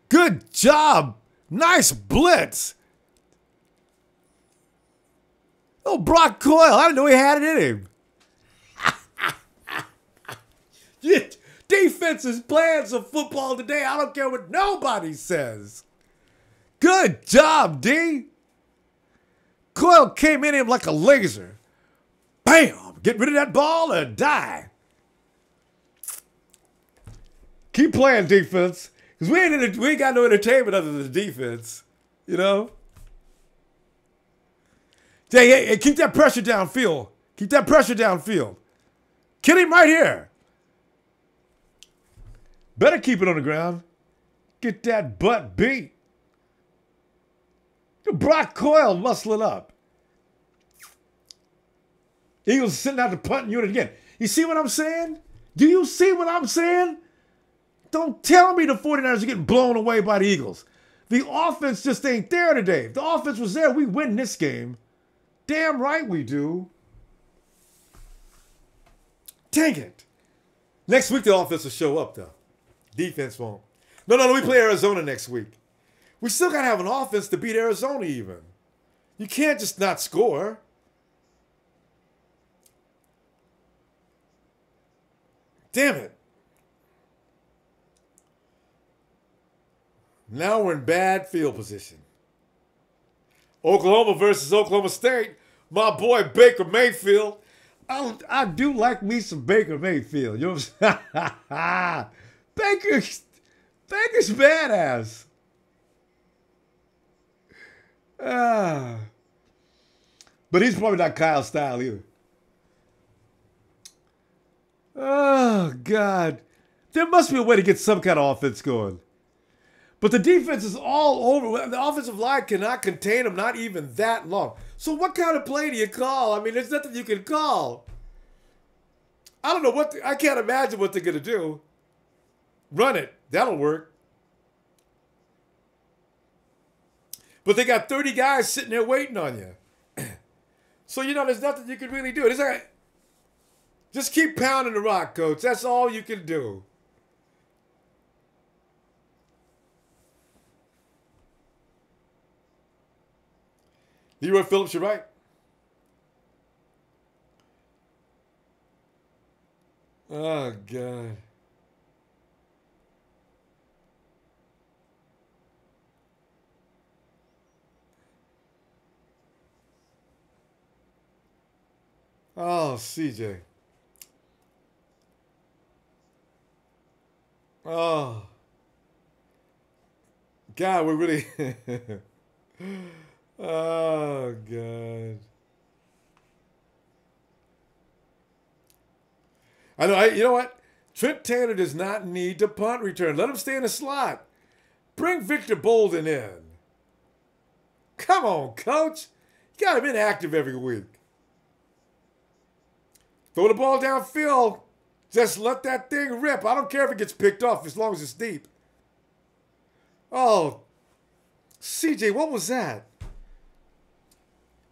A: Good job. Nice blitz. Oh, Brock Coyle. I didn't know he had it in him. Defenses playing some football today. I don't care what nobody says. Good job, D. Coyle came in him like a laser. Bam! Get rid of that ball and die. Keep playing defense. Because we ain't got no entertainment other than the defense. You know? Hey, keep that pressure downfield. Keep that pressure downfield. Kill him right here. Better keep it on the ground. Get that butt beat. Brock Coyle muscling up. Eagles sitting out the punting unit again. You see what I'm saying? Do you see what I'm saying? Don't tell me the 49ers are getting blown away by the Eagles. The offense just ain't there today. If the offense was there, we win this game. Damn right we do. Dang it. Next week, the offense will show up, though. Defense won't. No, we play Arizona next week. We still got to have an offense to beat Arizona even. You can't just not score. Damn it. Now we're in bad field position. Oklahoma versus Oklahoma State. My boy Baker Mayfield. I do like me some Baker Mayfield. You know what I'm saying? Baker's badass. But he's probably not Kyle style either. Oh, God. There must be a way to get some kind of offense going. But the defense is all over. The offensive line cannot contain them, not even that long. So what kind of play do you call? I mean, there's nothing you can call. I don't know I can't imagine what they're going to do. Run it. That'll work. But they got 30 guys sitting there waiting on you. So, there's nothing you can really do. It's like, just keep pounding the rock, coach. That's all you can do. Leroy Phillips, you're right. Oh, God. Oh, CJ. Oh. God, we're really... Oh, God. I know. You know what? Trent Taylor does not need to punt return. Let him stay in the slot. Bring Victor Bolden in. Come on, coach. You got him inactive every week. Throw the ball downfield. Just let that thing rip. I don't care if it gets picked off as long as it's deep. Oh, CJ, what was that?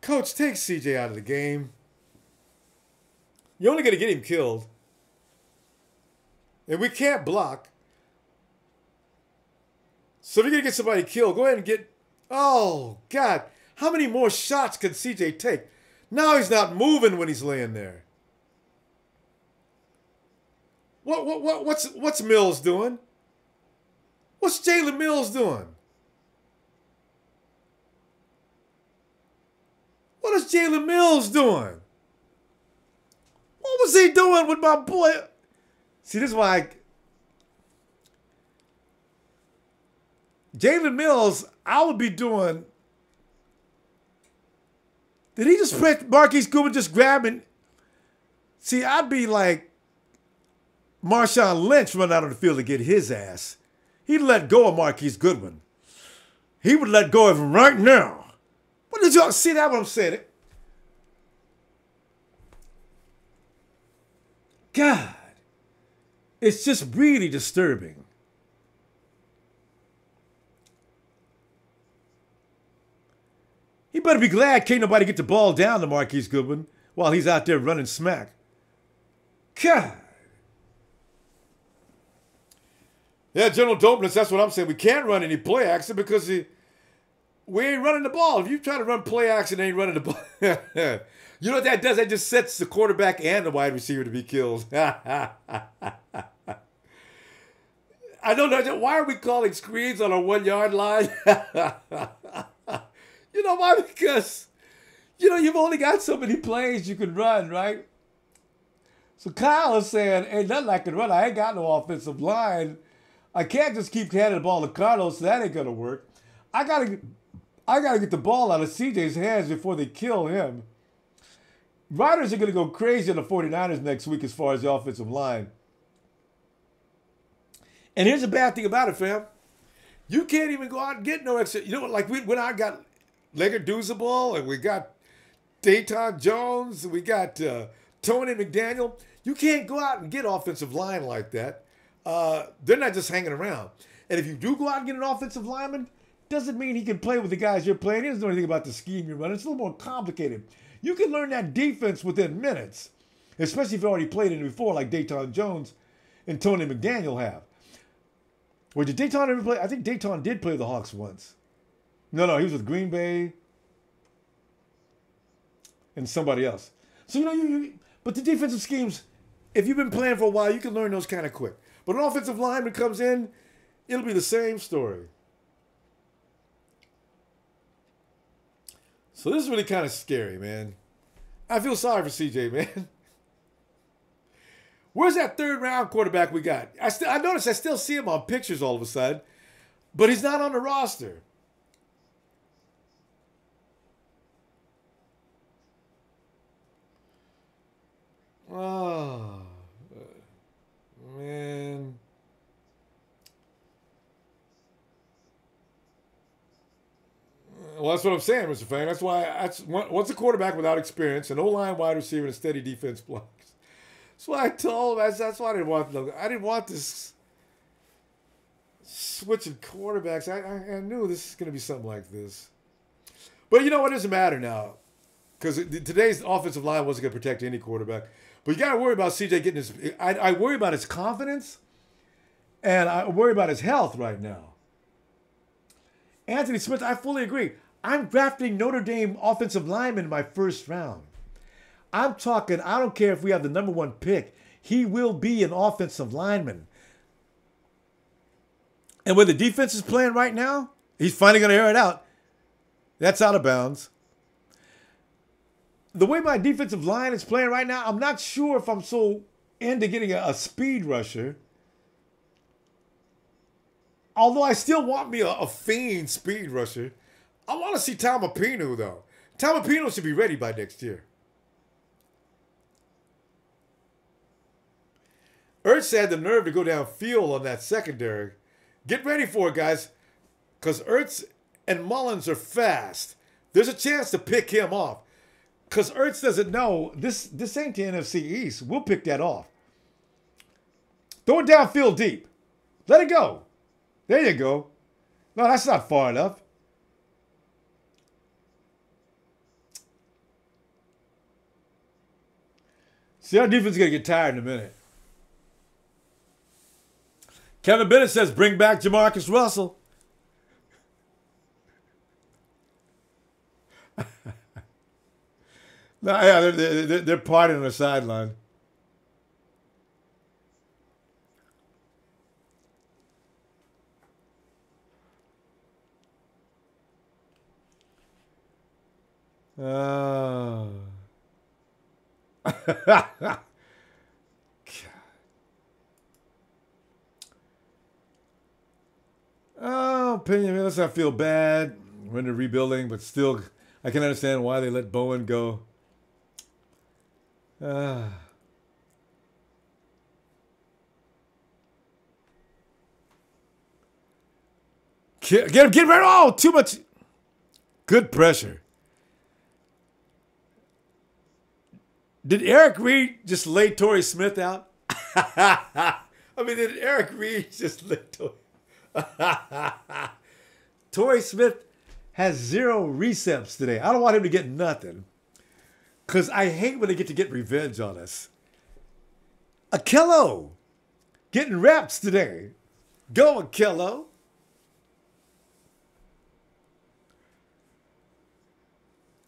A: Coach, take CJ out of the game. You're only going to get him killed. And we can't block. So if you're going to get somebody killed, go ahead and get... Oh, God. How many more shots can CJ take? Now he's not moving when he's laying there. What's Mills doing? What's Jalen Mills doing? What is Jalen Mills doing? What was he doing with my boy? See, this is why Jalen Mills, I would be doing. Did he just press Marquise Goodwin just grabbing? See, I'd be like Marshawn Lynch running out of the field to get his ass. He'd let go of Marquise Goodwin. He would let go of him right now. What did y'all see that what I'm saying? God, it's just really disturbing. He better be glad can't nobody get the ball down to Marquise Goodwin while he's out there running smack. God. Yeah, General Dopeness, that's what I'm saying. We can't run any play action because we ain't running the ball. If you try to run play action, ain't running the ball. You know what that does? That just sets the quarterback and the wide receiver to be killed. I don't know. Why are we calling screens on a 1 yard line? You know why? Because, you've only got so many plays you can run, right? So Kyle is saying, ain't nothing I can run. I ain't got no offensive line. I can't just keep handing the ball to Carlos, so that ain't going to work. I gotta get the ball out of CJ's hands before they kill him. Riders are going to go crazy on the 49ers next week as far as the offensive line. And here's the bad thing about it, fam. You can't even go out and get no extra. You know what? Like when I got Leonard Douzable and we got Dayton Jones, and we got Tony McDaniel. You can't go out and get offensive line like that. They're not just hanging around. And if you do go out and get an offensive lineman, doesn't mean he can play with the guys you're playing. He doesn't know anything about the scheme you're running. It's a little more complicated. You can learn that defense within minutes, especially if you already played it before, like Dayton Jones and Tony McDaniel have. Or did Dayton ever play? I think Dayton did play the Hawks once. No, he was with Green Bay and somebody else. So, but the defensive schemes, if you've been playing for a while, you can learn those kind of quick. But an offensive lineman comes in, it'll be the same story. So this is really kind of scary, man. I feel sorry for CJ, man. Where's that third round quarterback we got? I noticed I still see him on pictures all of a sudden, but he's not on the roster. Oh, man. Well, that's what I'm saying, Mr. Fang. That's why once a quarterback without experience, an O-line wide receiver, and a steady defense blocks. That's why I told him. That's why I didn't want this switching quarterbacks. I knew this is going to be something like this. But you know what? It doesn't matter now. because today's offensive line wasn't going to protect any quarterback. But you got to worry about CJ getting his. I worry about his confidence, and I worry about his health right now. Anthony Smith, I fully agree. I'm drafting Notre Dame offensive lineman in my first round. I'm talking, I don't care if we have the number 1 pick. He will be an offensive lineman. And where the defense is playing right now, he's finally going to air it out. That's out of bounds. The way my defensive line is playing right now, I'm not sure if I'm so into getting a speed rusher. Although I still want me a fiend speed rusher. I want to see Tamapino, though. Tamapino should be ready by next year. Ertz had the nerve to go downfield on that secondary. Get ready for it, guys, because Ertz and Mullins are fast. There's a chance to pick him off, because Ertz doesn't know this ain't the NFC East. We'll pick that off. Throw it downfield deep. Let it go. There you go. No, that's not far enough. See, our defense is going to get tired in a minute. Kevin Bennett says, bring back Jamarcus Russell. No, yeah, they're partying on the sideline. Oh, opinion. Let's not feel bad. We're in the rebuilding, but still, I can understand why they let Bowen go. Get rid. Oh, too much. Good pressure. Did Eric Reed just lay Torrey Smith out? I mean, did Eric Reed just lay Torrey? Torrey Smith has 0 recepts today. I don't want him to get nothing, because I hate when they get to get revenge on us. Akello getting reps today. Go, Akello.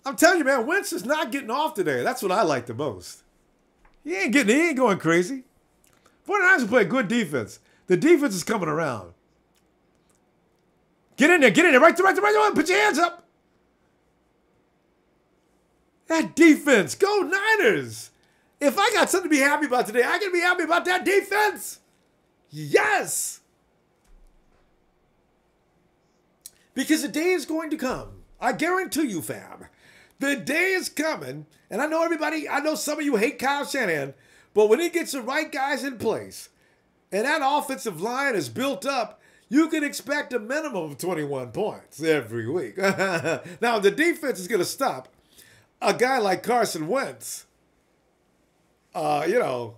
A: I'm telling you, man, Wentz is not getting off today. That's what I like the most. He ain't going crazy. 49ers play good defense. The defense is coming around. Get in there, right there, put your hands up. That defense, go Niners. If I got something to be happy about today, I can be happy about that defense. Yes. Because the day is going to come. I guarantee you, fam. The day is coming, and I know some of you hate Kyle Shanahan, but when he gets the right guys in place, and that offensive line is built up, you can expect a minimum of 21 points every week. Now, the defense is going to stop a guy like Carson Wentz, because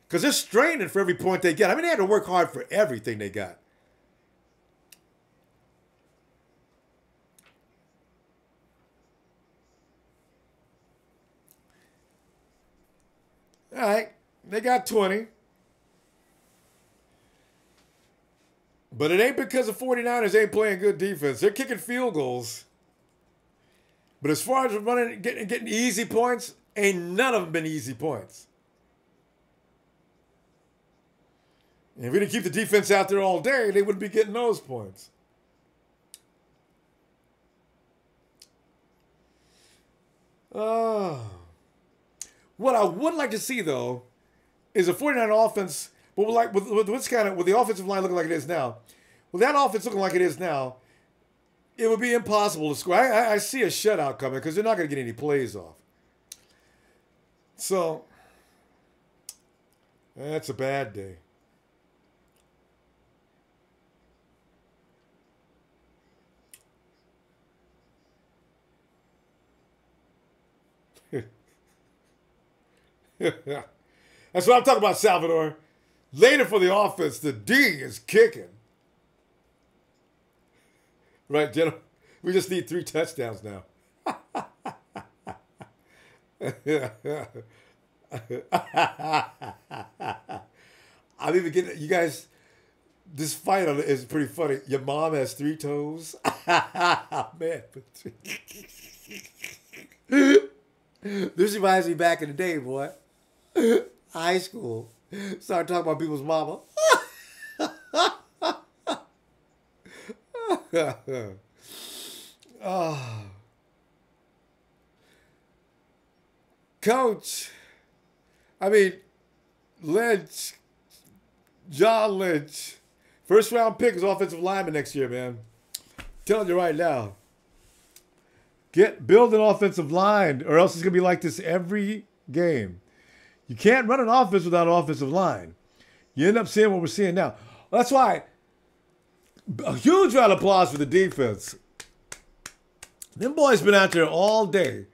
A: they're straining for every point they get. I mean, they had to work hard for everything they got. All right, they got 20. But it ain't because the 49ers ain't playing good defense. They're kicking field goals. But as far as running, getting easy points, ain't none of them been easy points. And if we didn't keep the defense out there all day, they wouldn't be getting those points. What I would like to see, though, is a 49er offense, but with the offensive line looking like it is now, with that offense looking like it is now, it would be impossible to score. I see a shutout coming because they're not going to get any plays off. So, that's a bad day. That's what I'm talking about, Salvador. Later for the offense, the D is kicking. Right, gentlemen? We just need 3 touchdowns now. I'm even getting you guys. This fight is pretty funny. Your mom has 3 toes. Man, this reminds me back in the day, boy. High school. Started talking about people's mama. Oh. Coach, I mean, Lynch, John Lynch, first round pick is offensive lineman next year, man. Telling you right now. Build an offensive line, or else it's gonna be like this every game. You can't run an offense without an offensive line. You end up seeing what we're seeing now. That's why a huge round of applause for the defense. Them boys been out there all day,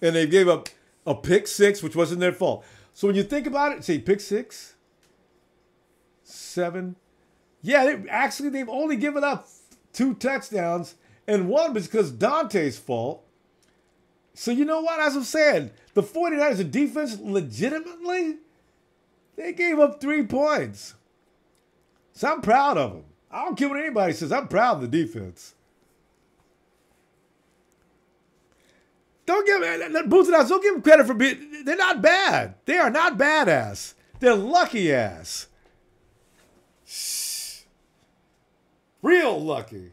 A: and they gave up a pick 6, which wasn't their fault. So when you think about it, say pick 6, 7. Yeah, they've only given up 2 touchdowns, and one was because Dante's fault. So you know what? As I'm saying, the 49ers, the defense, legitimately, they gave up 3 points. So I'm proud of them. I don't care what anybody says. I'm proud of the defense. Don't give them credit for being. They're not bad. They are not badass. They're lucky ass. Shh. Real lucky.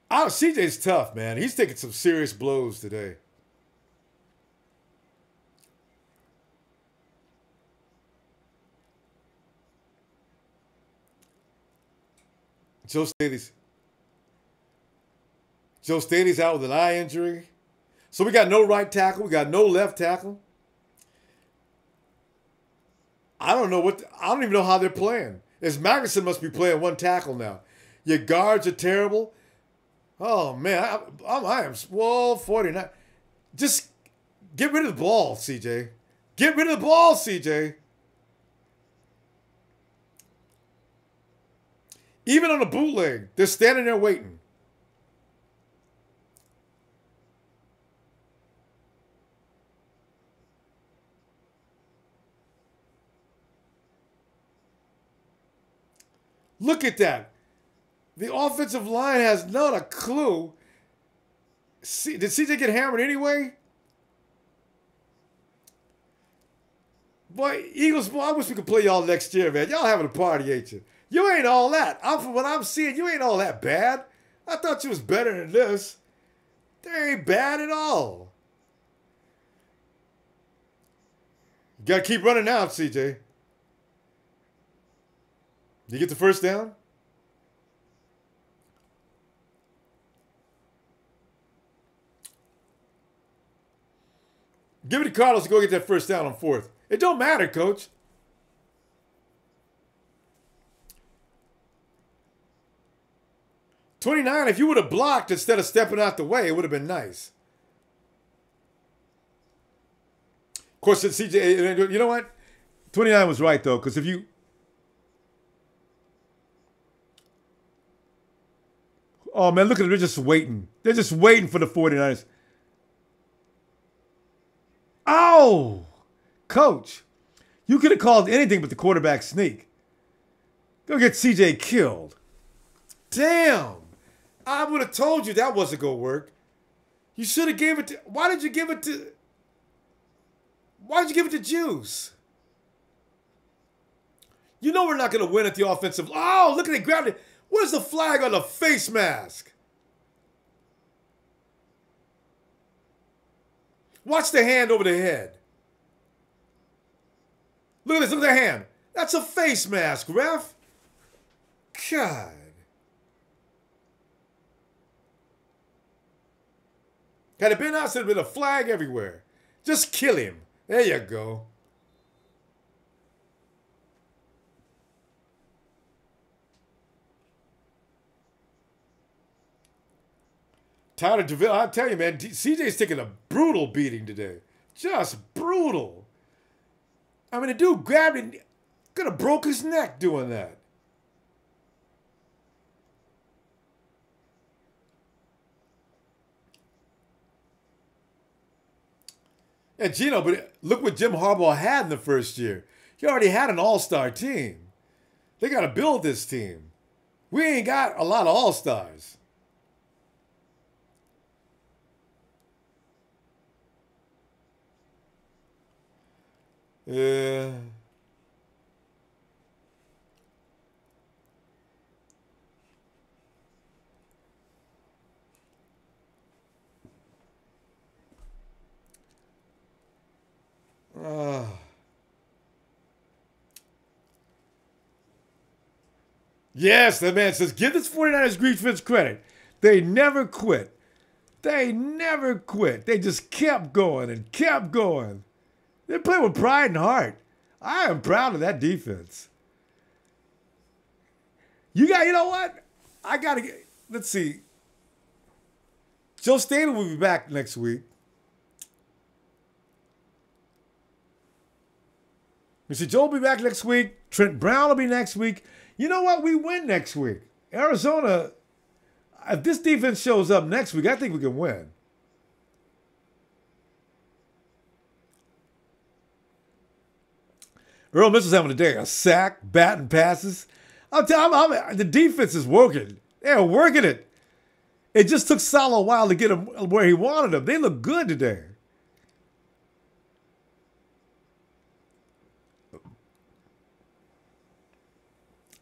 A: CJ's tough, man. He's taking some serious blows today. Joe Stalley's out with an eye injury. So we got no right tackle. We got no left tackle. I don't even know how they're playing. Magnuson must be playing one tackle now. Your guards are terrible. Oh, man. I am 49. Just get rid of the ball, CJ. Get rid of the ball, CJ. Even on a bootleg, they're standing there waiting. Look at that. The offensive line has not a clue. Did CJ get hammered anyway? Boy, Eagles, boy, I wish we could play y'all next year, man. Y'all having a party, ain't you? You ain't all that. From what I'm seeing, you ain't all that bad. I thought you was better than this. They ain't bad at all. You got to keep running out, CJ. You get the first down? Give it to Carlos to go get that first down on 4th. It don't matter, coach. $29, if you would have blocked instead of stepping out the way, it would have been nice. Of course, CJ, you know what? 29 was right, though, because if you... Oh, man, look at them. They're just waiting. They're just waiting for the 49ers. Oh! Coach, you could have called anything but the quarterback sneak. Go get CJ killed. Damn! I would have told you that wasn't going to work. You should have gave it to... Why did you give it to Juice? You know we're not going to win at the offensive... Oh, look at it. Grabbed it. Where's the flag on the face mask? Watch the hand over the head. Look at this. Look at the hand. That's a face mask, ref. God. Had it been us, there'd have been a flag everywhere. Just kill him. There you go. Tyler DeVille, I tell you, man, CJ's taking a brutal beating today. Just brutal. I mean, the dude grabbed him, could have broke his neck doing that. And Gino, but look what Jim Harbaugh had in the first year. He already had an all-star team. They got to build this team. We ain't got a lot of all-stars. Yeah. Yes, the man says, give this 49ers defense credit. They never quit. They never quit. They just kept going and kept going. They play with pride and heart. I am proud of that defense. You know what? I got to get, let's see. Joe Stalley will be back next week. We see Joe will be back next week. Trent Brown will be next week. You know what? We win next week. Arizona, if this defense shows up next week, I think we can win. Earl Mitchell's having a day. A sack, batting passes. I'll tell you, the defense is working. They're working it. It just took Salah a while to get him where he wanted him. They look good today.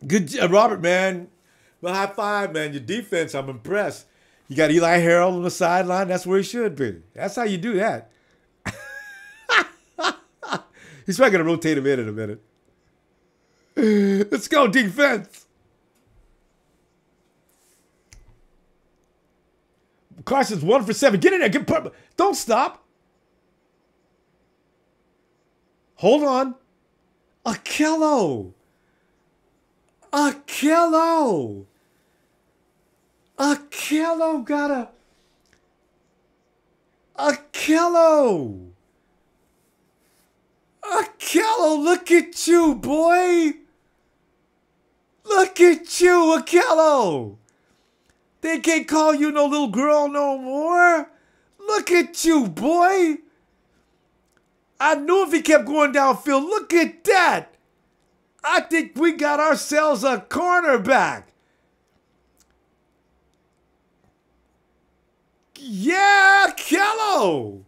A: Good job, Robert, man. Well, high five, man. Your defense, I'm impressed. You got Eli Harold on the sideline. That's where he should be. That's how you do that. He's probably going to rotate him in a minute. Let's go, defense. Carson's 1 for 7. Get in there. Don't stop. Hold on. Akello got a... Akello, look at you, boy. Look at you, Akello. They can't call you no little girl no more. Look at you, boy. I knew if he kept going downfield, look at that. I think we got ourselves a cornerback. Yeah, Akello.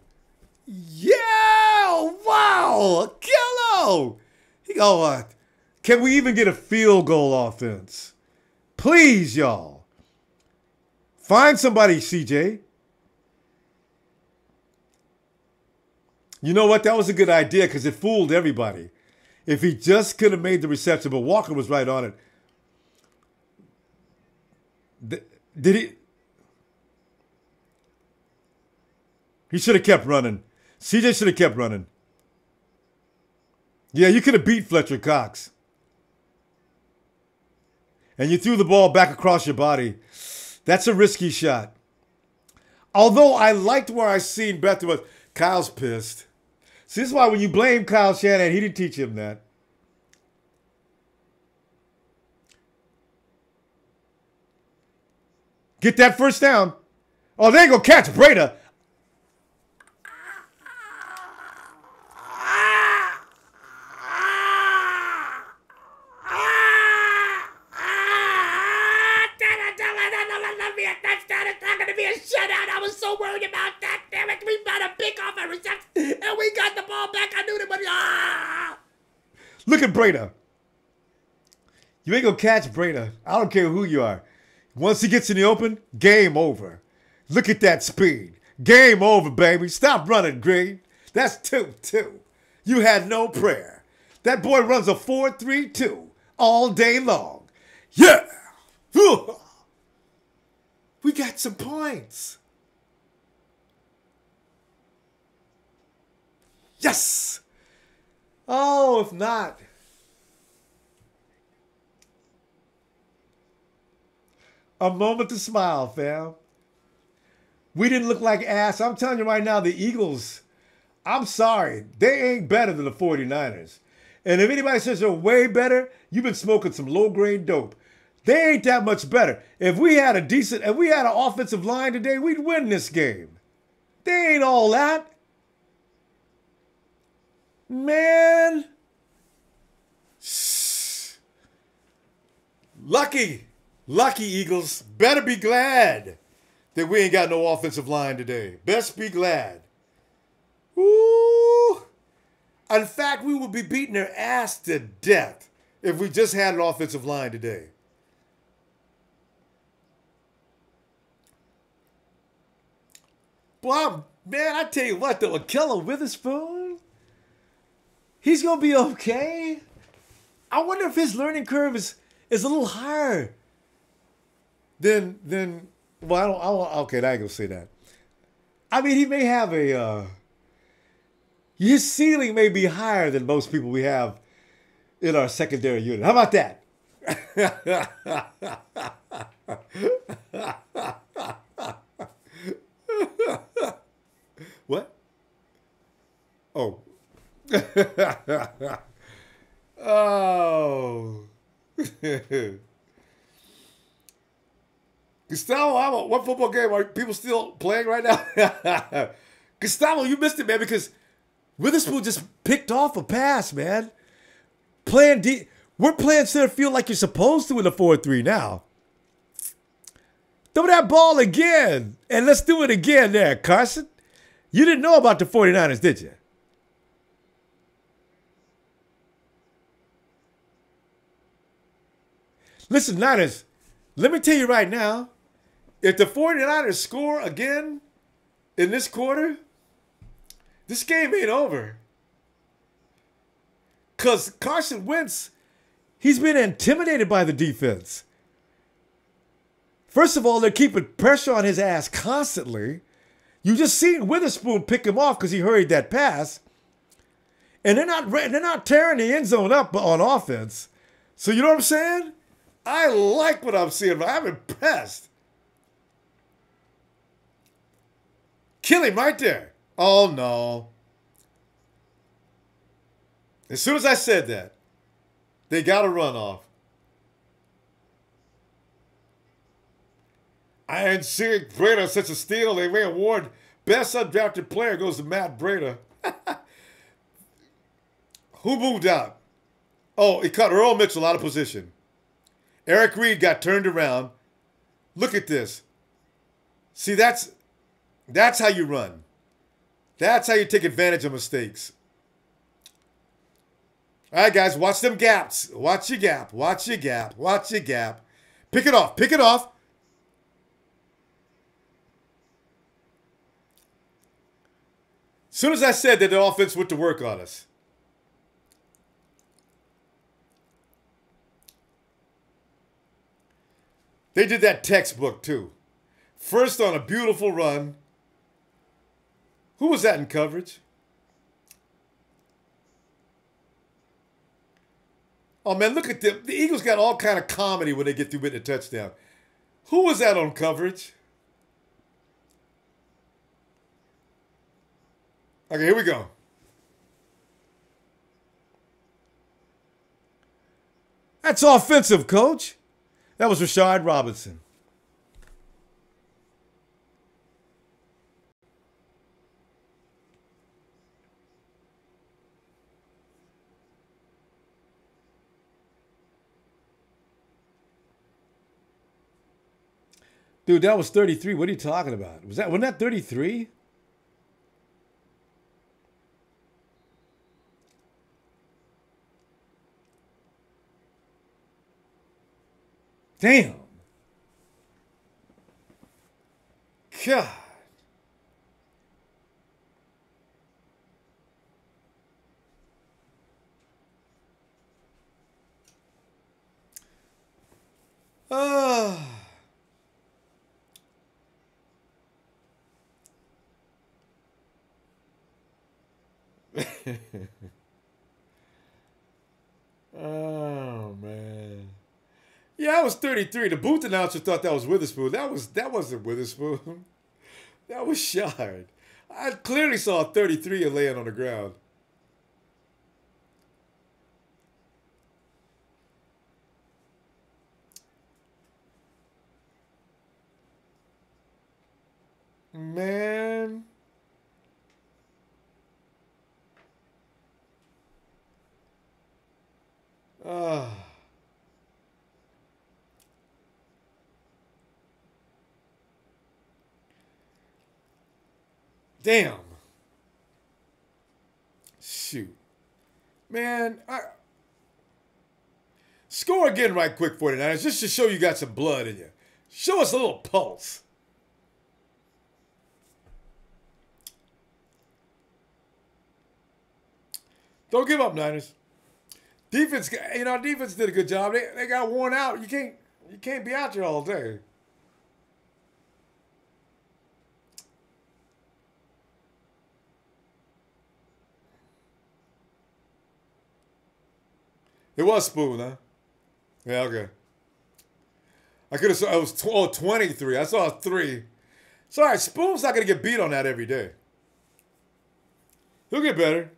A: Yeah, wow, Akello. He go, what? Can we even get a field goal offense? Please, y'all. Find somebody, CJ. You know what? That was a good idea because it fooled everybody. If he just could have made the reception, but Walker was right on it. Did he? He should have kept running. CJ should have kept running. Yeah, you could have beat Fletcher Cox. And you threw the ball back across your body. That's a risky shot. Although I liked where I seen Beathard was. Kyle's pissed. See, this is why when you blame Kyle Shanahan, he didn't teach him that. Get that first down. Oh, they ain't gonna catch Breda. Look at Breda. You ain't gonna catch Breda. I don't care who you are. Once he gets in the open, game over. Look at that speed. Game over, baby. Stop running, Green. That's 2-2. You had no prayer. That boy runs a 4-3-2 all day long. Yeah. We got some points. Yes. Oh, if not. A moment to smile, fam. We didn't look like ass. I'm telling you right now, the Eagles, I'm sorry. They ain't better than the 49ers. And if anybody says they're way better, you've been smoking some low-grade dope. They ain't that much better. If we had an offensive line today, we'd win this game. They ain't all that. Man. Lucky. Lucky, Eagles. Better be glad that we ain't got no offensive line today. Best be glad. Woo. In fact, we would be beating their ass to death if we just had an offensive line today. Boy, man, I tell you what, though, Akella Witherspoon, he's going to be okay. I wonder if his learning curve is a little higher than well, okay, I ain't going to say that. I mean, he may have his ceiling may be higher than most people we have in our secondary unit. How about that? What? Oh. Oh. Gustavo, what football game are people still playing right now? Gustavo, you missed it, man, because Witherspoon just picked off a pass, man. We're playing center field like you're supposed to in the 4-3 now. Throw that ball again, and let's do it again there, Carson. You didn't know about the 49ers, did you? Listen, Niners, let me tell you right now, if the 49ers score again in this quarter, this game ain't over. Because Carson Wentz, he's been intimidated by the defense. First of all, they're keeping pressure on his ass constantly. You just seen Witherspoon pick him off because he hurried that pass. And they're not tearing the end zone up on offense. So you know what I'm saying? I like what I'm seeing. I'm impressed. Kill him right there. Oh, no. As soon as I said that, they got a run off. I ain't seen Breda such a steal. They may award best undrafted player goes to Matt Breda. Who moved out? Oh, he cut Earl Mitchell out of position. Eric Reed got turned around. Look at this. See, that's how you run. That's how you take advantage of mistakes. All right, guys, watch them gaps. Watch your gap. Watch your gap. Watch your gap. Pick it off. Pick it off. As soon as I said that, the offense went to work on us. They did that textbook, too. First on a beautiful run. Who was that in coverage? Oh, man, look at them. The Eagles got all kind of comedy when they get through with the touchdown. Who was that on coverage? Okay, here we go. That's offensive, coach. That was Rashard Robinson. Dude, that was 33. What are you talking about? Wasn't that 33? Damn. God. Oh. Oh, man. Yeah, I was 33. The booth announcer thought that was Witherspoon. That wasn't Witherspoon. That was Shard. I clearly saw a 33 laying on the ground. Man. Uh, damn. Shoot. Man, score again right quick, 49ers, just to show you got some blood in you. Show us a little pulse. Don't give up, Niners. Defense, defense did a good job. They got worn out. You can't be out there all day. It was Spoon, huh? Yeah, okay. I could have saw it was 23. I saw a 3. It's all right. Spoon's not going to get beat on that every day. He'll get better.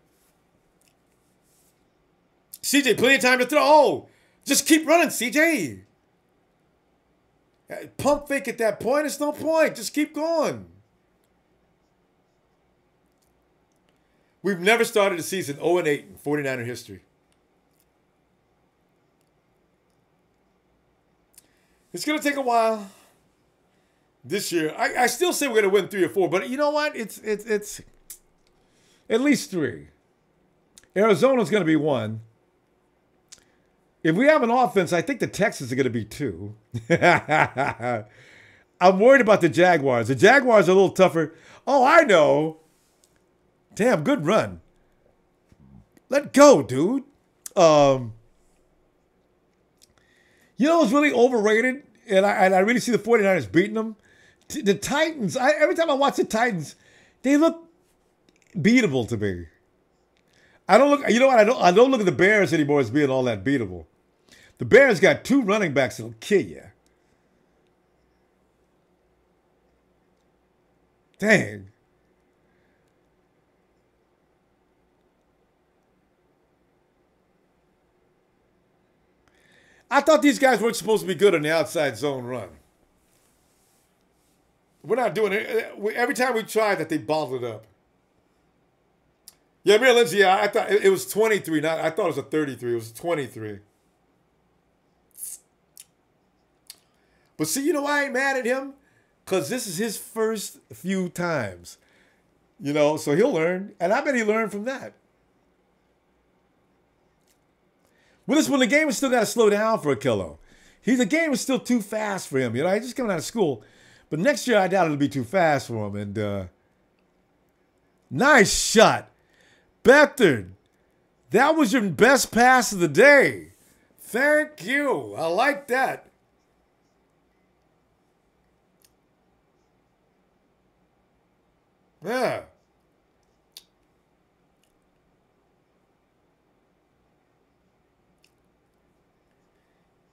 A: CJ, plenty of time to throw. Oh, just keep running, CJ. Pump fake at that point. It's no point. Just keep going. We've never started a season 0-8 in 49er history. It's going to take a while this year. I still say we're going to win 3 or 4, but you know what? It's at least 3. Arizona's going to be 1. If we have an offense, I think the Texans are going to be 2. I'm worried about the Jaguars. The Jaguars are a little tougher. Oh, I know. Damn, good run. Let go, dude. You know what's really overrated? And I really see the 49ers beating them? The Titans. Every time I watch the Titans, they look beatable to me. I don't look. You know what? I don't look at the Bears anymore as being all that beatable. The Bears got 2 running backs that'll kill you. Dang. I thought these guys weren't supposed to be good on the outside zone run. We're not doing it. Every time we tried that, they bottled it up. Yeah, Mayor Lindsay, I thought it was 23. I thought it was a 33. It was 23. But see, you know why I ain't mad at him? Because this is his first few times. So he'll learn. And I bet he learned from that. Well, when the game is still got to slow down for a kilo. The game is still too fast for him. He's just coming out of school. But next year, I doubt it'll be too fast for him. And nice shot. Beathard, that was your best pass of the day. Thank you. I like that. Yeah.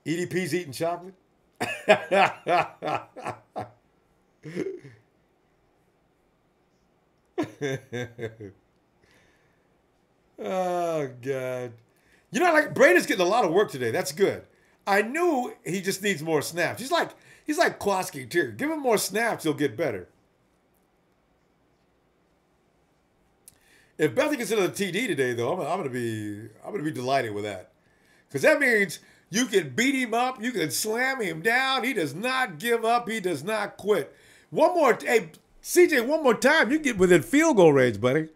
A: EDP's eating chocolate? Oh, God. Brady's getting a lot of work today. That's good. I knew he just needs more snaps. He's like Kloski, too. Give him more snaps, he'll get better. If Beathard gets another TD today, though, I'm gonna be delighted with that. Because that means you can beat him up, you can slam him down. He does not give up, he does not quit. Hey, CJ, one more time, you get within field goal range, buddy.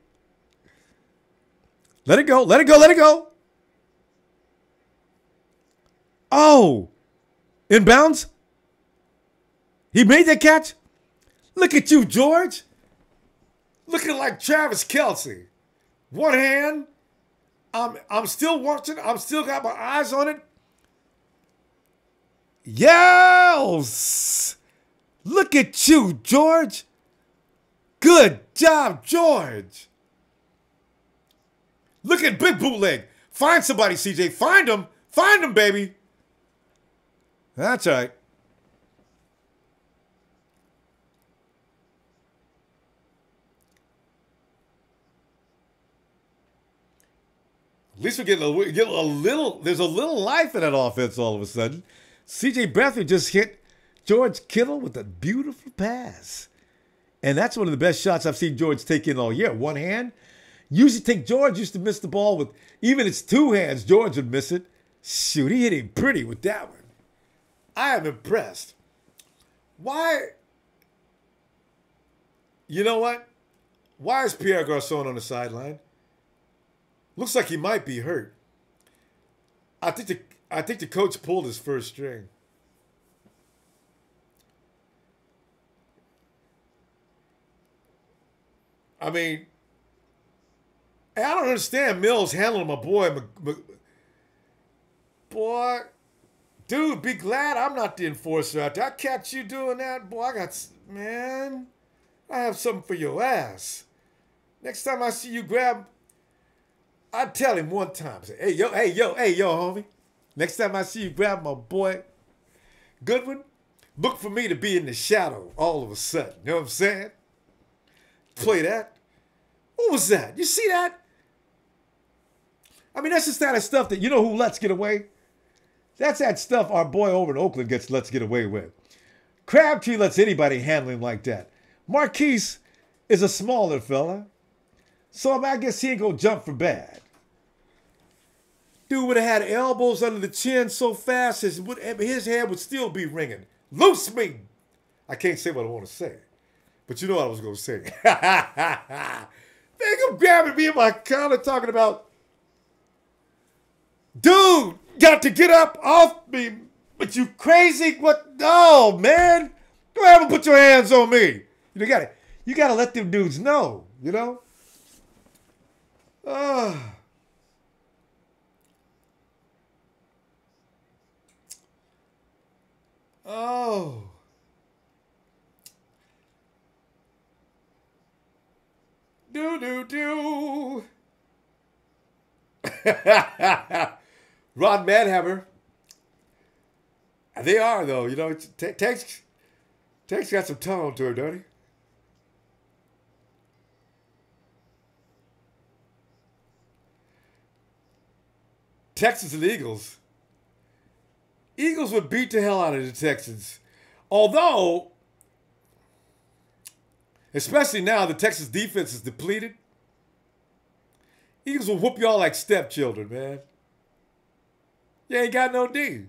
A: Let it go, let it go, let it go. Oh, inbounds? He made that catch? Look at you, George. Looking like Travis Kelce. One hand. I'm still watching. I'm still got my eyes on it. Yes. Look at you, George. Good job, George. Look at big bootleg. Find somebody, CJ. Find them. Find them, baby. That's right. At least we're getting a little, there's a little life in that offense all of a sudden. C.J. Beathard just hit George Kittle with a beautiful pass. And that's one of the best shots I've seen George take in all year. One hand. George used to miss the ball with, even its 2 hands, George would miss it. Shoot, he hit him pretty with that one. I am impressed. Why? You know what? Why is Pierre Garçon on the sideline? Looks like he might be hurt. I think the coach pulled his first string. I mean, I don't understand Mills handling my boy. Boy, dude, be glad I'm not the enforcer out there. I catch you doing that, boy. Man, I have something for your ass. Next time I see you grab, I tell him one time, say, hey, yo, homie. Next time I see you grab my boy Goodwin, look for me to be in the shadow all of a sudden. You know what I'm saying? Play that. What was that? You see that? I mean, that's just kind of stuff that, you know who lets get away? That's that stuff our boy over in Oakland lets get away with. Crabtree lets anybody handle him like that. Marquise is a smaller fella, so I guess he ain't gonna jump for bad. Dude would have had elbows under the chin so fast his head would still be ringing. Loose me! I can't say what I want to say, but you know what I was gonna say. They come grabbing me in my collar talking about, dude, got to get up off me. But you crazy? What? Oh, man. Don't ever put your hands on me. You gotta let them dudes know, you know? Oh. Do. Ron Manhammer. They are, though. You know, Tex got some tone to him, don't he? Texans and Eagles. Eagles would beat the hell out of the Texans. Although, especially now the Texas defense is depleted, Eagles will whoop y'all like stepchildren, man. You ain't got no D.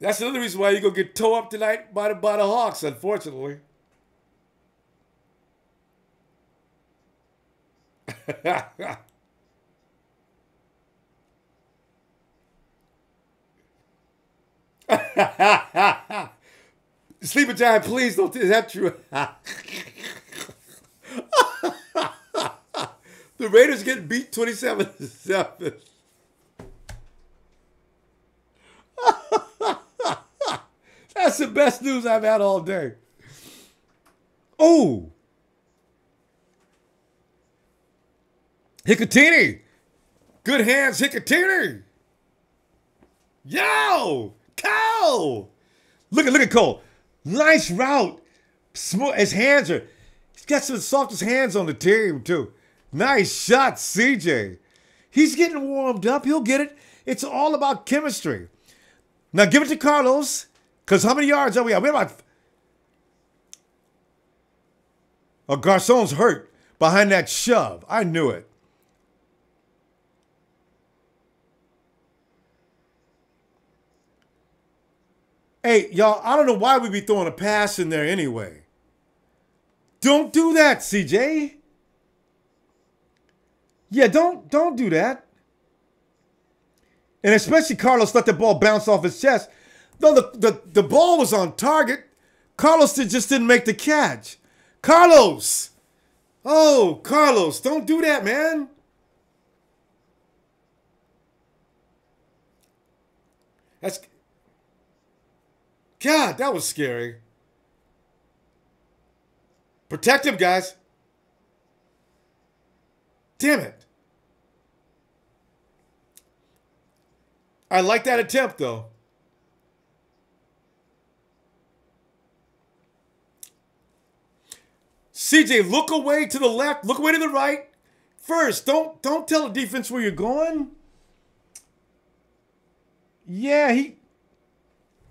A: That's another reason why you're going to get towed up tonight by the Hawks, unfortunately. Sleeper Giant, please don't. Is that true? The Raiders getting beat 27-7. That's the best news I've had all day. Oh. Hicatini. Good hands, Hicatini. Yo. Cole. Look at Cole. Nice route. Smooth. His hands are. He's got some of the softest hands on the team, too. Nice shot, CJ. He's getting warmed up. He'll get it. It's all about chemistry. Now give it to Carlos. Because how many yards are we at? We're about... Oh, Garçon's hurt behind that shove. I knew it. Hey, y'all, I don't know why we be throwing a pass in there anyway. Don't do that, CJ. Yeah, don't do that. And especially Carlos let the ball bounce off his chest. No, the ball was on target. Carlos just didn't make the catch. Carlos! Oh, Carlos, don't do that, man. God, that was scary. Protect him, guys. Damn it. I like that attempt, though. CJ, look away to the left. Look away to the right. First, don't tell the defense where you're going. Yeah,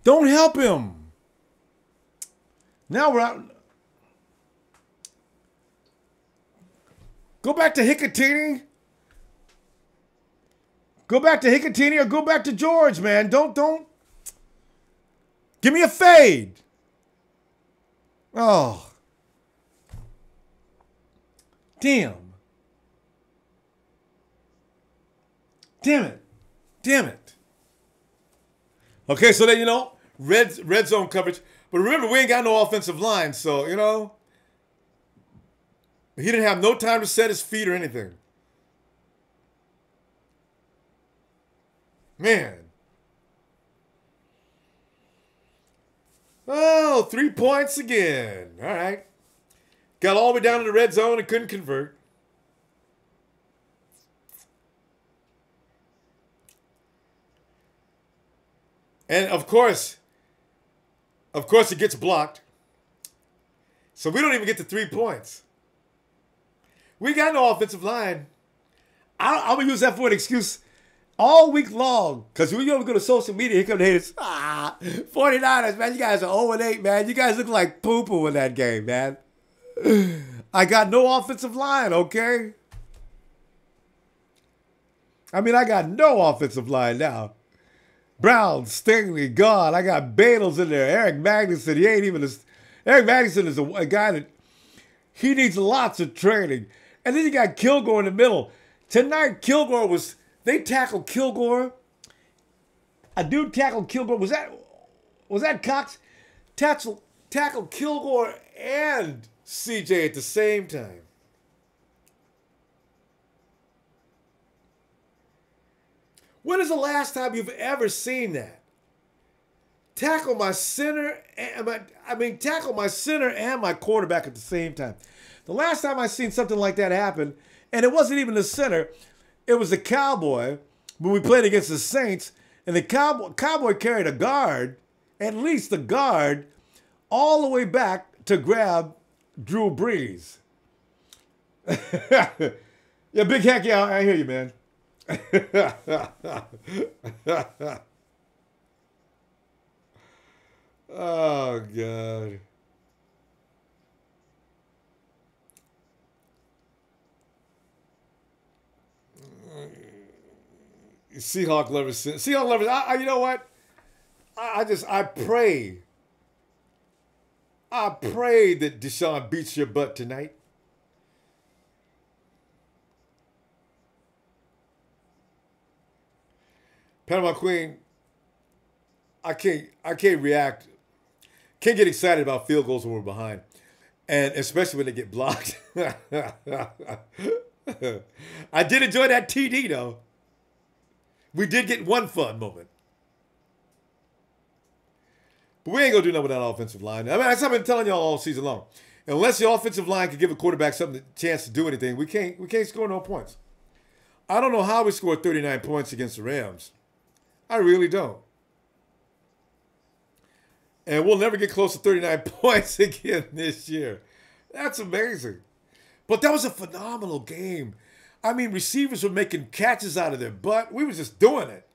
A: don't help him. Now we're out. Go back to Hicatini. Go back to Hicatini or go back to George, man. Don't. Give me a fade. Oh. Damn. Damn it. Okay, so then, red zone coverage. But remember, we ain't got no offensive line, so, he didn't have no time to set his feet or anything. Man. Oh, 3 points again. All right. Got all the way down to the red zone and couldn't convert. And of course it gets blocked. So we don't even get to 3 points. We got no offensive line. I'm going to use that for an excuse all week long. Because when you go to social media, here come the haters. 49ers, man, you guys are 0-8, man. You guys look like poo-poo in that game, man. I got no offensive line, okay? I got no offensive line now. Brown, Stingley, gone. I got Badles in there. Eric Magnuson, Eric Magnuson is a guy that he needs lots of training. And then you got Kilgore in the middle. Tonight, they tackled Kilgore. A dude tackled Kilgore. Was that Cox? Tackled Kilgore and CJ at the same time. When is the last time you've ever seen that? Tackle my center and my quarterback at the same time. The last time I seen something like that happen, and it wasn't even the center, it was the Cowboy when we played against the Saints, and the Cowboy carried a guard, at least the guard, all the way back to grab Drew Brees. Yeah, Big Hack, yeah, I hear you, man. Oh, God. Seahawk lovers. You know what? I pray. I pray that Deshaun beats your butt tonight. Panama Queen, I can't react. Can't get excited about field goals when we're behind. And especially when they get blocked. I did enjoy that TD though. We did get one fun moment. But we ain't gonna do nothing with that offensive line. That's what I've been telling y'all all season long. Unless the offensive line can give a quarterback a chance to do anything, we can't score no points. I don't know how we scored 39 points against the Rams. I really don't. And we'll never get close to 39 points again this year. That's amazing. But that was a phenomenal game. Receivers were making catches out of their butt. We were just doing it.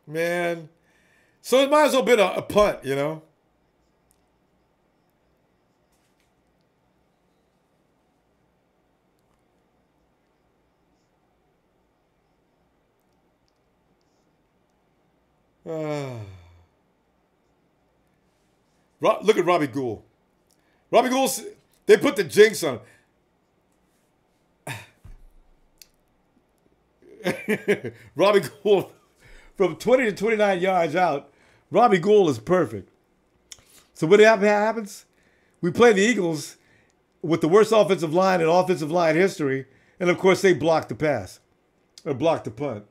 A: Man. So it might as well been a punt, you know? Look at Robbie Gould. Robbie Gould, they put the jinx on him. Robbie Gould, from 20 to 29 yards out, Robbie Gould is perfect. So what happens? We play the Eagles with the worst offensive line in offensive line history, and of course they block the pass, or block the punt.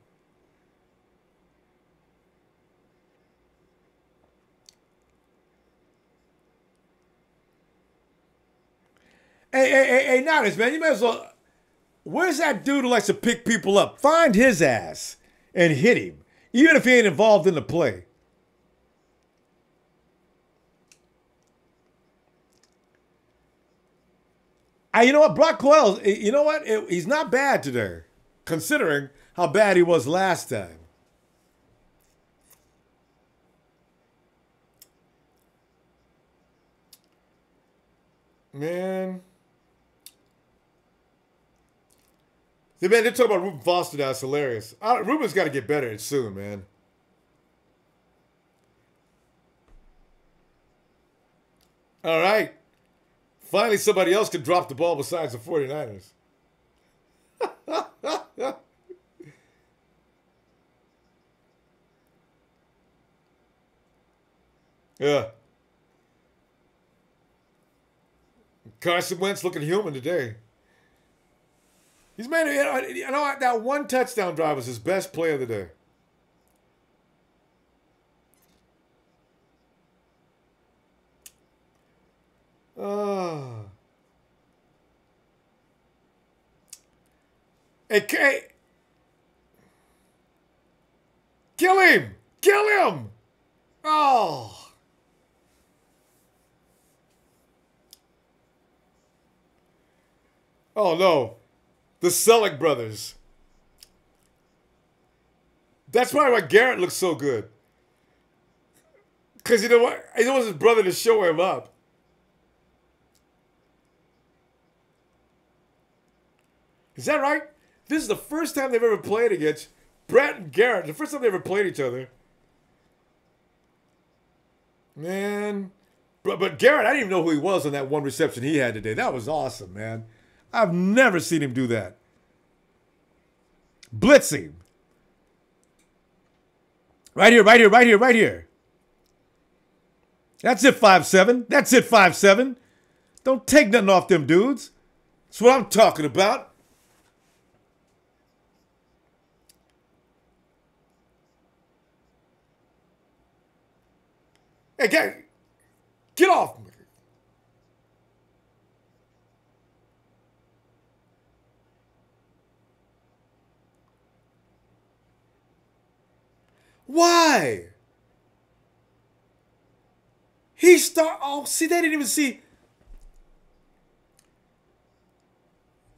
A: Hey, Niners, man, you might as well. Where's that dude who likes to pick people up? Find his ass and hit him, even if he ain't involved in the play. You know what? Brock Coyle, you know what? He's not bad today, considering how bad he was last time. Man. Man, they're talking about Reuben Foster now. It's hilarious. Reuben's got to get better soon, man. All right. Finally, somebody else can drop the ball besides the 49ers. Yeah. Carson Wentz looking human today. He's made, you know, that one touchdown drive was his best play of the day. Hey, kill him! Kill him! Oh. Oh no. The Selleck brothers. That's probably why Garrett looks so good. Because you know what? He wants his brother to show him up. Is that right? This is the first time they've ever played against Brett and Garrett. The first time they ever played each other. Man. But Garrett, I didn't even know who he was on that one reception he had today. That was awesome, man. I've never seen him do that. Blitzing. Right here, right here, right here, right here. That's it, 5'7". That's it, 5'7". Don't take nothing off them dudes. That's what I'm talking about. Hey, get off me. Why? Oh, see, they didn't even see.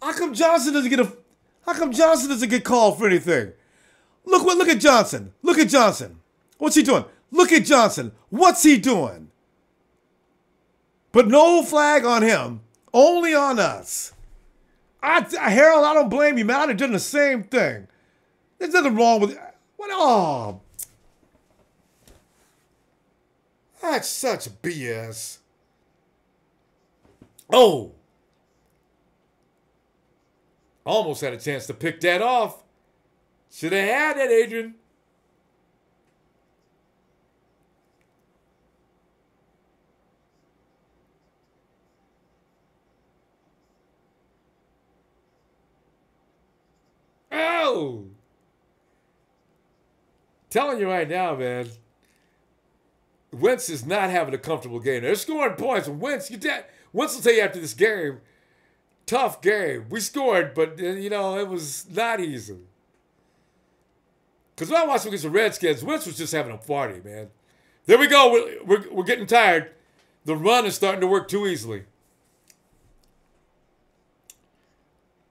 A: How come Johnson doesn't get called for anything? Look at Johnson. Look at Johnson. What's he doing? Look at Johnson. What's he doing? But no flag on him. Only on us. Harold, I don't blame you, man. I'd have done the same thing. There's nothing wrong with it. What? Oh. That's such BS. Oh. Almost had a chance to pick that off. Should have had that, Adrian. Oh. Telling you right now, man. Wentz is not having a comfortable game. They're scoring points. Wentz will tell you after this game, tough game. We scored, but, you know, it was not easy. Because when I watched against the Redskins, Wentz was just having a party, man. There we go. We're getting tired. The run is starting to work too easily.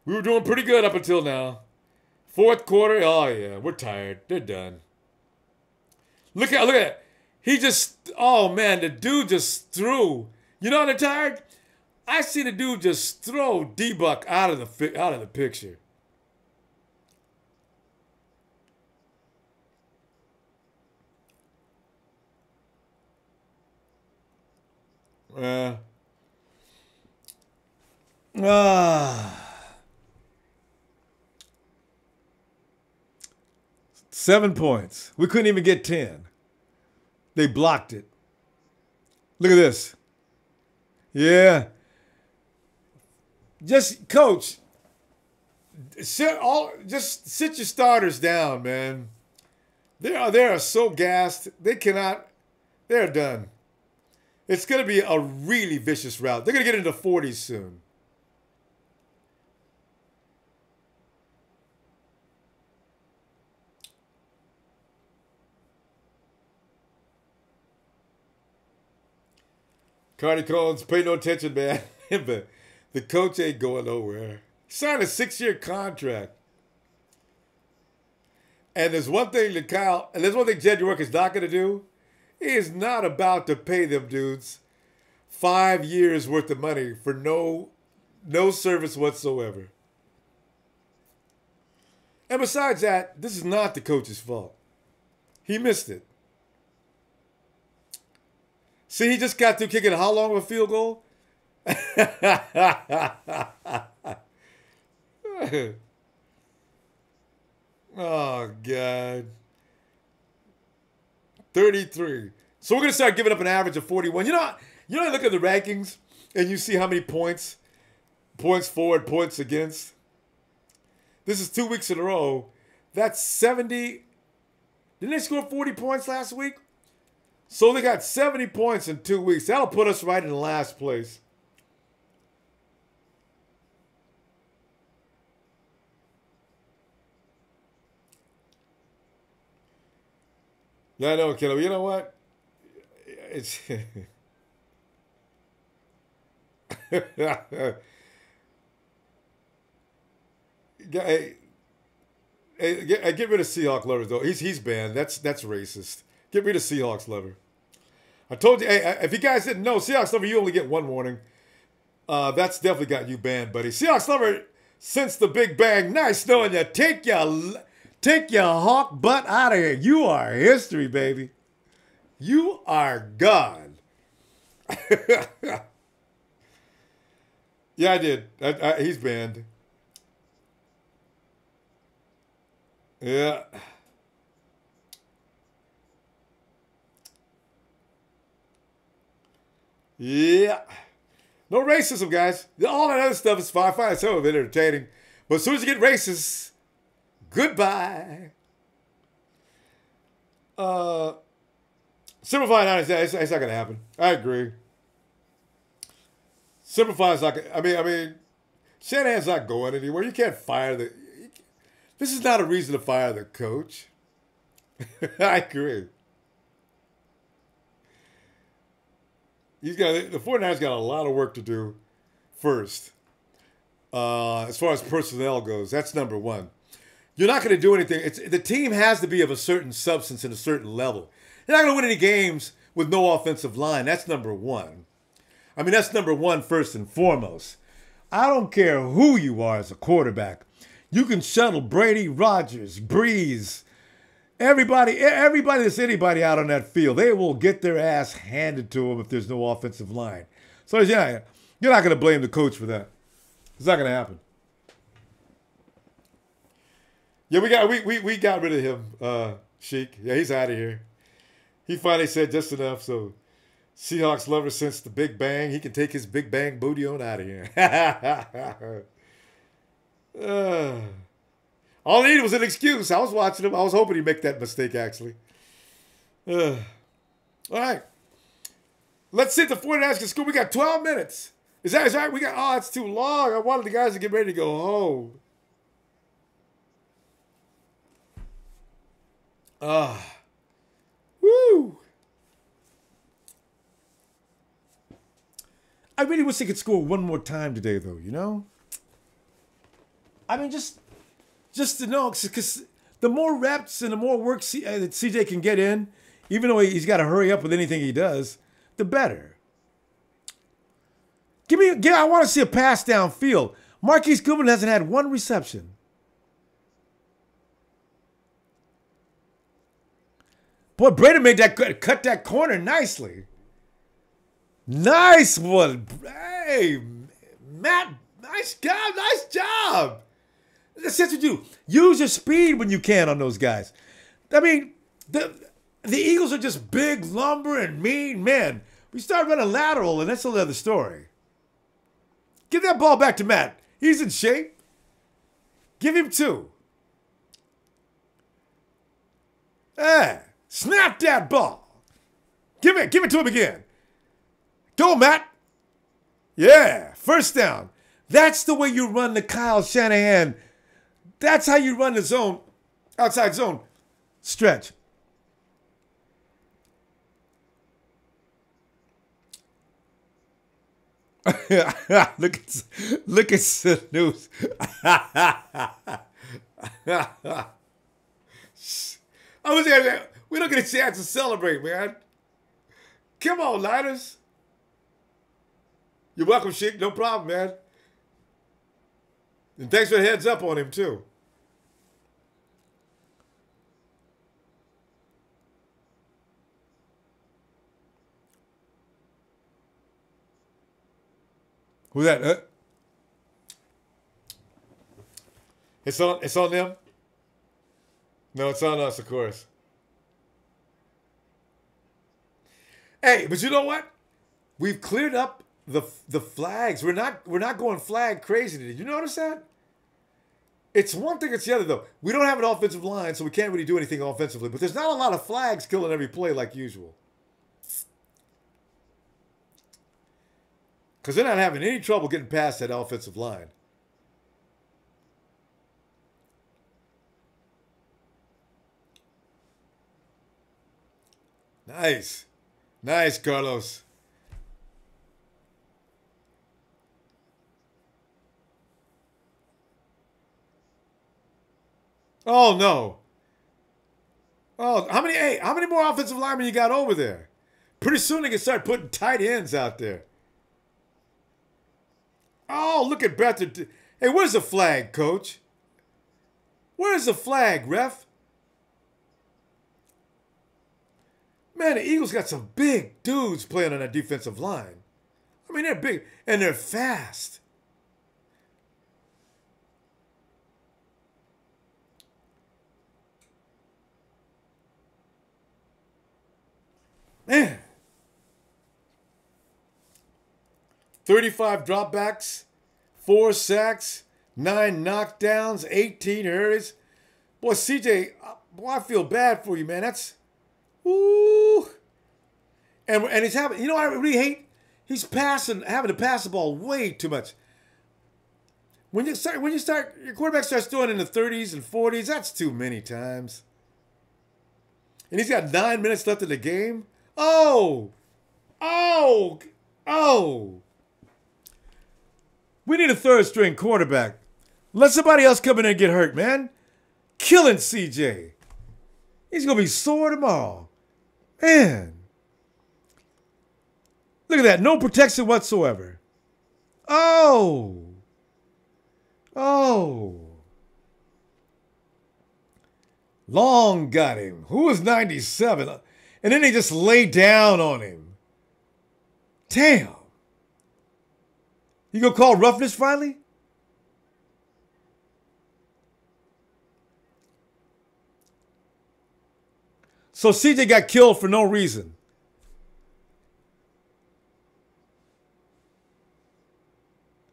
A: We were doing pretty good up until now. Fourth quarter, oh, yeah, we're tired. They're done. Look at it. He just, oh, man, the dude just threw. You know they're tired? I see the dude just throw D-Buck out of the picture. Seven points. We couldn't even get 10. They blocked it. Look at this. Yeah. Just, coach, just sit your starters down, man. They are so gassed. They're done. It's going to be a really vicious route. They're going to get into the 40s soon. Cardi Collins, pay no attention, man. But the coach ain't going nowhere. He signed a 6-year contract. And there's one thing that and there's one thing Jed York is not going to do. He is not about to pay them dudes 5 years worth of money for no service whatsoever. And besides that, this is not the coach's fault. He missed it. See, he just got through kicking how long of a field goal? Oh, God. 33. So we're going to start giving up an average of 41. You look at the rankings and you see how many points for, points against. This is 2 weeks in a row. That's 70. Didn't they score 40 points last week? So they got 70 points in 2 weeks. That'll put us right in last place. Yeah, I know, kiddo. You know what? It's get rid of Seahawk lovers though. He's banned. That's racist. Get rid of Seahawks lover. I told you. Hey, if you guys didn't know, Seahawks lover, you only get one warning. That's definitely got you banned, buddy. Seahawks lover, since the Big Bang. Nice knowing you. Take your hawk butt out of here. You are history, baby. You are gone. Yeah, I did. He's banned. Yeah. Yeah. No racism, guys. All that other stuff is fine. I find some of it entertaining. But as soon as you get racist, goodbye. Simplifying out, it's not going to happen. I agree. Simplifying's not. I mean, Shanahan's not going anywhere. You can't fire the. This is not a reason to fire the coach. I agree. The 49ers got a lot of work to do first. As far as personnel goes, that's number one. You're not going to do anything. The team has to be of a certain substance and a certain level. You're not going to win any games with no offensive line. That's number one. I mean, that's number one first and foremost. I don't care who you are as a quarterback. You can shuttle Brady, Rodgers, Breeze, everybody that's anybody out on that field. They will get their ass handed to them if there's no offensive line. So yeah, you're not going to blame the coach for that. It's not going to happen. Yeah, we got rid of him, Sheik. Yeah, he's out of here. He finally said just enough, so Seahawks lover since the Big Bang, he can take his Big Bang booty on out of here. All he needed was an excuse. I was watching him. I was hoping he'd make that mistake, actually. All right. Let's see if the 49ers can score. We got 12 minutes. Is that right? It's too long. I wanted the guys to get ready to go home. Woo. I really wish they could score one more time today, though, you know? I mean, just to know, because the more reps and the more work that CJ can get in, even though he's got to hurry up with anything he does, the better. I want to see a pass downfield. Marquise Goodwin hasn't had one reception. Boy, Bradham made cut that corner nicely. Nice one. Hey, Matt, nice job. That's what you do. Use your speed when you can on those guys. I mean, the Eagles are just big, lumbering, mean men. We start running lateral, and that's another story. Give that ball back to Matt. He's in shape. Give him two. Snap that ball. Give it to him again. Go, Matt. Yeah, first down. That's the way you run the Kyle Shanahan. That's how you run the zone, outside zone stretch. Look at the news. I was there. We don't get a chance to celebrate, man. Come on, Niners. You're welcome, Sheik. No problem, man. And thanks for the heads up on him, too. Who's that? It's on them? No, it's on us, of course. Hey, but you know what? We've cleared up the flags. We're not going flag crazy. Did you notice that? It's one thing, it's the other, though. We don't have an offensive line, so we can't really do anything offensively. But there's not a lot of flags killing every play like usual. Because they're not having any trouble getting past that offensive line. Nice. Nice, Carlos. Oh, no. Oh, how many more offensive linemen you got over there? Pretty soon they can start putting tight ends out there. Oh, look at Beathard. Hey, where's the flag, coach? Where's the flag, ref? Man, the Eagles got some big dudes playing on that defensive line. I mean, they're big and they're fast. Man. 35 dropbacks, 4 sacks, 9 knockdowns, 18 hurries. Boy, CJ, boy, I feel bad for you, man. That's... Ooh. And he's having, you know, I really hate, he's having to pass the ball way too much. When you start, your quarterback starts throwing in the 30s and 40s, that's too many times. And he's got 9 minutes left in the game. Oh. We need a third string quarterback. Let somebody else come in there and get hurt, man. Killing CJ. He's going to be sore tomorrow. Man. Look at that. No protection whatsoever. Oh. Long got him. Who was 97? And then they just lay down on him. Damn. You gonna call roughness finally? So CJ got killed for no reason.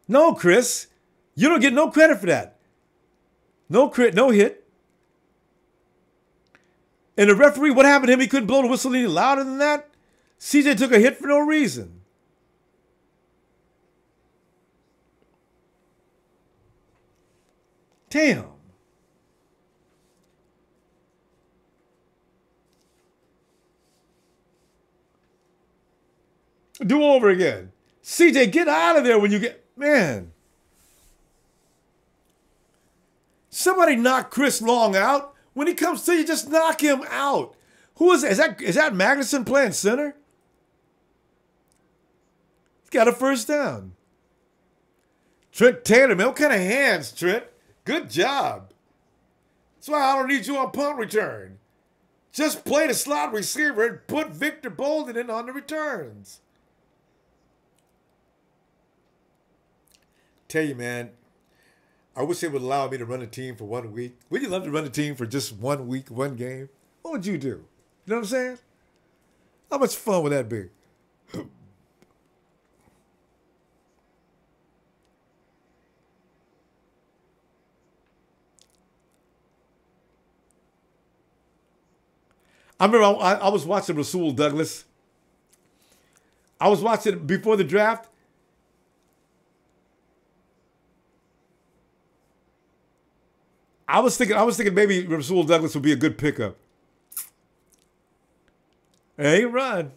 A: No, Chris. You don't get no credit for that. No hit. And the referee, what happened to him? He couldn't blow the whistle any louder than that? CJ took a hit for no reason. Damn. Do over again. CJ, get out of there when you get... Man. Somebody knock Chris Long out. When he comes to you, just knock him out. Who is that? Is that Magnuson playing center? He's got a first down. Trent Taylor, man. What kind of hands, Trent? Good job. That's why I don't need you on punt return. Just play the slot receiver and put Victor Bolden in on the returns. Tell you, man, I wish they would allow me to run a team for 1 week. Would you love to run a team for just 1 week, 1 game? What would you do? You know what I'm saying? How much fun would that be? I remember I was watching Rasul Douglas. I was watching before the draft. I was thinking maybe Rasul Douglas would be a good pickup. Hey, run.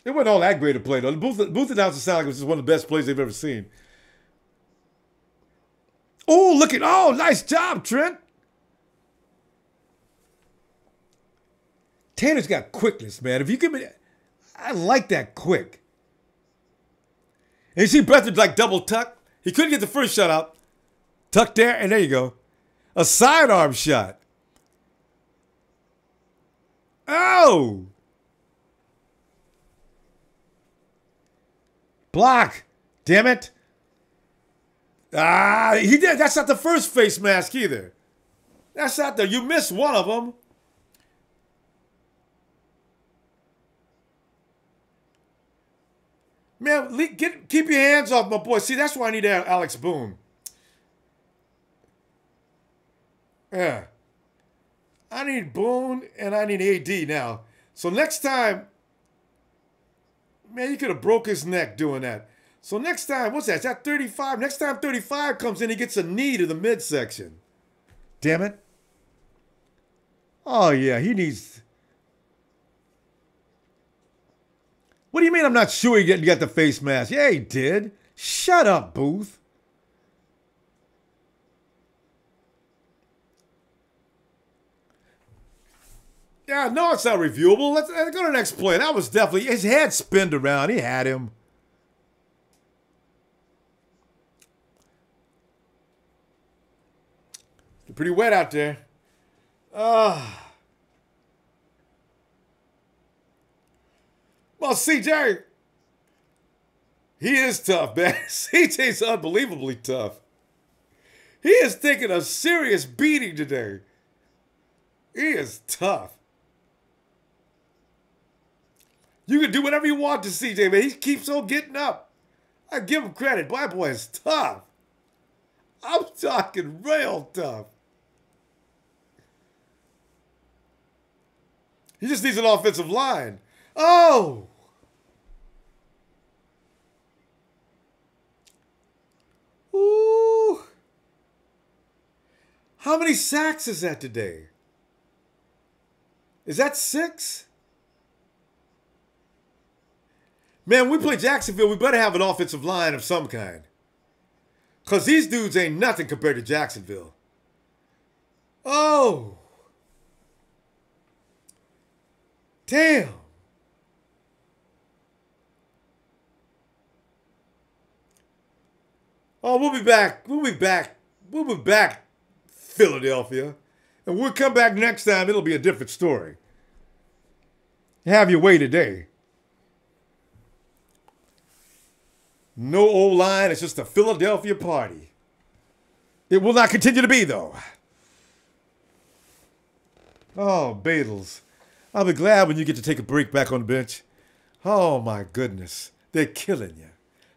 A: It wasn't all that great a play, though. Booth announced it sounded like it was just one of the best plays they've ever seen. Oh, look at, oh, nice job, Trent. Tanner's got quickness, man. If you give me, I like that quick. And you see Beathard like double tuck. He couldn't get the first shot out. Tuck there, and there you go. A sidearm shot. Oh! Block. Damn it. Ah, he did. That's not the first face mask either. That's not the, you missed one of them. Man, keep your hands off my boy. See, that's why I need Alex Boone. Yeah. I need Boone and I need AD now. So next time, man, you could have broke his neck doing that. So next time, what's that? Is that 35? Next time 35 comes in, he gets a knee to the midsection. Damn it. Oh, yeah, he needs... What do you mean I'm not sure he got the face mask? Yeah, he did. Shut up, Booth. Yeah, no, it's not reviewable. Let's go to the next play. That was definitely, his head spinned around. He had him. It's pretty wet out there. Well, CJ, he is tough, man. CJ's unbelievably tough. He is taking a serious beating today. He is tough. You can do whatever you want to CJ, man. He keeps on getting up. I give him credit. My boy is tough. I'm talking real tough. He just needs an offensive line. Oh! Ooh. How many sacks is that today? Is that 6? Man, we play Jacksonville, we better have an offensive line of some kind. Because these dudes ain't nothing compared to Jacksonville. Oh! Damn! Oh, we'll be back. We'll be back. We'll be back, Philadelphia. And we'll come back next time. It'll be a different story. Have your way today. No O-line. It's just a Philadelphia party. It will not continue to be, though. Oh, Badles. I'll be glad when you get to take a break back on the bench. Oh, my goodness. They're killing you.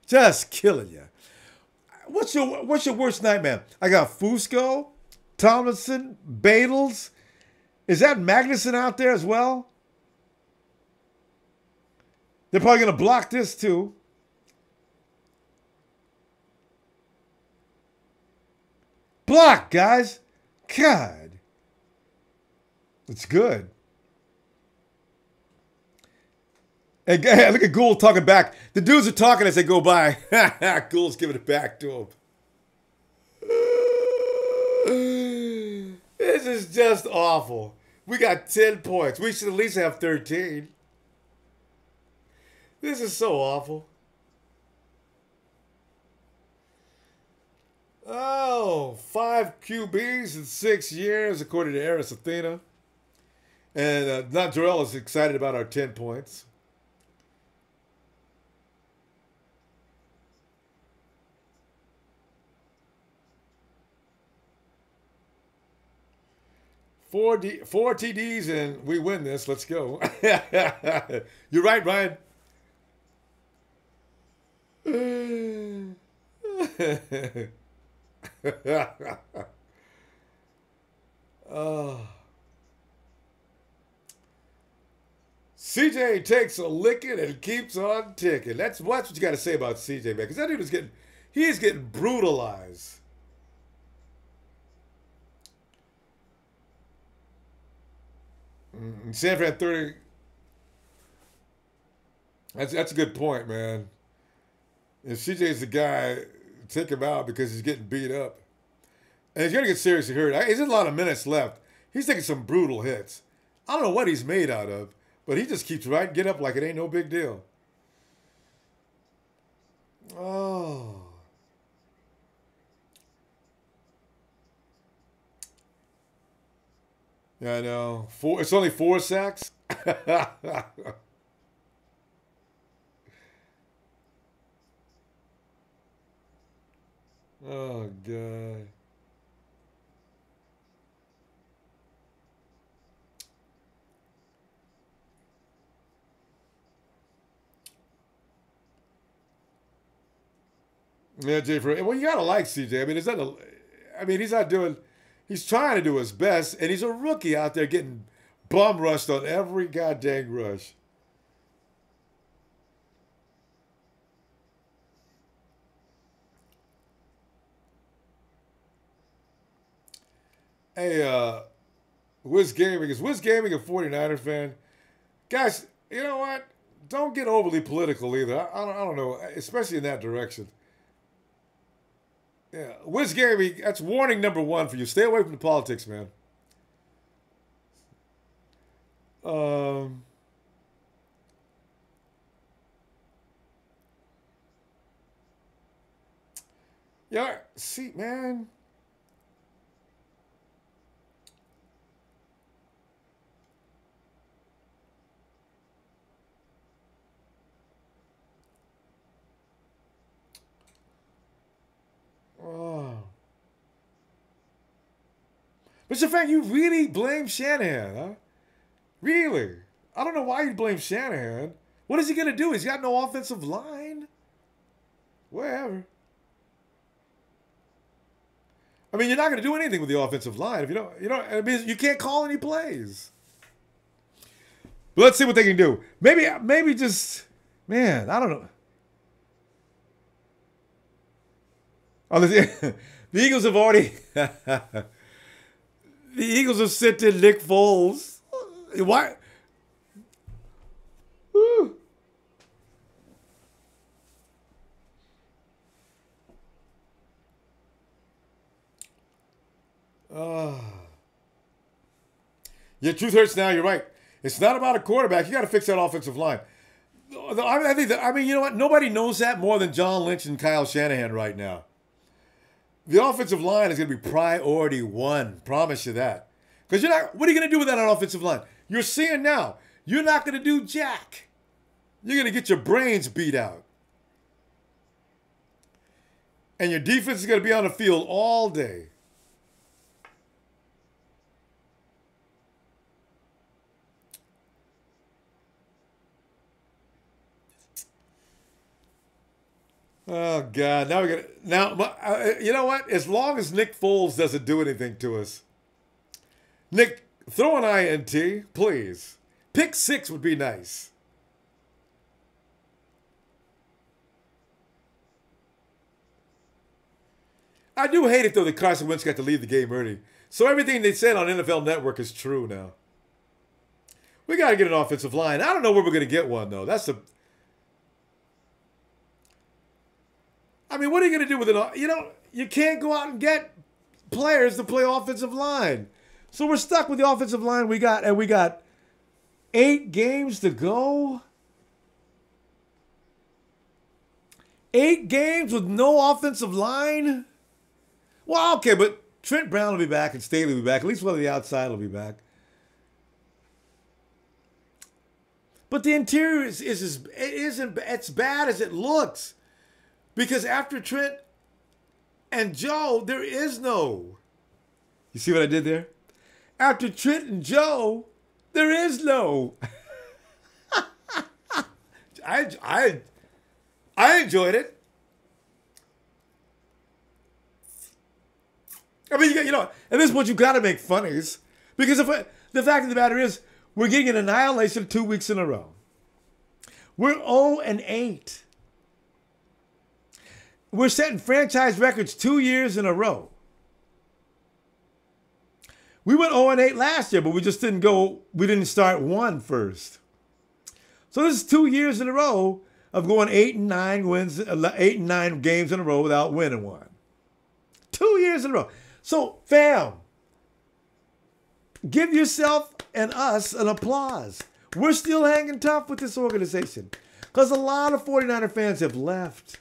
A: Just killing you. What's your worst nightmare? I got Fusco, Tomlinson, Badles. Is that Magnuson out there as well? They're probably going to block this too. Block, guys. God. It's good. And look at Gould talking back. The dudes are talking as they go by. Gould's giving it back to him. This is just awful. We got 10 points. We should at least have 13. This is so awful. Oh, 5 QBs in 6 years, according to Eris Athena. And not Joel is excited about our 10 points. Four TDs and we win this. Let's go. You're right, Ryan. Oh. CJ takes a licking and keeps on ticking. That's what you got to say about CJ, man. Because that dude is he's getting brutalized. San Fran 30. That's a good point, man. If CJ's the guy, take him out because he's getting beat up. And he's going to get seriously hurt. He's in a lot of minutes left. He's taking some brutal hits. I don't know what he's made out of, but he just keeps right, get up like it ain't no big deal. Oh. Yeah, I know. It's only 4 sacks. Oh, God. Yeah, Jay. Well, you gotta like CJ. I mean, he's trying to do his best, and he's a rookie out there getting bum rushed on every goddamn rush. Hey, Wiz Gaming, is Wiz Gaming a 49er fan? Guys, you know what? Don't get overly political either. I don't know, especially in that direction. Yeah, Wiz Gaming, that's warning number 1 for you. Stay away from the politics, man. Yeah, see, man. Oh. Mr. Frank, you really blame Shanahan, huh? Really? I don't know why you blame Shanahan. What is he going to do? He's got no offensive line. Whatever. I mean, you're not going to do anything with the offensive line if you don't. I mean, you can't call any plays. But let's see what they can do. Maybe just, man, I don't know. Oh, the Eagles have already. The Eagles have sent in Nick Foles. Why? Woo. Yeah, truth hurts now. You're right. It's not about a quarterback. You got to fix that offensive line. I mean, you know what? Nobody knows that more than John Lynch and Kyle Shanahan right now. The offensive line is going to be priority 1. Promise you that. Because what are you going to do with that offensive line? You're seeing now. You're not going to do jack. You're going to get your brains beat out. And your defense is going to be on the field all day. Oh, God. You know what? As long as Nick Foles doesn't do anything to us. Nick, throw an INT, please. Pick 6 would be nice. I do hate it, though, that Carson Wentz got to leave the game early. So everything they said on NFL Network is true now. We got to get an offensive line. I don't know where we're going to get one, though. I mean, what are you going to do with it? You can't go out and get players to play offensive line. So we're stuck with the offensive line we got, and we got 8 games to go. 8 games with no offensive line? Well, okay, but Trent Brown will be back and Staley will be back. At least one of the outside will be back. But the interior isn't as bad as it looks. Because after Trent and Joe, there is no. You see what I did there? After Trent and Joe, there is no. I enjoyed it. I mean, and this is what you got to make funnies. Because the fact of the matter is, we're getting an annihilation 2 weeks in a row. We're 0-8. We're setting franchise records 2 years in a row. We went 0-8 last year, but we just didn't go. We didn't start 1 first. So this is 2 years in a row of going 8-9 wins, 8-9 games in a row without winning one. 2 years in a row. So, fam, give yourself and us an applause. We're still hanging tough with this organization because a lot of 49er fans have left.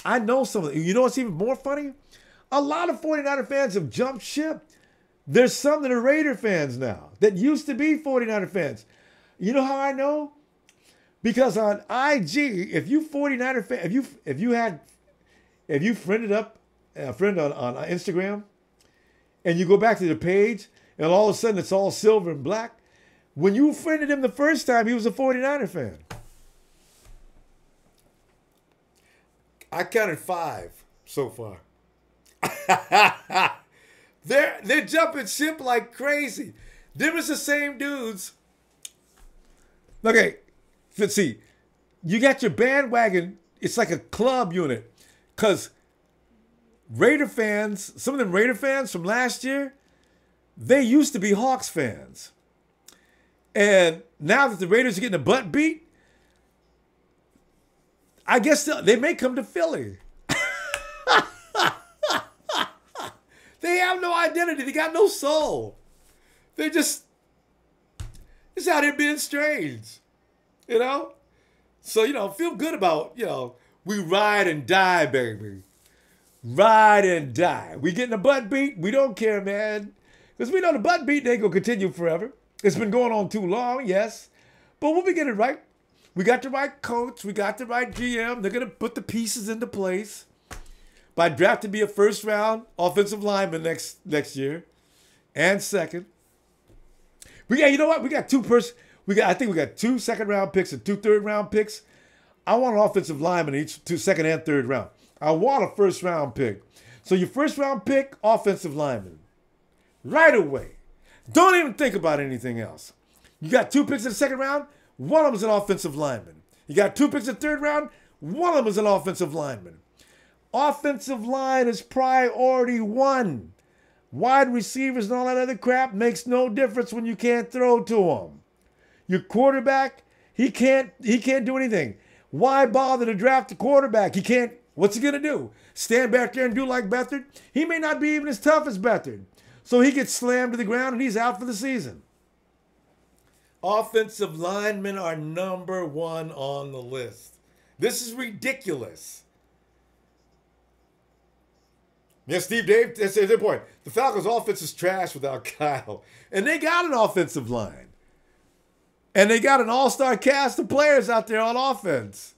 A: I know some of them. You know what's even more funny? A lot of 49er fans have jumped ship. There's some that are Raider fans now that used to be 49er fans. You know how I know? Because on IG, if you 49er fan, if you friended up a friend on Instagram, and you go back to the page, and all of a sudden it's all silver and black. When you friended him the first time, he was a 49er fan. I counted 5 so far. They're jumping ship like crazy. Them is the same dudes. Okay, let's see. You got your bandwagon. It's like a club unit. Because Raider fans, some of them Raider fans from last year, they used to be Hawks fans. And now that the Raiders are getting a butt beat, I guess they may come to Philly. They have no identity. They got no soul. They're just out here being strange, you know? So, feel good about, we ride and die, baby. Ride and die. We getting a butt beat? We don't care, man. Because we know the butt beat ain't going to continue forever. It's been going on too long, yes. But we'll be getting it right. We got the right coach. We got the right GM. They're going to put the pieces into place. By drafting me a first-round offensive lineman next year. And second. You know what? We got I think we got 2 second-round picks and 2 third-round picks. I want an offensive lineman each 2 second and third round. I want a first-round pick. So your first-round pick, offensive lineman. Right away. Don't even think about anything else. You got 2 picks in the second round, one of them is an offensive lineman. You got 2 picks in the third round, one of them is an offensive lineman. Offensive line is priority 1. Wide receivers and all that other crap makes no difference when you can't throw to them. Your quarterback, he can't do anything. Why bother to draft a quarterback? He can't. What's he going to do? Stand back there and do like Beathard? He may not be even as tough as Beathard. So he gets slammed to the ground and he's out for the season. Offensive linemen are number 1 on the list. This is ridiculous. Yes, Steve Dave, that's their point. The Falcons' offense is trash without Kyle. And they got an offensive line. And they got an all-star cast of players out there on offense.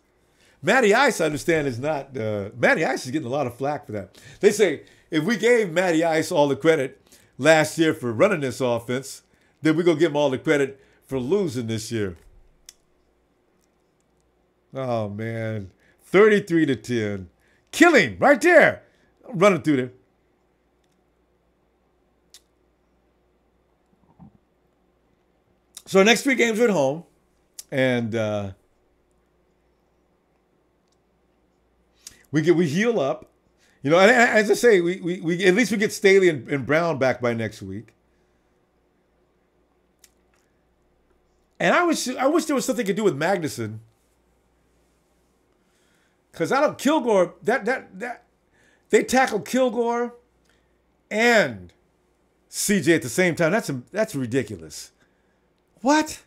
A: Matty Ice, I understand, is not... Matty Ice is getting a lot of flack for that. They say, if we gave Matty Ice all the credit last year for running this offense, then we're going to give him all the credit for losing this year. Oh, man. 33-10. Killing right there. Running through there. So our next 3 games are at home. And we heal up. And as I say, we at least we get Stalley and Brown back by next week. And I wish there was something to do with Magnuson. Because Kilgore, they tackled Kilgore and CJ at the same time. That's ridiculous. What?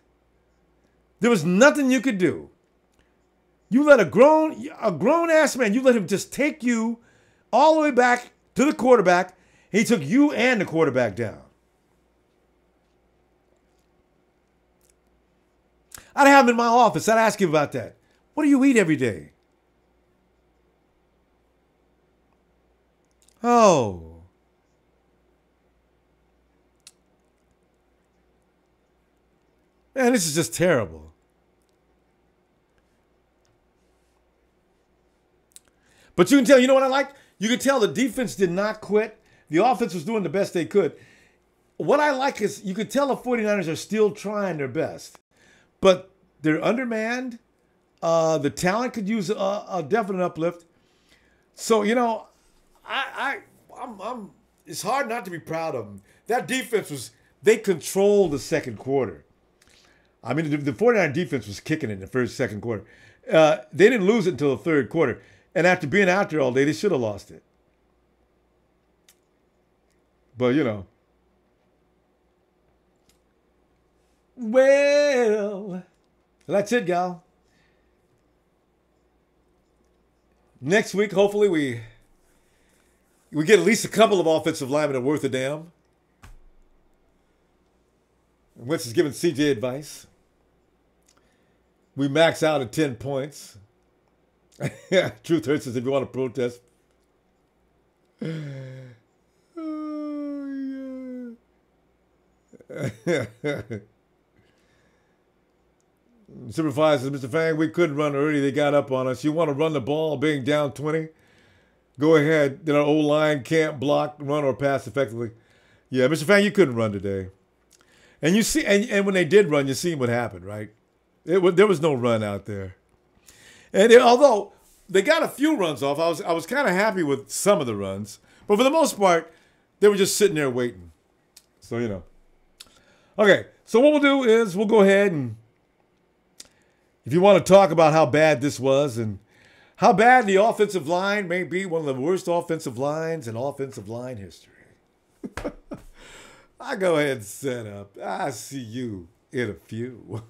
A: There was nothing you could do. You let a grown ass man, you let him just take you all the way back to the quarterback. He took you and the quarterback down. I'd have him in my office. I'd ask him about that. What do you eat every day? Oh. Man, this is just terrible. But you can tell, you know what I like? You can tell the defense did not quit. The offense was doing the best they could. What I like is you could tell the 49ers are still trying their best. But they're undermanned. The talent could use a definite uplift. So, I'm it's hard not to be proud of them. That defense they controlled the second quarter. I mean, the 49 defense was kicking in the second quarter. They didn't lose it until the third quarter. And after being out there all day, they should have lost it. But, you know. Well, that's it, gal. Next week, hopefully, we get at least a couple of offensive linemen that are worth a damn. Wentz is giving CJ advice. We max out at 10 points. Truth hurts us if you want to protest. Oh, yeah. Supervisor says, Mr. Fang, we couldn't run early. They got up on us. You want to run the ball being down 20? Go ahead. Then our O-line can't block, run, or pass effectively. Yeah, Mr. Fang, you couldn't run today. And you see, and when they did run, you see what happened, right? There was no run out there. And although they got a few runs off, I was kind of happy with some of the runs. But for the most part, they were just sitting there waiting. So, you know. Okay, so what we'll do is we'll go ahead and if you want to talk about how bad this was and how bad the offensive line may be one of the worst offensive lines in offensive line history, I go ahead and set up. I see you in a few.